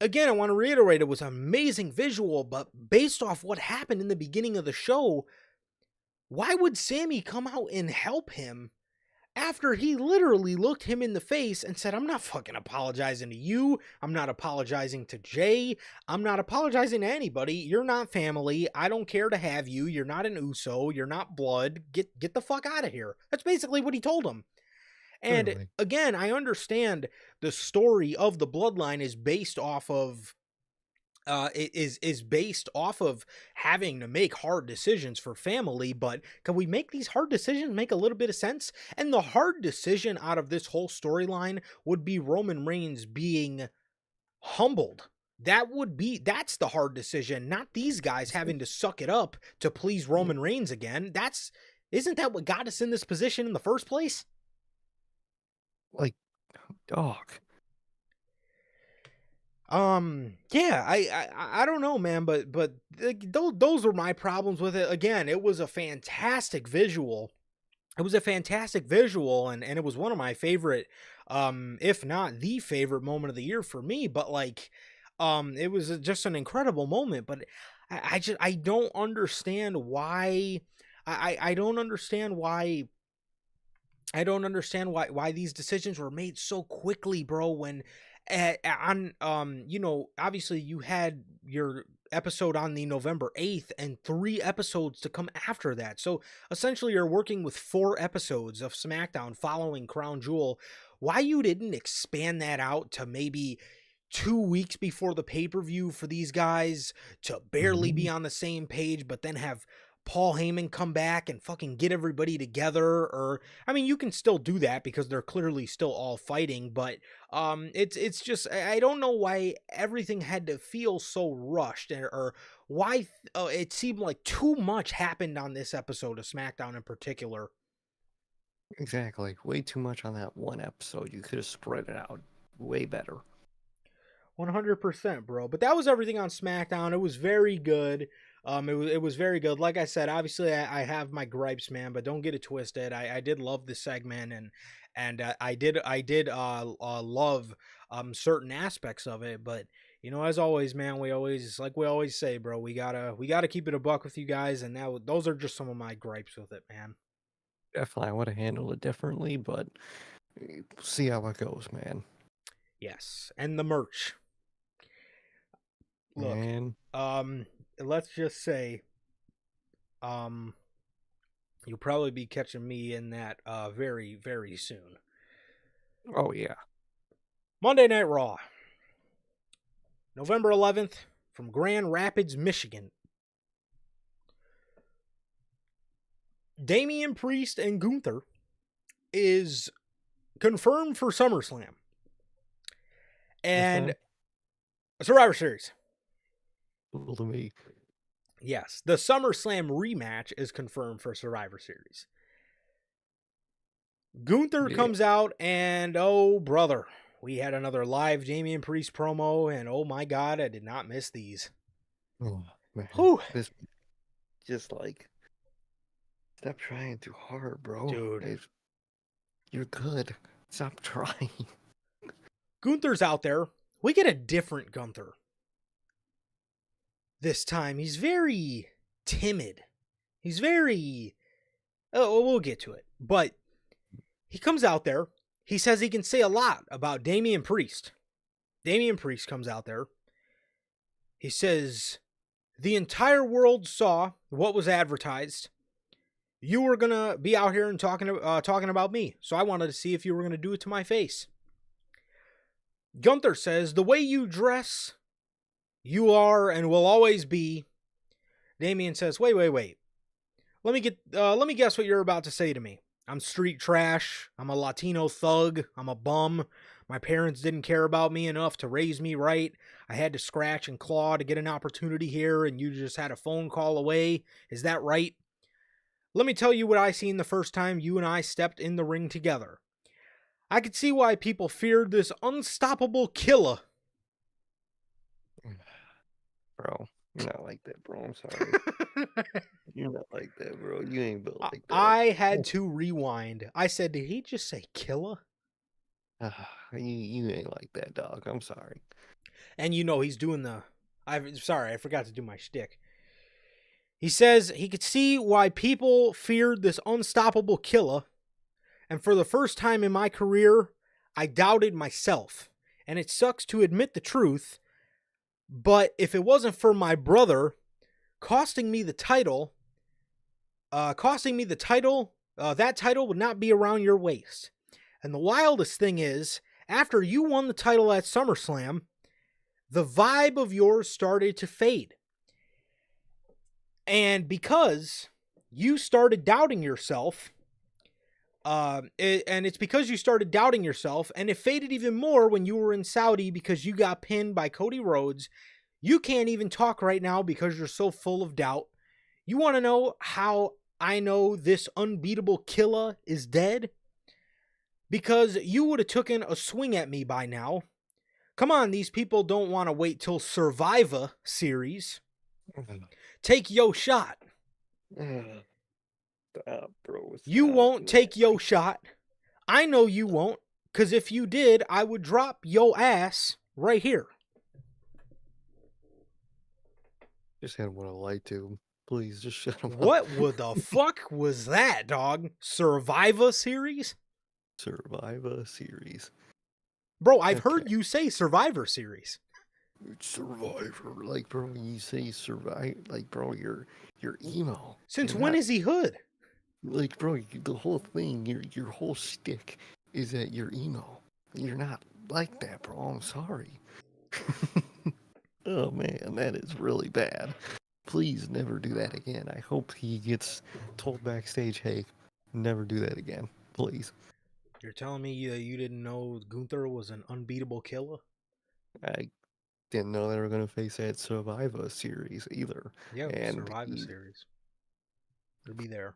Again, I want to reiterate, it was an amazing visual, but based off what happened in the beginning of the show, why would Sammy come out and help him after he literally looked him in the face and said, I'm not fucking apologizing to you. I'm not apologizing to Jay. I'm not apologizing to anybody. You're not family. I don't care to have you. You're not an Uso. You're not blood. Get the fuck out of here. That's basically what he told him. And Clearly. again, I understand the story of the Bloodline is based off of is based off of having to make hard decisions for family, but can we make these hard decisions make a little bit of sense? And the hard decision out of this whole storyline would be Roman Reigns being humbled. That's the hard decision, not these guys having to suck it up to please Roman Reigns again. Isn't that what got us in this position in the first place? Like, dog. Yeah, I don't know, man, but those were my problems with it. Again, it was a fantastic visual. It was a fantastic visual, and it was one of my favorite, if not the favorite moment of the year for me. But like, it was just an incredible moment. But I don't understand why. I don't understand why. I don't understand why these decisions were made so quickly, bro. When obviously you had your episode on the November 8th and 3 episodes to come after that. So essentially you're working with 4 episodes of SmackDown following Crown Jewel. Why you didn't expand that out to maybe 2 weeks before the pay-per-view for these guys to barely be on the same page, but then have Paul Heyman come back and fucking get everybody together? Or, I mean, you can still do that because they're clearly still all fighting, but it's just, I don't know why everything had to feel so rushed, or why it seemed like too much happened on this episode of SmackDown in particular. Exactly. Way too much on that one episode. You could have spread it out way better. 100%, bro. But that was everything on SmackDown. It was very good. It was very good. Like I said, obviously I have my gripes, man, but don't get it twisted. I did love this segment, and I did love certain aspects of it. But as always, man, we always say, bro, we gotta keep it a buck with you guys, and those are just some of my gripes with it, man. Definitely, I would have handled it differently, but see how it goes, man. Yes, and the merch. Look, Man. let's just say, you'll probably be catching me in that very, very soon. Oh, yeah. Monday Night Raw, November 11th, from Grand Rapids, Michigan. Damian Priest and Gunther is confirmed for SummerSlam. And Survivor Series. Cool to me. Yes, the SummerSlam rematch is confirmed for Survivor Series. Gunther comes out, and oh, brother, we had another live Damian Priest promo, and oh my God, I did not miss these. Oh, man. Whew. This just like, stop trying too hard, bro. Dude. You're good. Stop trying. Gunther's out there. We get a different Gunther. This time, he's very timid. He's very... Oh, we'll get to it. But he comes out there. He says he can say a lot about Damian Priest. Damian Priest comes out there. He says, the entire world saw what was advertised. You were going to be out here and talking about me. So I wanted to see if you were going to do it to my face. Gunther says, the way you dress, you are and will always be. Damian says, wait. Let me guess what you're about to say to me. I'm street trash. I'm a Latino thug. I'm a bum. My parents didn't care about me enough to raise me right. I had to scratch and claw to get an opportunity here, and you just had a phone call away. Is that right? Let me tell you what I seen the first time you and I stepped in the ring together. I could see why people feared this unstoppable killer. Bro, you're not like that, bro. I'm sorry. You're not like that, bro. You ain't built like that. I had to rewind. I said, did he just say killer? You ain't like that, dog. I'm sorry. And he's doing I forgot to do my shtick. He says he could see why people feared this unstoppable killer, And for the first time in my career, I doubted myself. And it sucks to admit the truth, but if it wasn't for my brother costing me the title, that title would not be around your waist. And the wildest thing is, after you won the title at SummerSlam, the vibe of yours started to fade. And because you started doubting yourself, and it's because you started doubting yourself, and it faded even more when you were in Saudi because you got pinned by Cody Rhodes. You can't even talk right now because you're so full of doubt. You want to know how I know this unbeatable killer is dead? Because you would have taken a swing at me by now. Come on, these people don't want to wait till Survivor Series. Take your shot. Stop, bro. You won't take your shot. I know you won't, because if you did, I would drop your ass right here. Just had what I like to. Please, just shut him up. What the fuck was that, dog? Survivor Series? Survivor Series. Bro, I've heard you say Survivor Series. Survivor. Like, bro, when you say survive, like, bro, you're emo. Since when is he hood? Like, bro, the whole thing, your whole shtick is that you're emo. You're not like that, bro. I'm sorry. Oh, man, that is really bad. Please never do that again. I hope he gets told backstage, hey, never do that again. Please. You're telling me you didn't know Gunther was an unbeatable killer? I didn't know they were going to face that Survivor Series either. Yeah, and Survivor Series. It'll be there.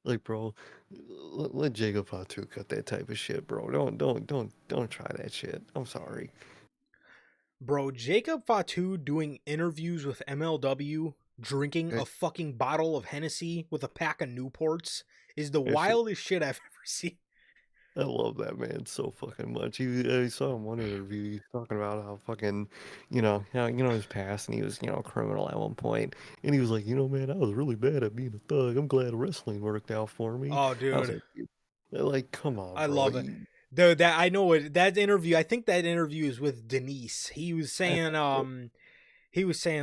Like, bro, let Jacob Fatu cut that type of shit, bro. Don't try that shit. I'm sorry. Bro, Jacob Fatu doing interviews with MLW, drinking a fucking bottle of Hennessy with a pack of Newports is the wildest shit I've ever seen. I love that man so fucking much. I saw him one interview. He's talking about how fucking, his past, and he was, a criminal at one point. And he was like, man, I was really bad at being a thug. I'm glad wrestling worked out for me. Oh, dude. I was like, come on, I bro. love it. Dude, I know it. That interview, I think that interview is with Denise. He was saying,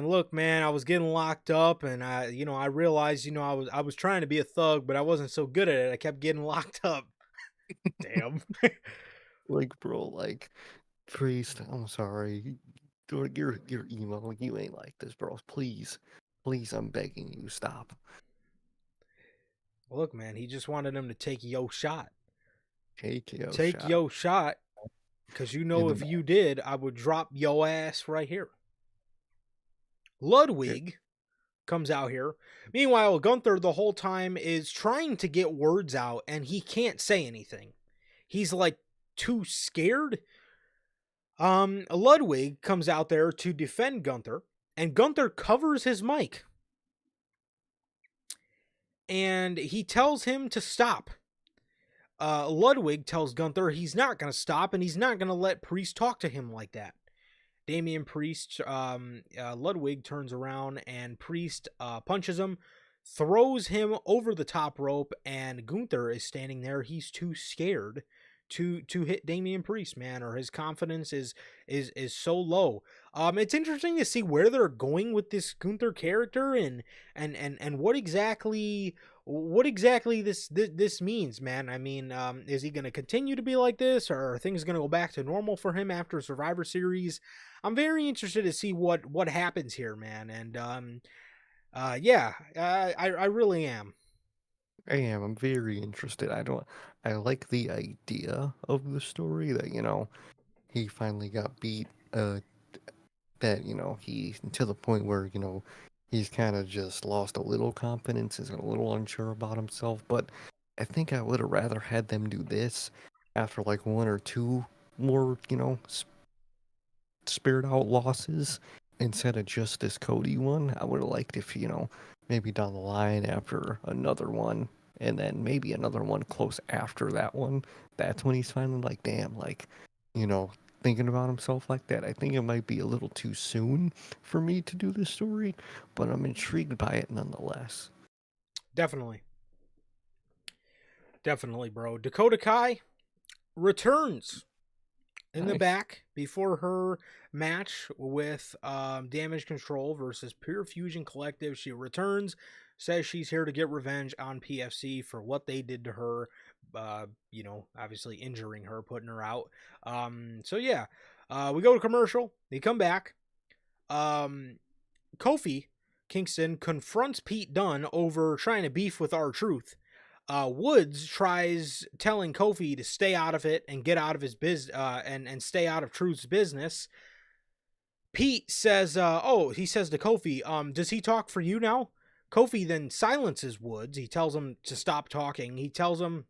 look, man, I was getting locked up, and I realized, I was trying to be a thug, but I wasn't so good at it. I kept getting locked up. Damn. Like, bro, like, Priest, I'm sorry. You're emo. You ain't like this, bro. Please, I'm begging you, stop. Look, man, he just wanted him to take yo shot. Take yo shot, because if you did, I would drop yo ass right here. Ludwig comes out here. Meanwhile, Gunther the whole time is trying to get words out, and he can't say anything. He's like too scared. Ludwig comes out there to defend Gunther, and Gunther covers his mic. And he tells him to stop. Ludwig tells Gunther he's not going to stop, and he's not going to let Priest talk to him like that. Damian Priest, Ludwig turns around, and Priest punches him, throws him over the top rope, and Gunther is standing there. He's too scared to hit Damian Priest, man, or his confidence is so low. It's interesting to see where they're going with this Gunther character and what exactly this means, man. I mean, is he going to continue to be like this, or are things going to go back to normal for him after Survivor Series? I'm very interested to see what happens here, man. And I really am. I am. I'm very interested. I like the idea of the story that, he finally got beat, that, he, to the point where, he's kind of just lost a little confidence, is a little unsure about himself, but I think I would have rather had them do this after like one or two more, spirit out losses instead of just this Cody one. I would have liked if, maybe down the line after another one, and then maybe another one close after that one, that's when he's finally like, damn, like, thinking about himself like that. I think it might be a little too soon for me to do this story, but I'm intrigued by it nonetheless. Definitely. Definitely, bro. Dakota Kai returns in the Nice. back before her match with Damage Control versus Pure Fusion Collective. She returns, says she's here to get revenge on PFC for what they did to her, obviously injuring her, putting her out. So yeah, we go to commercial. They come back. Kofi Kingston confronts Pete Dunne over trying to beef with R-Truth. Woods tries telling Kofi to stay out of it and get out of his business and stay out of Truth's business. Pete says, he says to Kofi, does he talk for you now? Kofi then silences Woods. He tells him to stop talking. He tells him,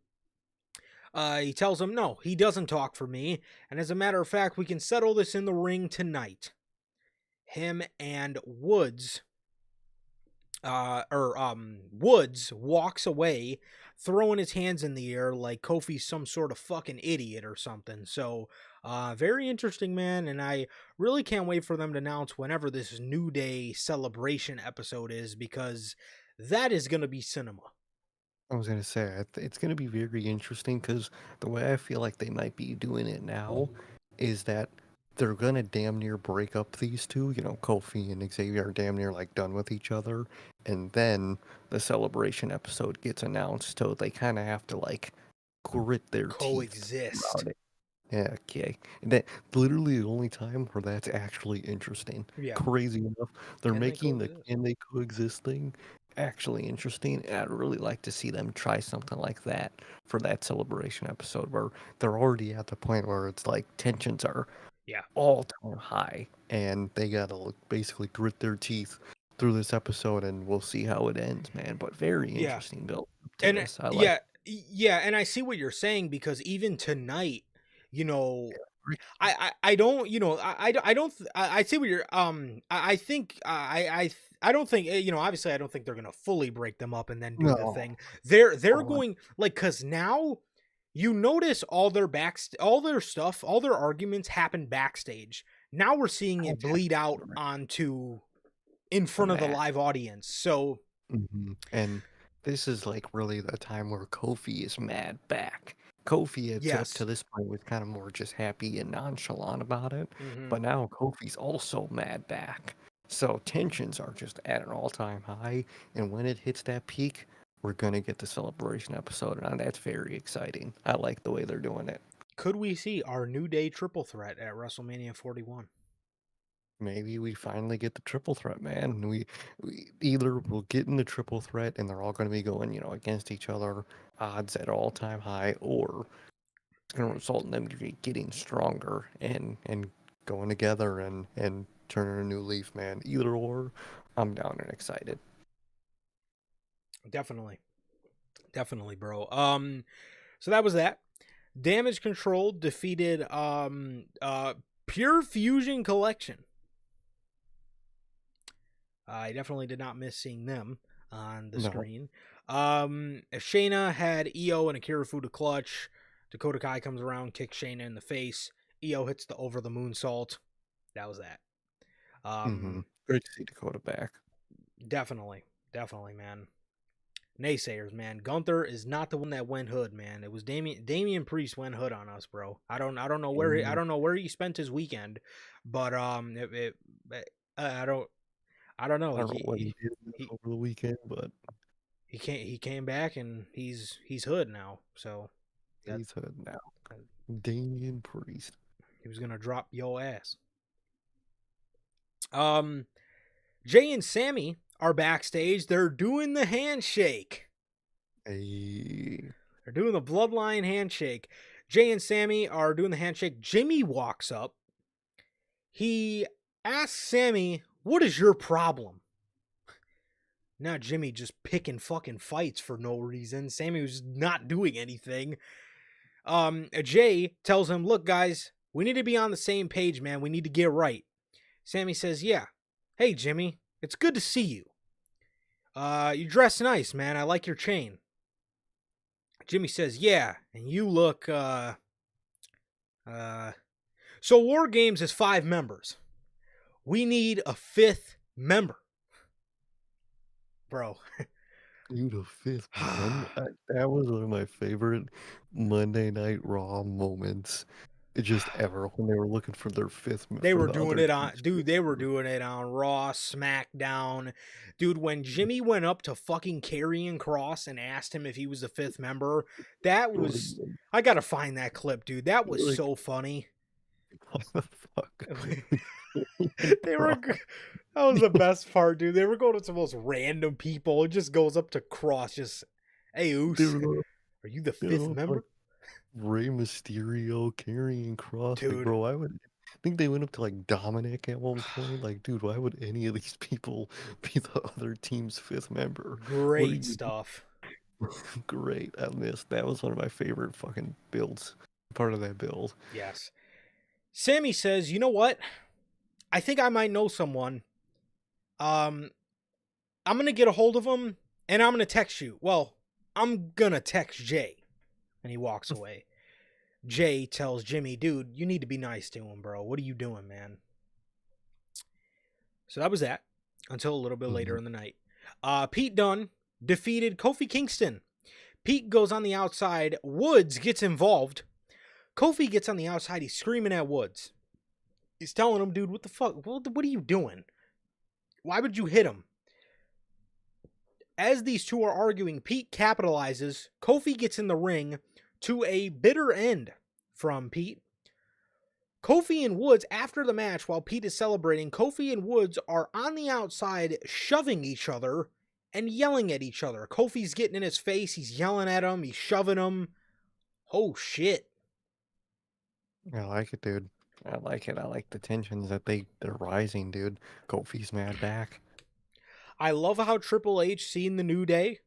no, he doesn't talk for me. And as a matter of fact, we can settle this in the ring tonight. Him and Woods Woods walks away, throwing his hands in the air like Kofi's some sort of fucking idiot or something. So, very interesting, man, and I really can't wait for them to announce whenever this New Day celebration episode is, because that is going to be cinema. I was gonna say it's gonna be very interesting because the way I feel like they might be doing it now is that they're gonna damn near break up these two. You know, Kofi and Xavier are damn near like done with each other, and then the celebration episode gets announced, so they kind of have to like grit their teeth Coexist. about it. Yeah, okay. And that literally the only time where that's actually interesting. Yeah. Crazy enough, they're Can they making the coexist? can they coexist thing actually interesting, and I'd really like to see them try something like that for that celebration episode where they're already at the point where it's like tensions are Yeah. all-time high, and they gotta basically grit their teeth through this episode, and we'll see how it ends, man. But very Yeah. interesting build to And this. I like yeah, and I see what you're saying, because even tonight, you know, it. I don't, I don't I see what you're I think I don't think, obviously I don't think they're gonna fully break them up and then do the No. thing. They're Oh, going, like, because now you notice all their stuff, all their arguments happen backstage. Now we're seeing it bleed out onto in the front of the mat. live audience. So And this is like really the time where Kofi is mad back. Kofi had up to yes. this point was kind of more just happy and nonchalant about it, Hmm. but now Kofi's also mad back. So tensions are just at an all-time high, and when it hits that peak, we're gonna get the celebration episode, and that's very exciting. I like the way they're doing it. Could we see our New Day triple threat at WrestleMania 41? Maybe we finally get the triple threat, man. We either will get in the triple threat and they're all going to be going, against each other, odds at all-time high, or it's going to result in them getting stronger and going together and turning a new leaf, man. Either or, I'm down and excited. Definitely. Definitely, bro. So that was that. Damage Control defeated Pure Fusion Collection. I definitely did not miss seeing them on the No. screen. Shayna had Io and Akira Fuda clutch. Dakota Kai comes around, kicks Shayna in the face. Io hits the over the moonsault. That was that. Great to see Dakota back. Definitely, man. Naysayers, man. Gunther is not the one that went hood, man. It was Damian Priest went hood on us, bro. I don't know where he spent his weekend, but I don't know. I don't know what he did He over the weekend, but he came back and he's hood now. So that he's hood now. Damian Priest. he was gonna drop yo ass. Jay and Sammy are backstage. They're doing the handshake. Hey. They're doing the Bloodline handshake. Jay and Sammy are doing the handshake. Jimmy walks up. He asks Sammy, "What is your problem?" Now Jimmy just picking fucking fights for no reason. Sammy was not doing anything. Jay tells him, "Look, guys, we need to be on the same page, man. We need to get right." Sammy says, "Yeah. Hey, Jimmy, it's good to see you. You dress nice, man. I like your chain." Jimmy says, "Yeah, and you look, So War Games is 5 members. We need a 5th member." Bro. You the fifth man. That was one of my favorite Monday Night Raw moments, just ever when they were looking for their They for were the doing other it on, team's dude. fifth They were member. doing it on Raw, SmackDown, dude. When Jimmy went up to fucking Karrion Kross and asked him if he was the fifth member, that was. I gotta find that clip, dude. That was Like, so funny. what the fuck? They were. That was the best part, dude. They were going to the most random people. It just goes up to Cross, just, hey, They Oos, were going, are you the you fifth know, like member, Rey Mysterio, carrying Cross. Like, dude? bro, I think they went up to like Dominic at one point. Like, dude, why would any of these people be the other team's fifth member? What are Great you? stuff. Great. I missed. That was one of my favorite fucking builds. Part of that build. Yes. Sammy says, you know what? I think I might know someone. Um, I'm gonna get a hold of him and I'm gonna text you. Well, I'm gonna text Jay. And he walks away. Jay tells Jimmy, dude, you need to be nice to him, bro. What are you doing, man? So that was that until a little bit later Mhm. in the night. Pete Dunne defeated Kofi Kingston. Pete goes on the outside. Woods gets involved. Kofi gets on the outside. He's screaming at Woods. He's telling him, dude, what the fuck? What are you doing? Why would you hit him? As these two are arguing, Pete capitalizes. Kofi gets in the ring to a bitter end from Pete. Kofi and Woods, after the match, while Pete is celebrating, Kofi and Woods are on the outside shoving each other and yelling at each other. Kofi's getting in his face. He's yelling at him. He's shoving him. Oh, shit. I like it, dude. I like it. I like the tensions that they're rising, dude. Kofi's mad back. I love how Triple H seen the New Day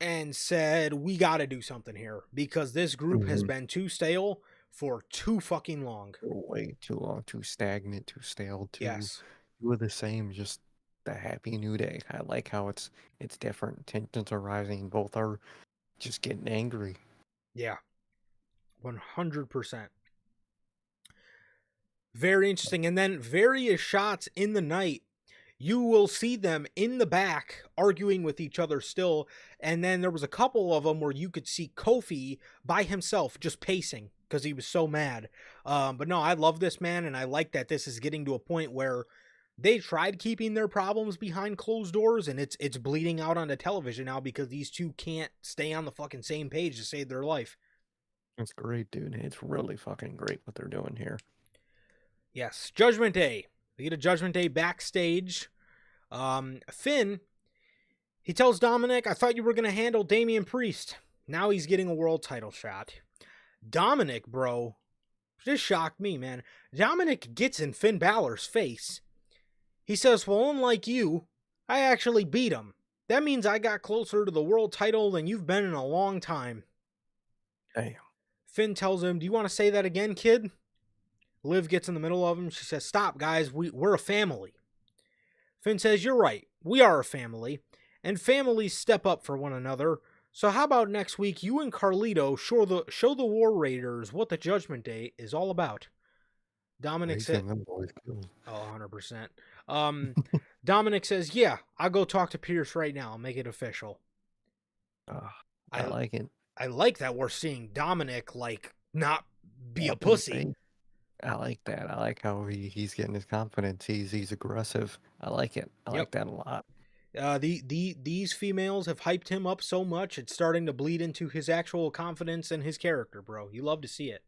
and said, we got to do something here because this group has Mhm. been too stale for too fucking long. Way too long, too stagnant, too stale, Yes. two of the same, just the happy new day. I like how it's different. Tensions are rising. Both are just getting angry. Yeah. 100%. Very interesting. And then various shots in the night, you will see them in the back arguing with each other still. And then there was a couple of them where you could see Kofi by himself just pacing because he was so mad. But no, I love this, man. And I like that this is getting to a point where they tried keeping their problems behind closed doors and it's bleeding out onto television now because these two can't stay on the fucking same page to save their life. It's great, dude. It's really fucking great what they're doing here. Yes, Judgment Day. We get a Judgment Day backstage. Finn, he tells Dominic, I thought you were going to handle Damian Priest. Now he's getting a world title shot. Dominic, bro, this shocked me, man. Dominic gets in Finn Balor's face. He says, well, unlike you, I actually beat him. That means I got closer to the world title than you've been in a long time. Damn. Finn tells him, do you want to say that again, kid? Liv gets in the middle of him. She says, stop, guys. We're a family. Finn says, you're right. We are a family. And families step up for one another. So how about next week you and Carlito show the War Raiders what the Judgment Day is all about? Dominic He's said, getting them boys killed. oh, 100%. Dominic says, yeah, I'll go talk to Pierce right now. I'll make it official. I like it. I like that we're seeing Dominic, like, not be a Up in the pussy. face. I like that. I like how he's getting his confidence. He's aggressive. I like it. I like that a lot. These females have hyped him up so much it's starting to bleed into his actual confidence and his character, bro. You love to see it.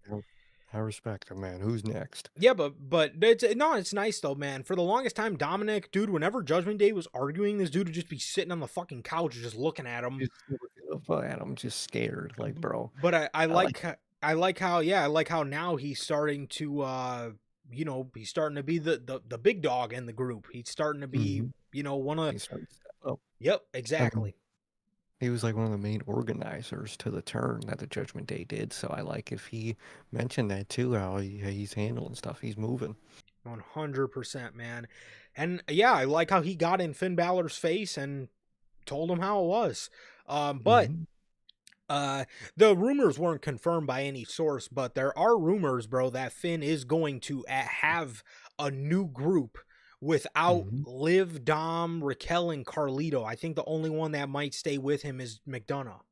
I respect him, man. Who's next? Yeah, but it's nice though, man. For the longest time, Dominic, dude, whenever Judgment Day was arguing, this dude would just be sitting on the fucking couch just looking at him. Just looking up at him, just scared, like, bro. But I I like. I like how now he's starting to he's starting to be the big dog in the group. He's starting to be, Mhm. one of He's starting to step up. Yep, I exactly. mean, he was like one of the main organizers to the turn that the Judgment Day did. So I like if he mentioned that too, how he's handling stuff. He's moving. 100%, man. And yeah, I like how he got in Finn Balor's face and told him how it was. But Mhm. the rumors weren't confirmed by any source, but there are rumors, bro, that Finn is going to have a new group without Mhm. Liv, Dom, Raquel, and Carlito. I think the only one that might stay with him is McDonough.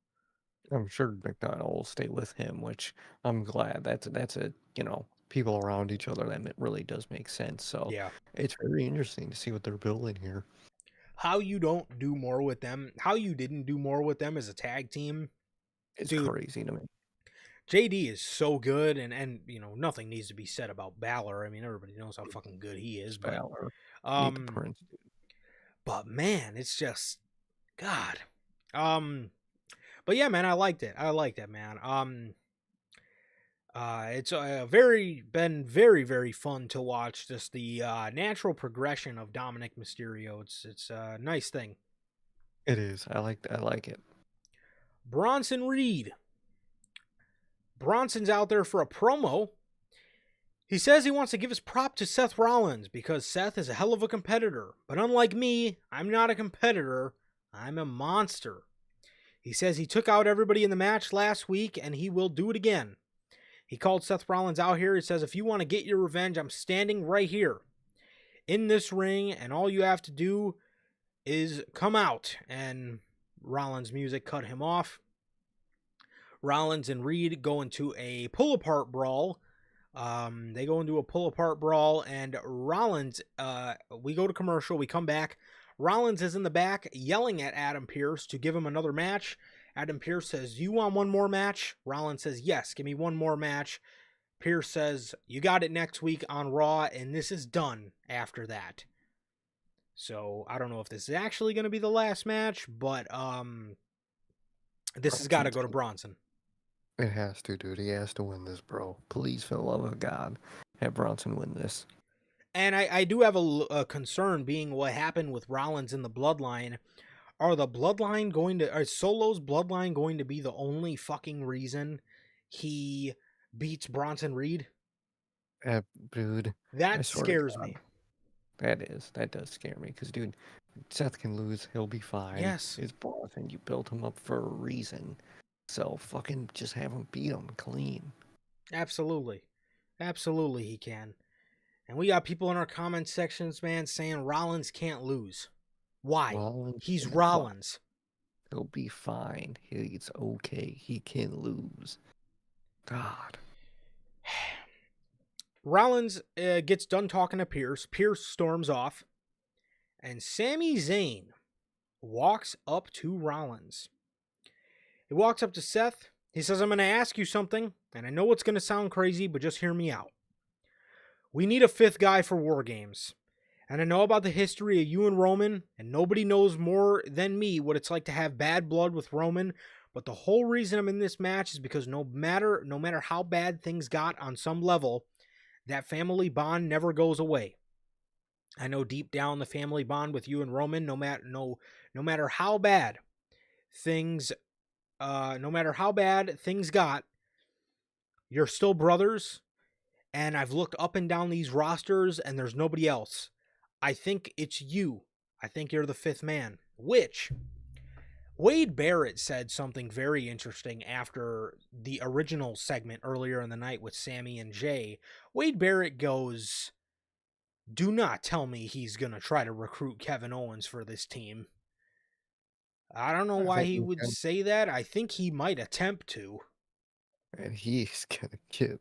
I'm sure McDonald will stay with him, which I'm glad. That's a people around each other that really does make sense. So Yeah. it's very interesting to see what they're building here. How you don't do more with them, how you didn't do more with them as a tag team, It's dude. crazy to me. JD is so good, and nothing needs to be said about Balor. I mean, everybody knows how fucking good he is, but Balor, need the um, Prince. Dude. but man, it's just God. Um, but yeah, man, I liked it. I liked it, man. It's very very fun to watch just the natural progression of Dominic Mysterio. It's a nice thing. It is. I like it. Bronson Reed. Bronson's out there for a promo. He says he wants to give his prop to Seth Rollins because Seth is a hell of a competitor. But unlike me, I'm not a competitor. I'm a monster. He says he took out everybody in the match last week and he will do it again. He called Seth Rollins out here. He says, if you want to get your revenge, I'm standing right here in this ring, and all you have to do is come out. And Rollins' music cut him off. Rollins and Reed go into a pull-apart brawl. They go into a pull-apart brawl, and Rollins, we go to commercial, we come back. Rollins is in the back yelling at Adam Pearce to give him another match. Adam Pearce says, you want one more match? Rollins says, yes, give me one more match. Pearce says, you got it next week on Raw, and this is done after that. So, I don't know if this is actually going to be the last match, but this has got to go to Bronson. It has to, dude. He has to win this, bro. Please, for the love of God, have Bronson win this. And I do have a concern being what happened with Rollins in the Bloodline. Are Solo's Bloodline going to be the only fucking reason he beats Bronson Reed? Dude, I That swear to scares God. me. That does scare me. Because, dude, Seth can lose. He'll be fine. Yes, His boss, and you built him up for a reason. So fucking just have him beat him clean. absolutely. Absolutely he can. And we got people in our comment sections, man, saying Rollins can't lose. Why? Rollins He's can fly. Rollins. He'll be fine. He's okay. He can lose. God. Rollins gets done talking to Pearce. Pearce storms off. And Sami Zayn walks up to Rollins. He walks up to Seth. He says, I'm going to ask you something, and I know it's going to sound crazy, but just hear me out. We need a fifth guy for War Games. And I know about the history of you and Roman, and nobody knows more than me what it's like to have bad blood with Roman. But the whole reason I'm in this match is because no matter how bad things got on some level, that family bond never goes away. I know deep down the family bond with you and Roman, no matter how bad things got, you're still brothers. And I've looked up and down these rosters and there's nobody else. I think it's you. I think you're the fifth man. Which Wade Barrett said something very interesting after the original segment earlier in the night with Sammy and Jay. Wade Barrett goes, do not tell me he's going to try to recruit Kevin Owens for this team. I don't know I why think he would say that. I think he might attempt to. and he's gonna get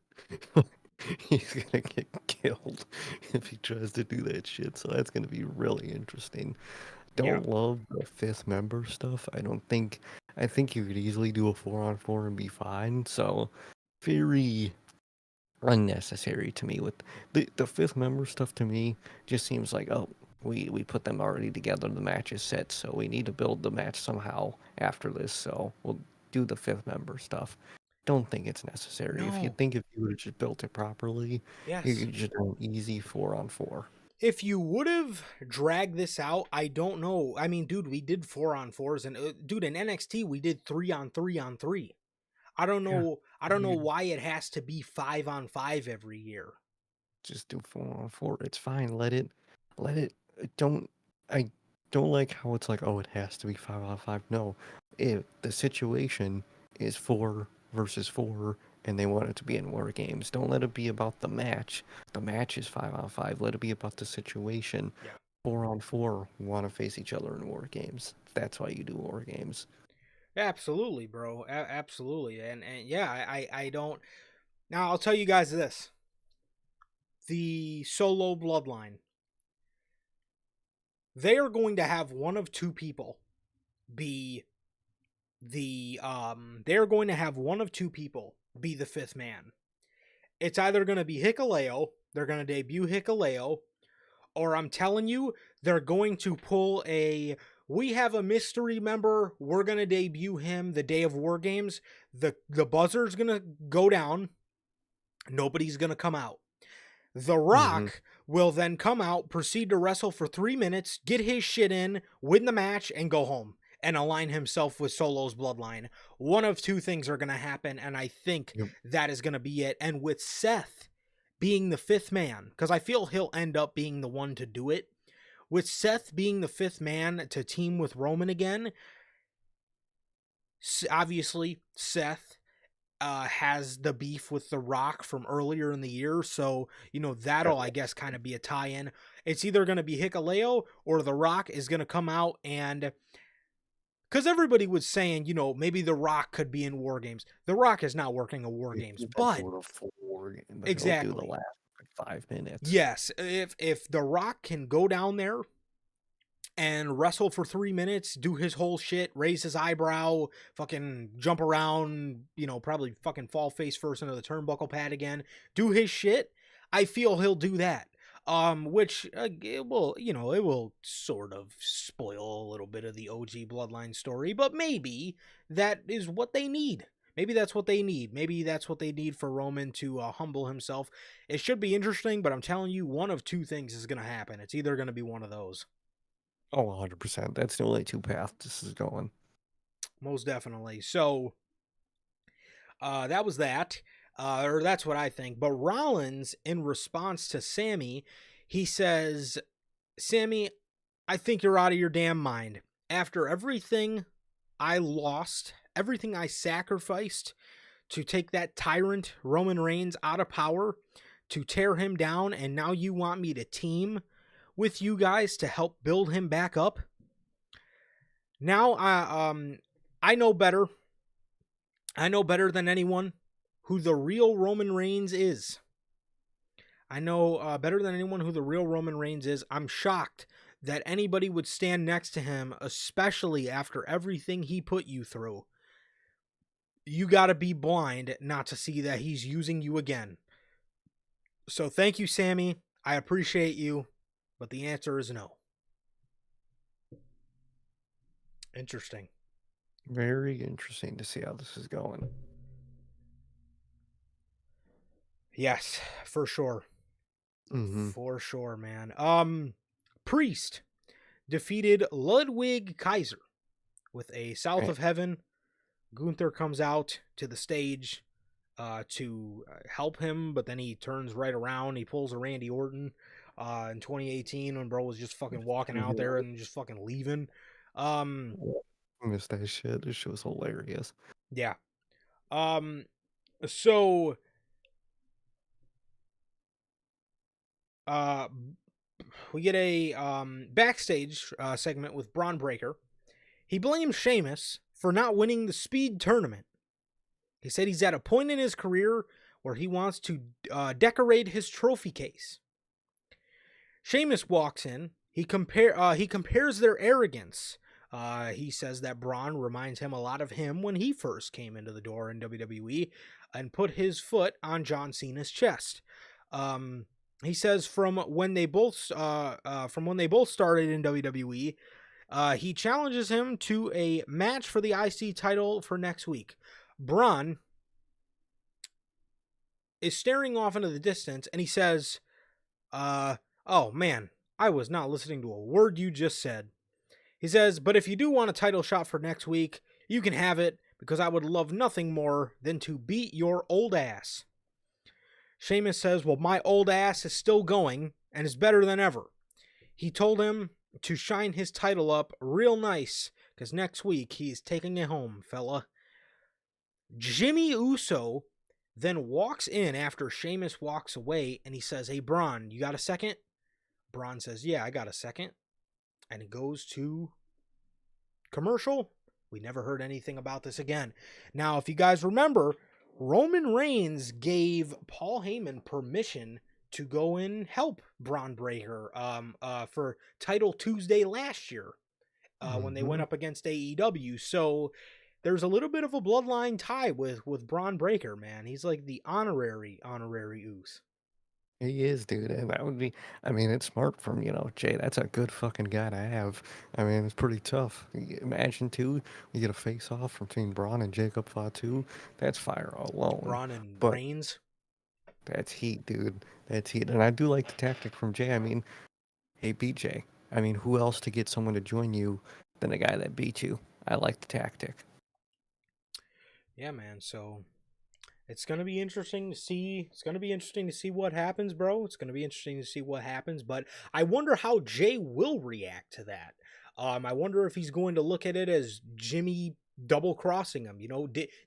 he's gonna get killed if he tries to do that shit. So that's gonna be really interesting. Yeah. Don't love the fifth member stuff. I think you could easily do a 4-on-4 and be fine. So very unnecessary to me with the fifth member stuff. To me just seems like, oh, we put them already together, the match is set, so we need to build the match somehow after this, so we'll do the fifth member stuff. Don't think it's necessary. If No. you would have just built it properly, you Yes. could just do an easy 4-on-4. If you would have dragged this out, I don't know. I mean, dude, we did 4-on-4s, and dude, in NXT we did 3-on-3-on-3. I don't Yeah, know. I don't know why it has to be 5-on-5 every year. just do 4-on-4. It's fine. Let it. Don't. I don't like how it's like, oh, it has to be 5-on-5. No, if the situation is 4 versus 4, and they want it to be in War Games. Don't let it be about the match. The match is 5-on-5. Let it be about the situation. Yeah. 4-on-4 want to face each other in War Games. That's why you do War Games. Absolutely, bro. Absolutely. And yeah, I don't. Now, I'll tell you guys this. The solo bloodline. They are going to have one of two people be they're going to have one of two people be the fifth man. It's either going to be Hikuleo, they're going to debut Hikuleo, or I'm telling you, they're going to pull a, we have a mystery member, we're going to debut him the day of War Games. The buzzer's going to go down, nobody's going to come out. The Rock will then come out, proceed to wrestle for 3 minutes, get his shit in, win the match, and go home and align himself with Solo's bloodline. One of two things are going to happen, and I think that is going to be it. And with Seth being the fifth man, because I feel he'll end up being the one to do it, with Seth being the fifth man to team with Roman again, obviously Seth has the beef with The Rock from earlier in the year, so, you know, that'll, I guess, kind of be a tie-in. It's either going to be Hikuleo or The Rock is going to come out and... Because everybody was saying, you know, maybe The Rock could be in War Games. The Rock is not working a War Games, but... Exactly. He'll do the last 5 minutes. Yes, if The Rock can go down there and wrestle for 3 minutes, do his whole shit, raise his eyebrow, fucking jump around, you know, probably fucking fall face first into the turnbuckle pad again, do his shit, I feel he'll do that. Which it will sort of spoil a little bit of the OG Bloodline story, but maybe that is what they need. Maybe that's what they need. Maybe that's what they need for Roman to humble himself. It should be interesting, but I'm telling you, one of two things is going to happen. It's either going to be one of those. Oh, 100%. That's the only two paths this is going. Most definitely. So, that was that. Or that's what I think. But Rollins, in response to Sammy, he says, Sammy, I think you're out of your damn mind. After everything I lost, everything I sacrificed to take that tyrant Roman Reigns out of power, to tear him down, and now you want me to team with you guys to help build him back up? Now, I know better. I know better than anyone who the real Roman Reigns is. I know better than anyone who the real Roman Reigns is. I'm shocked that anybody would stand next to him, especially after everything he put you through. You gotta be blind not to see that he's using you again. So thank you, Sammy. I appreciate you, but the answer is no. Interesting. Very interesting to see how this is going. Yes, for sure. Mm-hmm. For sure, man. Priest defeated Ludwig Kaiser with a South of Heaven. Gunther comes out to the stage to help him, but then he turns right around. He pulls a Randy Orton in 2018 when bro was just fucking walking out there and just fucking leaving. I missed that shit. This shit was hilarious. Yeah. So we get a backstage segment with Braun Breaker. He blames Sheamus for not winning the Speed tournament. He said he's at a point in his career where he wants to decorate his trophy case. Sheamus walks in. He compares their arrogance. He says that Braun reminds him a lot of him when he first came into the door in WWE and put his foot on John Cena's chest. He says from when they both started in WWE, he challenges him to a match for the IC title for next week. Braun is staring off into the distance, and he says, oh man, I was not listening to a word you just said. He says, but if you do want a title shot for next week, you can have it, because I would love nothing more than to beat your old ass. Sheamus says, well, my old ass is still going, and is better than ever. He told him to shine his title up real nice, because next week he's taking it home, fella. Jimmy Uso then walks in after Sheamus walks away, and he says, "Hey, Braun, you got a second?" Braun says, "Yeah, I got a second." And it goes to commercial. We never heard anything about this again. Now, if you guys remember, Roman Reigns gave Paul Heyman permission to go and help Braun Breaker for Title Tuesday last year when they went Hmm. up against AEW. So there's a little bit of a bloodline tie with Braun Breaker, man. He's like the honorary Oos. He is, dude. And that would be, I mean, it's smart from, Jay. That's a good fucking guy to have. I mean, it's pretty tough. Imagine, too, we get a face off between Braun and Jacob Fatu. That's fire alone. Braun and But Reigns. that's heat, dude. That's heat. And I do like the tactic from Jay. I mean, hey, BJ. I mean, who else to get someone to join you than the guy that beat you? I like the tactic. Yeah, man. So it's gonna be interesting to see. It's gonna be interesting to see what happens, bro. It's gonna be interesting to see what happens. But I wonder how Jay will react to that. I wonder if he's going to look at it as Jimmy double crossing him.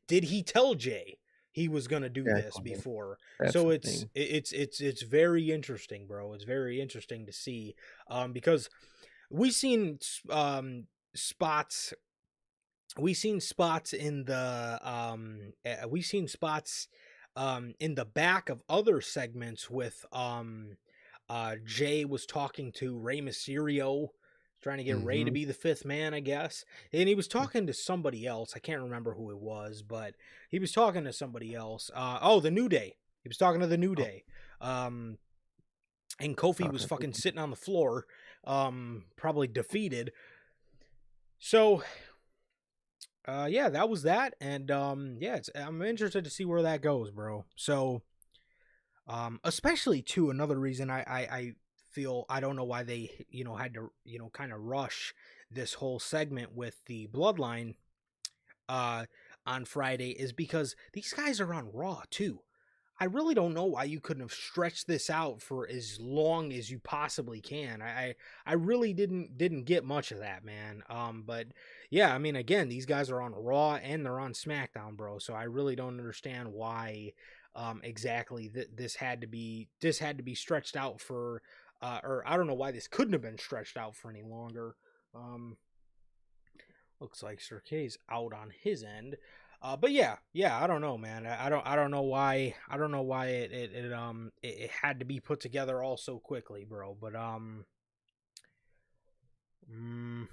Did he tell Jay he was gonna do this Exactly. before? That's So the it's thing. it's very interesting, bro. It's very interesting to see because we seen spots we seen spots in the back of other segments with Jay was talking to Rey Mysterio, trying to get Rey to Hmm. be the fifth man, I guess. And he was talking to somebody else. I can't remember who it was, but he was talking to somebody else. The New Day. He was talking to the New Oh, Day. And Kofi was talking. fucking sitting on the floor, probably defeated. So yeah, that was that, and yeah, I'm interested to see where that goes, bro. So especially too, another reason I feel I don't know why they had to kind of rush this whole segment with the Bloodline uh on Friday is because these guys are on Raw too. I really don't know why you couldn't have stretched this out for as long as you possibly can. I really didn't get much of that, man. But yeah, I mean, again, these guys are on Raw and they're on SmackDown, bro. So I really don't understand why exactly this had to be stretched out for, or I don't know why this couldn't have been stretched out for any longer. Um, Looks like Sir K's out on his end. But yeah, I don't know, man. I don't know why it had to be put together all so quickly, bro. But mm,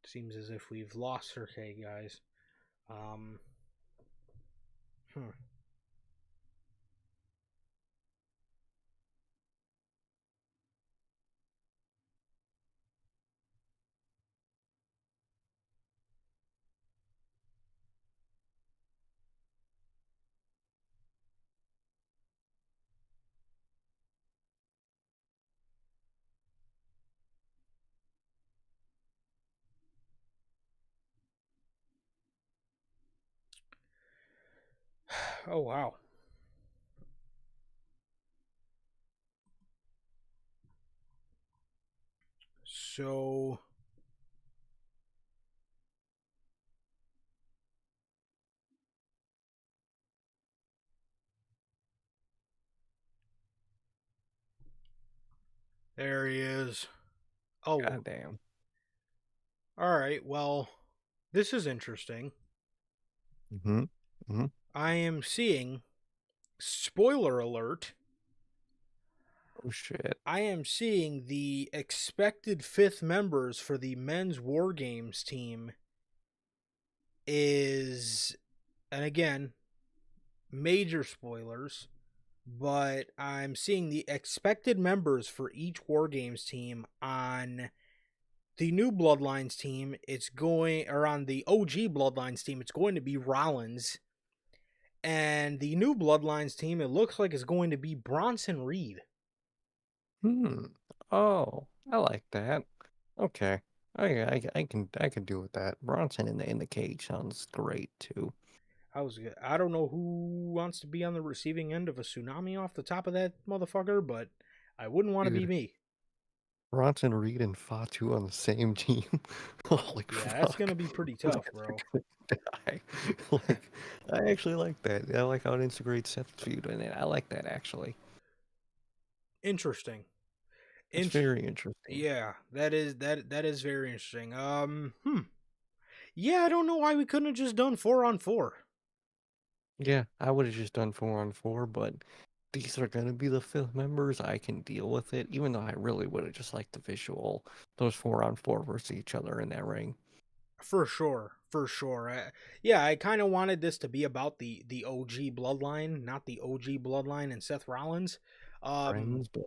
seems as if we've lost Sir K, guys. Um, hmm. Oh wow. So there he is. Oh, Goddamn. all right. Well, this is interesting. Hmm. Hmm. I am seeing, spoiler alert, Oh, shit. I am seeing the expected fifth members for the men's War Games team is, and again, major spoilers, but I'm seeing the expected members for each War Games team on the new Bloodlines team. It's going, or on the OG Bloodlines team, it's going to be Rollins. And the new Bloodlines team, it looks like it's going to be Bronson Reed. Hmm. Oh, I like that. Okay. I can do with that. Bronson in the cage sounds great too. I don't know who wants to be on the receiving end of a tsunami off the top of that motherfucker, but I wouldn't want to be Dude, me. Bronson Reed and Fatu on the same team. Holy Yeah, that's fuck. gonna be pretty Those tough, guys are bro. gonna die. Like, I actually like that. I like how it integrates Seth's feud in it. I like that actually. Interesting. It's Int- very interesting. yeah, that is very interesting. Yeah, I don't know why we couldn't have just done 4-on-4. Yeah, I would have just done 4-on-4, but these are gonna be the fifth members. I can deal with it, even though I really would have just liked the visual, those 4-on-4 versus each other in that ring. For sure, for sure. Yeah, I kind of wanted this to be about the OG Bloodline, not the OG Bloodline and Seth Rollins. Um, Friends, but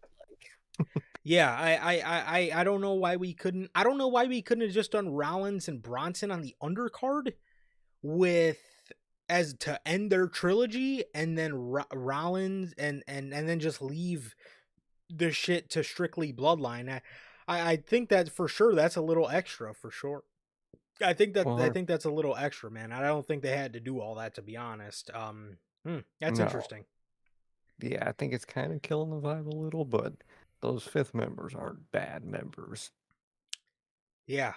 yeah, I don't know why we couldn't. I don't know why we couldn't have just done Rollins and Bronson on the undercard with as to end their trilogy, and then Rollins and then just leave the shit to strictly Bloodline. I think that for sure that's a little extra for sure. I well, think that's a little extra, man. I don't think they had to do all that, to be honest. That's no. interesting. Yeah, I think it's kind of killing the vibe a little, but those fifth members aren't bad members. Yeah,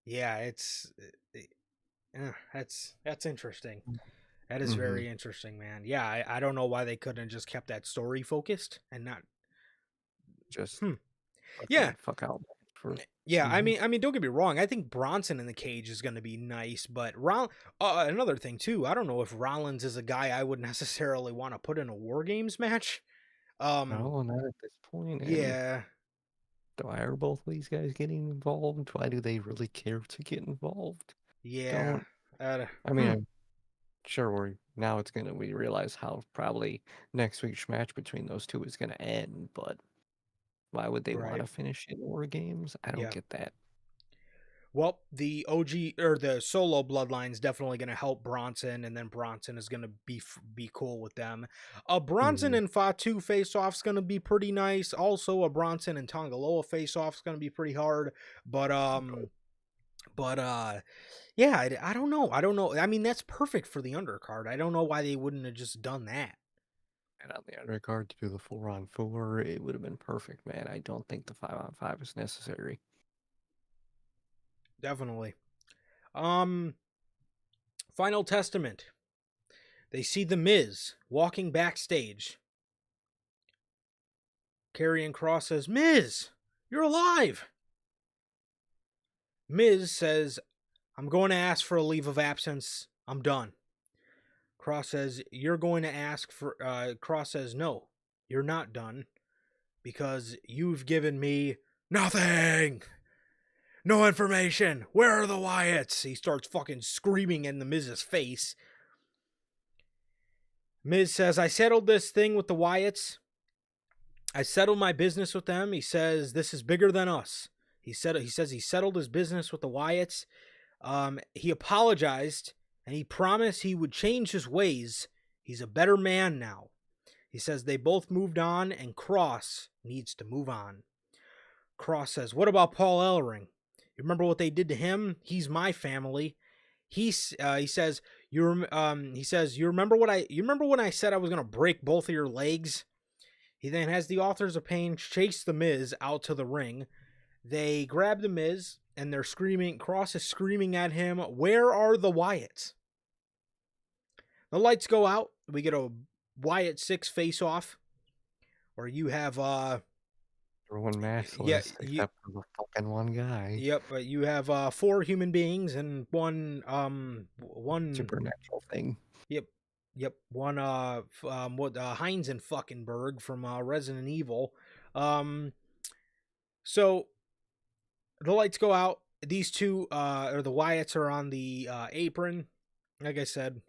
yeah. That's interesting. That is Mm-hmm. very interesting, man. Yeah, I don't know why they couldn't have just kept that story focused and not. Just Hmm. let Yeah, that fuck out for. yeah. Mm-hmm. I mean, don't get me wrong. I think Bronson in the cage is going to be nice, but another thing too. I don't know if Rollins is a guy I would necessarily want to put in a War Games match. Um, No, not at this point. And yeah, why are both of these guys getting involved? Why do they really care to get involved? yeah. Don't. Uh, I mean, hmm. I'm sure we realize how probably next week's match between those two is gonna end, but why would they want Right. to finish it in War Games? I don't Yeah. get that. Well, the OG or the solo bloodline is definitely going to help Bronson, and then Bronson is going to be cool with them. A Bronson Mm, and Fatu face off is going to be pretty nice. Also, a Bronson and Tongaloa face off is going to be pretty hard. But yeah, I don't know. I don't know. I mean, that's perfect for the undercard. I don't know why they wouldn't have just done that. and on the undercard to do the 4-on-4, it would have been perfect, man. I don't think the 5-on-5 is necessary. Definitely. Um, Final Testament. They see the Miz walking backstage. Karrion Kross says, "Miz, you're alive." Miz says, "I'm going to ask for a leave of absence. I'm done." Kross says, "You're going to ask for," Kross says, "No, you're not done because you've given me nothing. No information. Where are the Wyatts?" He starts fucking screaming in the Miz's face. Miz says, "I settled this thing with the Wyatts. I settled my business with them." He says, "This is bigger than us." He says he settled his business with the Wyatts. He apologized and he promised he would change his ways. He's a better man now. He says they both moved on and Kross needs to move on. Kross says, "What about Paul Ellering? You remember what they did to him? He's my family." He says, "You remember when I said I was going to break both of your legs?" He then has the Authors of Pain chase the Miz out to the ring. They grab the Miz and they're screaming. Kross is screaming at him, "Where are the Wyatts?" The lights go out. We get a Wyatt 6 face off where you have Everyone yeah, maskless except for the fucking one guy. yep, you have four human beings and one Supernatural thing. yep, one what Heinz and Fuckenberg from Resident Evil. Um so the lights go out. These two or the Wyatts are on the apron. Like I said,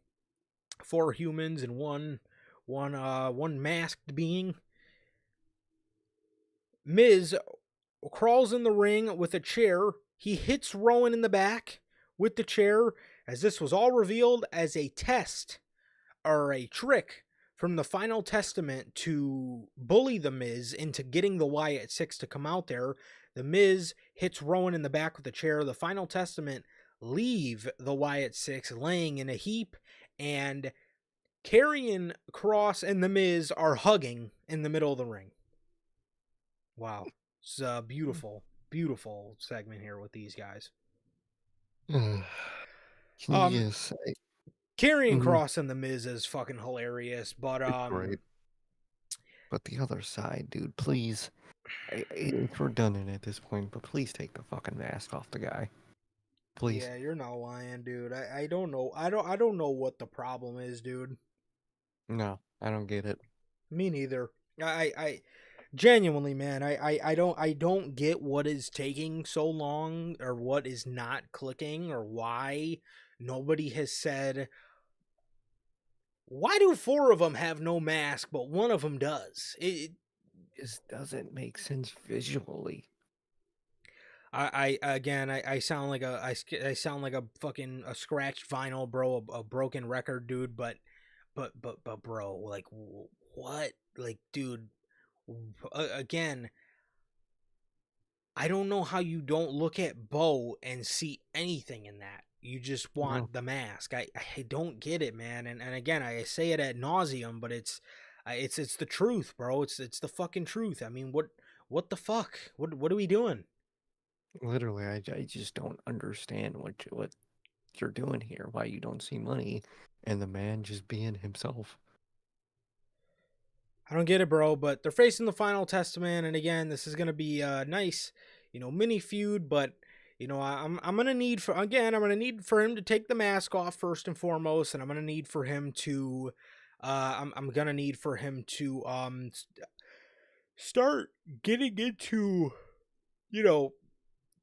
four humans and one masked being. Miz crawls in the ring with a chair. He hits Rowan in the back with the chair, as this was all revealed as a test or a trick from the Final Testament to bully the Miz into getting the Wyatt Six to come out there. The Miz hits Rowan in the back with a chair. The Final Testament leave the Wyatt Six laying in a heap, and Karrion Kross and The Miz are hugging in the middle of the ring. Wow. It's a beautiful, beautiful segment here with these guys. Can you just say Karrion Kross and The Miz is fucking hilarious, but it's great? But the other side, dude, please. It's redundant at this point, but please take the fucking mask off the guy. Please. Yeah, you're not lying, dude. I don't know. I don't know what the problem is, dude. No, I don't get it. Me neither. I genuinely, man, I don't get what is taking so long, or what is not clicking, or why nobody has said, why do 4 of them have no mask but one of them does? It just doesn't make sense visually. I sound like I sound like a fucking a scratched vinyl, bro, a broken record, dude. But bro, like what? Like, dude, again, I don't know how you don't look at Bo and see anything in that. You just want the mask. I don't get it, man. And again, I say it ad nauseum, but it's the truth, bro. It's the fucking truth. I mean, what the fuck? What are we doing? Literally, I just don't understand what you're doing here. Why you don't see money, and the man just being himself. I don't get it, bro. But they're facing the Final Testament, and again, this is gonna be a nice, mini feud. But I'm gonna need for I'm gonna need for him to take the mask off first and foremost, and I'm gonna need for him to, I'm gonna need for him to start getting into,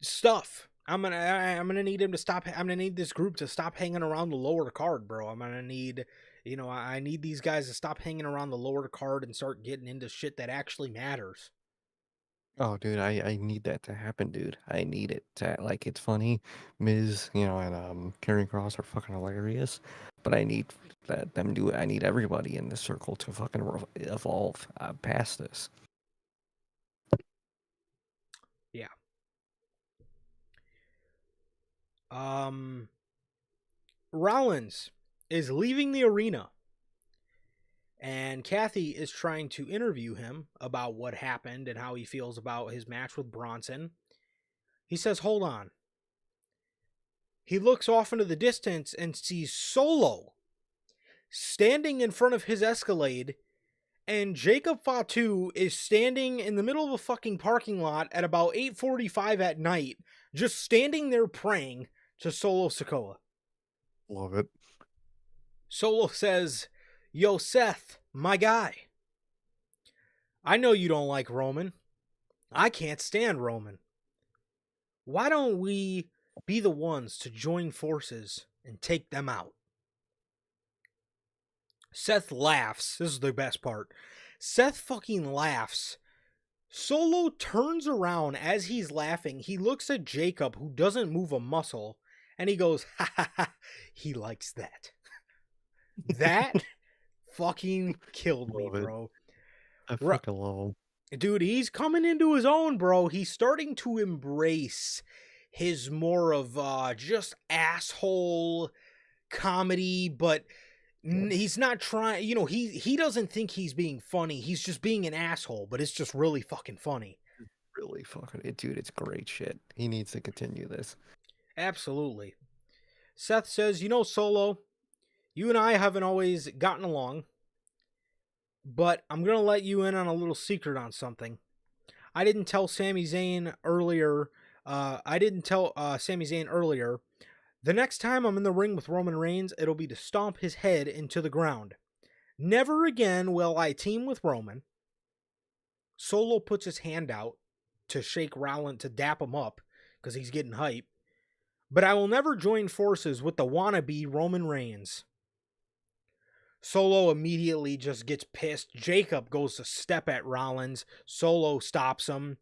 stuff. I'm gonna need him to stop. I'm gonna need this group to stop hanging around the lower card, bro. I'm gonna need, I need these guys to stop hanging around the lower card and start getting into shit that actually matters. Oh, dude, I need that to happen, dude. I need it to, like, it's funny. Miz, and Karrion Kross are fucking hilarious, but I need them do it. I need everybody in this circle to fucking evolve past this. Yeah. Rollins is leaving the arena, and Kathy is trying to interview him about what happened and how he feels about his match with Bronson. He says, hold on. He looks off into the distance and sees Solo standing in front of his Escalade, and Jacob Fatu is standing in the middle of a fucking parking lot at about 8:45 at night, just standing there praying to Solo Sikoa. Love it. Solo says, yo, Seth, my guy. I know you don't like Roman. I can't stand Roman. Why don't we be the ones to join forces and take them out? Seth laughs. This is the best part. Seth fucking laughs. Solo turns around as he's laughing. He looks at Jacob, who doesn't move a muscle, and he goes, ha ha ha, he likes that. That fucking killed me, bro. I fucking love him. Dude, he's coming into his own, bro. He's starting to embrace his more of just asshole comedy, but he's not trying, he doesn't think he's being funny. He's just being an asshole, but it's just really fucking funny. Really fucking it, dude. It's great shit. He needs to continue this. Absolutely. Seth says, Solo, you and I haven't always gotten along, but I'm going to let you in on a little secret on something. I didn't tell Sami Zayn earlier. The next time I'm in the ring with Roman Reigns, it'll be to stomp his head into the ground. Never again will I team with Roman. Solo puts his hand out to shake Rollins, to dap him up, because he's getting hype. But I will never join forces with the wannabe Roman Reigns. Solo immediately just gets pissed. Jacob goes to step at Rollins. Solo stops him.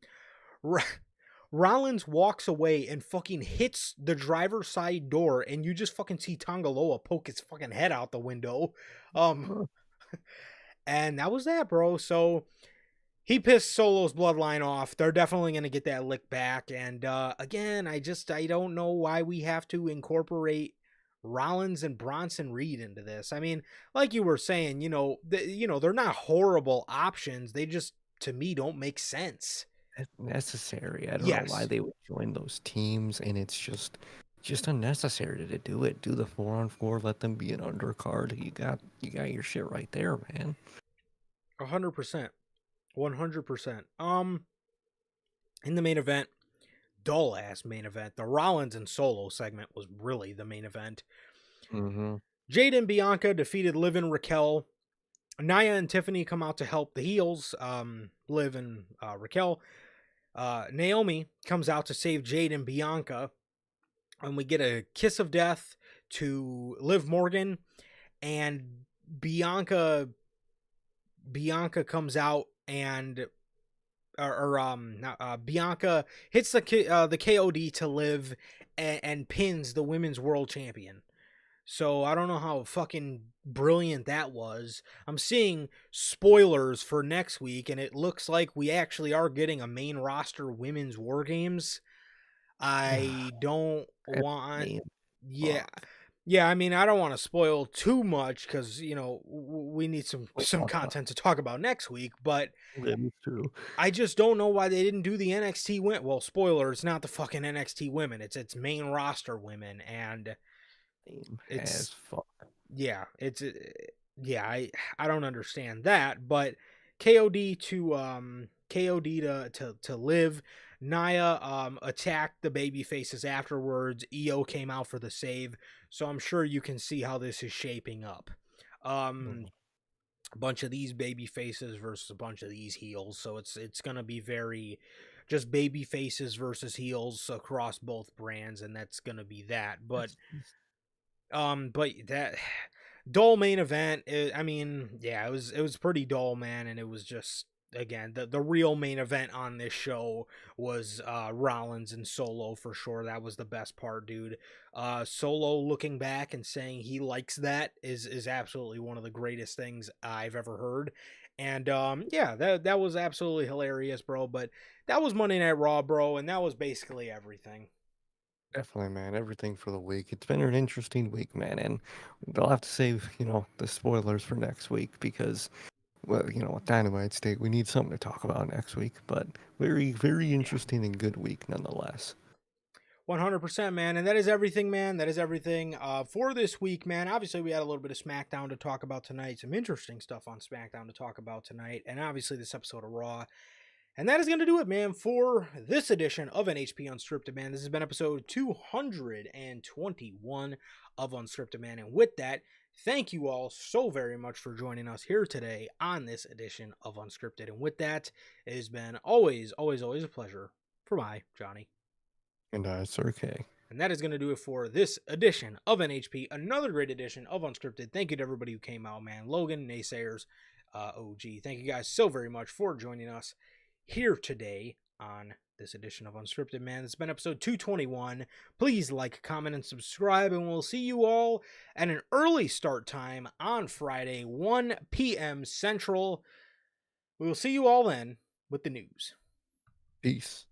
Rollins walks away and fucking hits the driver's side door, and you just fucking see Tongaloa poke his fucking head out the window. And that was that, bro. So he pissed Solo's bloodline off. They're definitely going to get that lick back. And again, I don't know why we have to incorporate Rollins and Bronson Reed into this. I mean, like you were saying, they're not horrible options. They just, to me, don't make sense. That's necessary. I don't know why Yes. they would join those teams, and it's just unnecessary to do it. Do the 4-on-4, let them be an undercard. You got your shit right there, man. 100%. 100%. In the main event, dull ass main event. The Rollins and Solo segment was really the main event. Mm-hmm. Jade and Bianca defeated Liv and Raquel. Nia and Tiffany come out to help the heels, Liv and Raquel. Naomi comes out to save Jade and Bianca. And we get a kiss of death to Liv Morgan. And Bianca comes out and Bianca hits the KOD to Liv and pins the women's world champion. So I don't know how fucking brilliant that was. I'm seeing spoilers for next week, and it looks like we actually are getting a main roster women's war games. I don't want, yeah. Yeah, I mean, I don't want to spoil too much because we need some content to talk about next week. But True. I just don't know why they didn't do the NXT women. Well, spoiler, it's not the fucking NXT women; it's main roster women, and it's fuck. Yeah, yeah. I don't understand that, but KOD to Liv. Nia attacked the baby faces afterwards. EO came out for the save, so I'm sure you can see how this is shaping up. A bunch of these baby faces versus a bunch of these heels, so it's gonna be very just baby faces versus heels across both brands, and that's gonna be that. But that dull main event, I mean, yeah, it was pretty dull, man, and it was just, again, the real main event on this show was Rollins and Solo for sure. That was the best part, dude. Solo looking back and saying he likes that is absolutely one of the greatest things I've ever heard. And yeah, that was absolutely hilarious, bro. But that was Monday Night Raw, bro, and that was basically everything. Definitely, man. Everything for the week. It's been an interesting week, man, and they'll have to save, the spoilers for next week because, well, with Dynamite State, we need something to talk about next week. But very, very interesting and good week nonetheless. 100%, man. And that is everything, man. That is everything for this week, man. Obviously, we had a little bit of SmackDown to talk about tonight. Some interesting stuff on SmackDown to talk about tonight. And obviously, this episode of Raw. And that is going to do it, man, for this edition of NHP Unscripted, man. This has been episode 221 of Unscripted, man. And with that, thank you all so very much for joining us here today on this edition of Unscripted. And with that, it has been always, always, always a pleasure for my Johnny. And Sir K. And that is going to do it for this edition of NHP. Another great edition of Unscripted. Thank you to everybody who came out, man. Logan, Naysayers, OG. Thank you guys so very much for joining us here today on this edition of Unscripted, man. It's been episode 221. Please like, comment, and subscribe, and we'll see you all at an early start time on Friday, 1 p.m. Central. We will see you all then with the news. Peace.